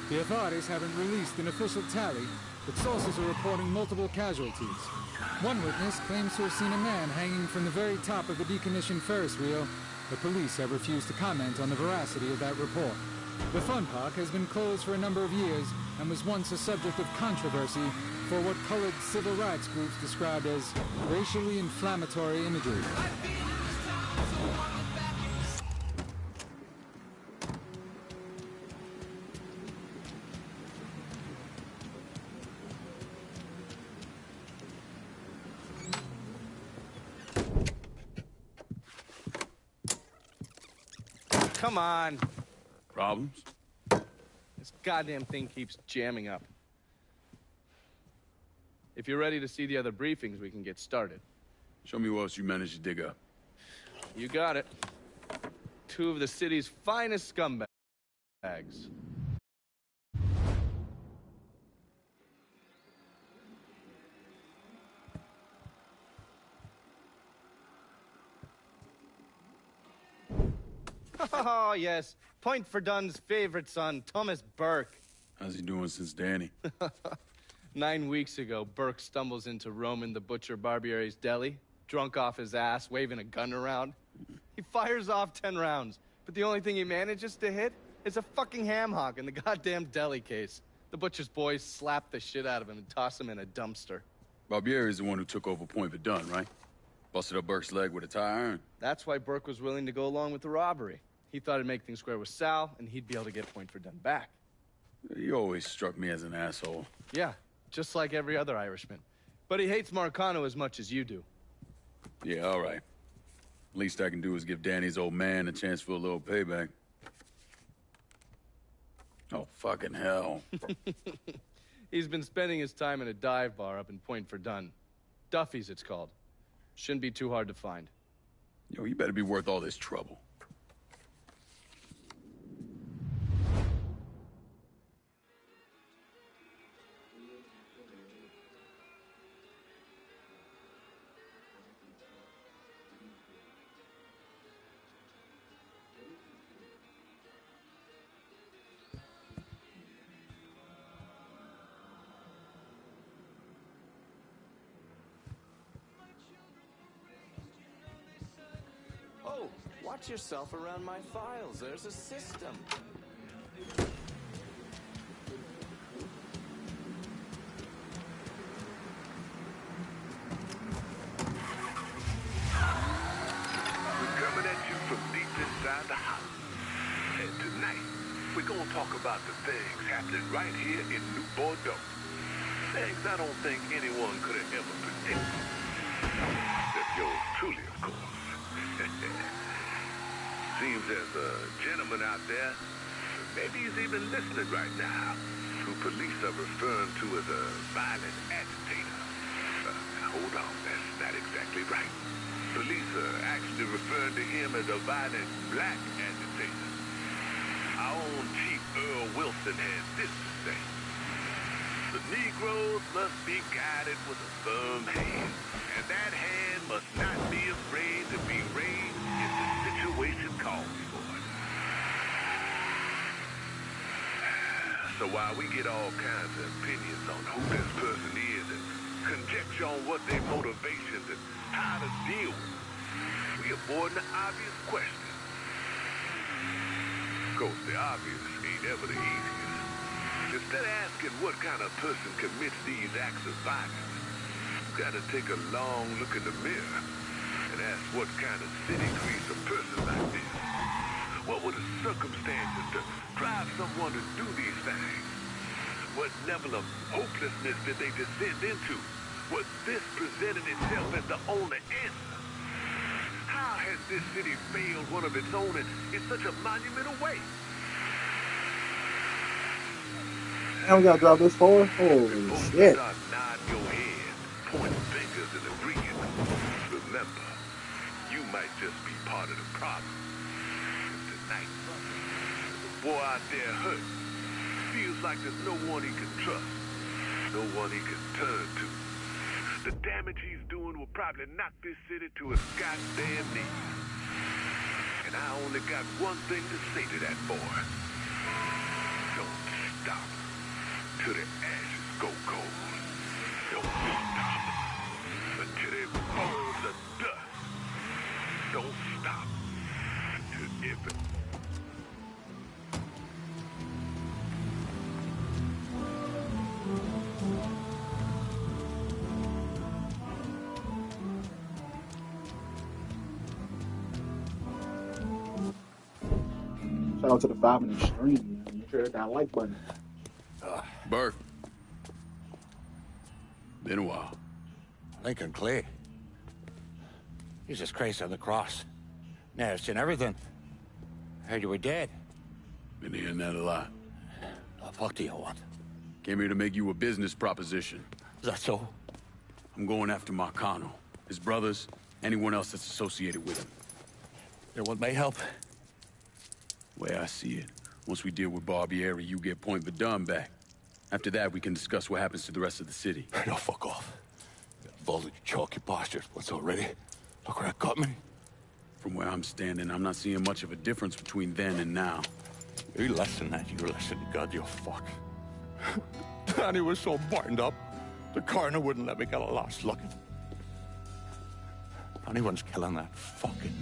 Speaker 6: The authorities haven't released an official tally, but sources are reporting multiple casualties. One witness claims to have seen a man hanging from the very top of the decommissioned Ferris wheel. The police have refused to comment on the veracity of that report. The Fun Park has been closed for a number of years, and was once a subject of controversy for what colored civil rights groups described as racially inflammatory imagery.
Speaker 20: Come on.
Speaker 2: Problems?
Speaker 20: This goddamn thing keeps jamming up. If you're ready to see the other briefings, we can get started.
Speaker 2: Show me what else you managed to dig up.
Speaker 20: You got it. 2 of the city's finest scumbags. Oh, yes. Point for Dunn's favorite son, Thomas Burke.
Speaker 2: How's he doing since Danny?
Speaker 20: 9 weeks ago, Burke stumbles into Roman the Butcher Barbiere's deli, drunk off his ass, waving a gun around. He fires off 10 rounds, but the only thing he manages to hit is a fucking ham hock in the goddamn deli case. The butcher's boys slap the shit out of him and toss him in a dumpster.
Speaker 2: Barbieri is the one who took over Point Verdun, right? Busted up Burke's leg with a tire iron.
Speaker 20: That's why Burke was willing to go along with the robbery. He thought it'd make things square with Sal, and he'd be able to get Point Verdun back.
Speaker 2: He always struck me as an asshole.
Speaker 20: Yeah, just like every other Irishman. But he hates Marcano as much as you do.
Speaker 2: Yeah, all right. Least I can do is give Danny's old man a chance for a little payback. Oh, fucking hell.
Speaker 20: He's been spending his time in a dive bar up in Point Verdun. Duffy's, it's called. Shouldn't be too hard to find.
Speaker 2: Yo, you better be worth all this trouble.
Speaker 10: Oh, watch yourself around my files. There's a system.
Speaker 7: We're coming at you from deep inside the house. And tonight, we're gonna talk about the things happening right here in New Bordeaux. Things I don't think anyone could have ever predicted. Except yours truly, of course. Seems there's a gentleman out there, maybe he's even listening right now, who police are referring to as a violent agitator. Hold on, that's not exactly right. Police are actually referring to him as a violent black agitator. Our own Chief Earl Wilson has this to say. The Negroes must be guided with a firm hand, and that hand must not be afraid to be raised if the situation calls for it. So while we get all kinds of opinions on who this person is and conjecture on what their motivations and how to deal with them, we avoid the obvious question. Of course, the obvious ain't ever the easiest. Instead of asking what kind of person commits these acts of violence, you gotta take a long look in the mirror and ask what kind of city creates a person like this. What were the circumstances to drive someone to do these things? What level of hopelessness did they descend into? Was this presented itself as the only answer? How has this city failed one of its own in such a monumental way?
Speaker 11: And we gotta drop this forward? Holy shit.
Speaker 7: Start nodding your head, pointing fingers and agreeing. Remember, you might just be part of the problem. And tonight, the boy out there hurt. Feels like there's no one he can trust. No one he can turn to. The damage he's doing will probably knock this city to its goddamn knees. And I only got one thing to say to that boy. Don't stop till the ashes go cold. Don't stop until they burn to dust. Don't stop until every...
Speaker 11: Shout out to the 5-minute stream, man. Make sure to hit that like button.
Speaker 2: Burke. Been a while.
Speaker 12: Lincoln Clay. Jesus Christ on the cross. Now I've seen everything. Heard you were dead.
Speaker 2: Been hearing that a lot.
Speaker 12: The fuck do you want?
Speaker 2: Came here to make you a business proposition.
Speaker 12: Is that so?
Speaker 2: I'm going after Marcano, his brothers, anyone else that's associated with him.
Speaker 12: You want my help?
Speaker 2: Way I see it, once we deal with Barbieri, you get Point Verdun back. After that, we can discuss what happens to the rest of the city.
Speaker 12: No, fuck off. Volley chalky bastards once already. Look where it got me.
Speaker 2: From where I'm standing, I'm not seeing much of a difference between then and now.
Speaker 12: You listen, and you listen, God, you fuck. Danny was so burned up, the coroner wouldn't let me get a last look. If anyone's killing that fucking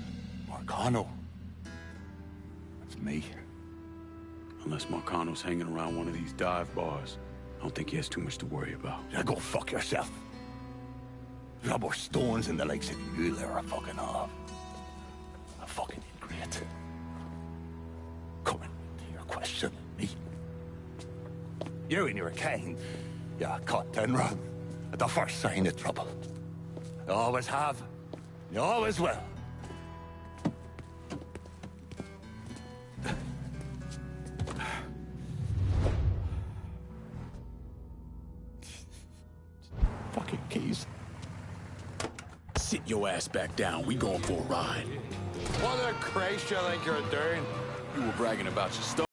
Speaker 12: Marcano, it's me.
Speaker 2: Unless Marcano's hanging around one of these dive bars, I don't think he has too much to worry about.
Speaker 12: Yeah, go fuck yourself. There's no more stones in the likes of you there are fucking off. A fucking ingrate. Coming to your question, me. You and your kind, you caught and run at the first sign of trouble. You always have, you always will. Fucking keys.
Speaker 2: Sit your ass back down. We going for a ride.
Speaker 12: What the Christ you think you're doing?
Speaker 2: You were bragging about your stuff.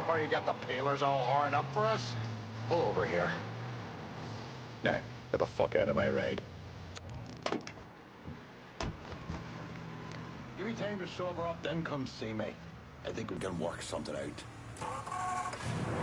Speaker 12: before you get the peelers all horned up for us? Pull over here. Now, get the fuck out of my ride. Give me time to sober up, then come see me. I think we can work something out.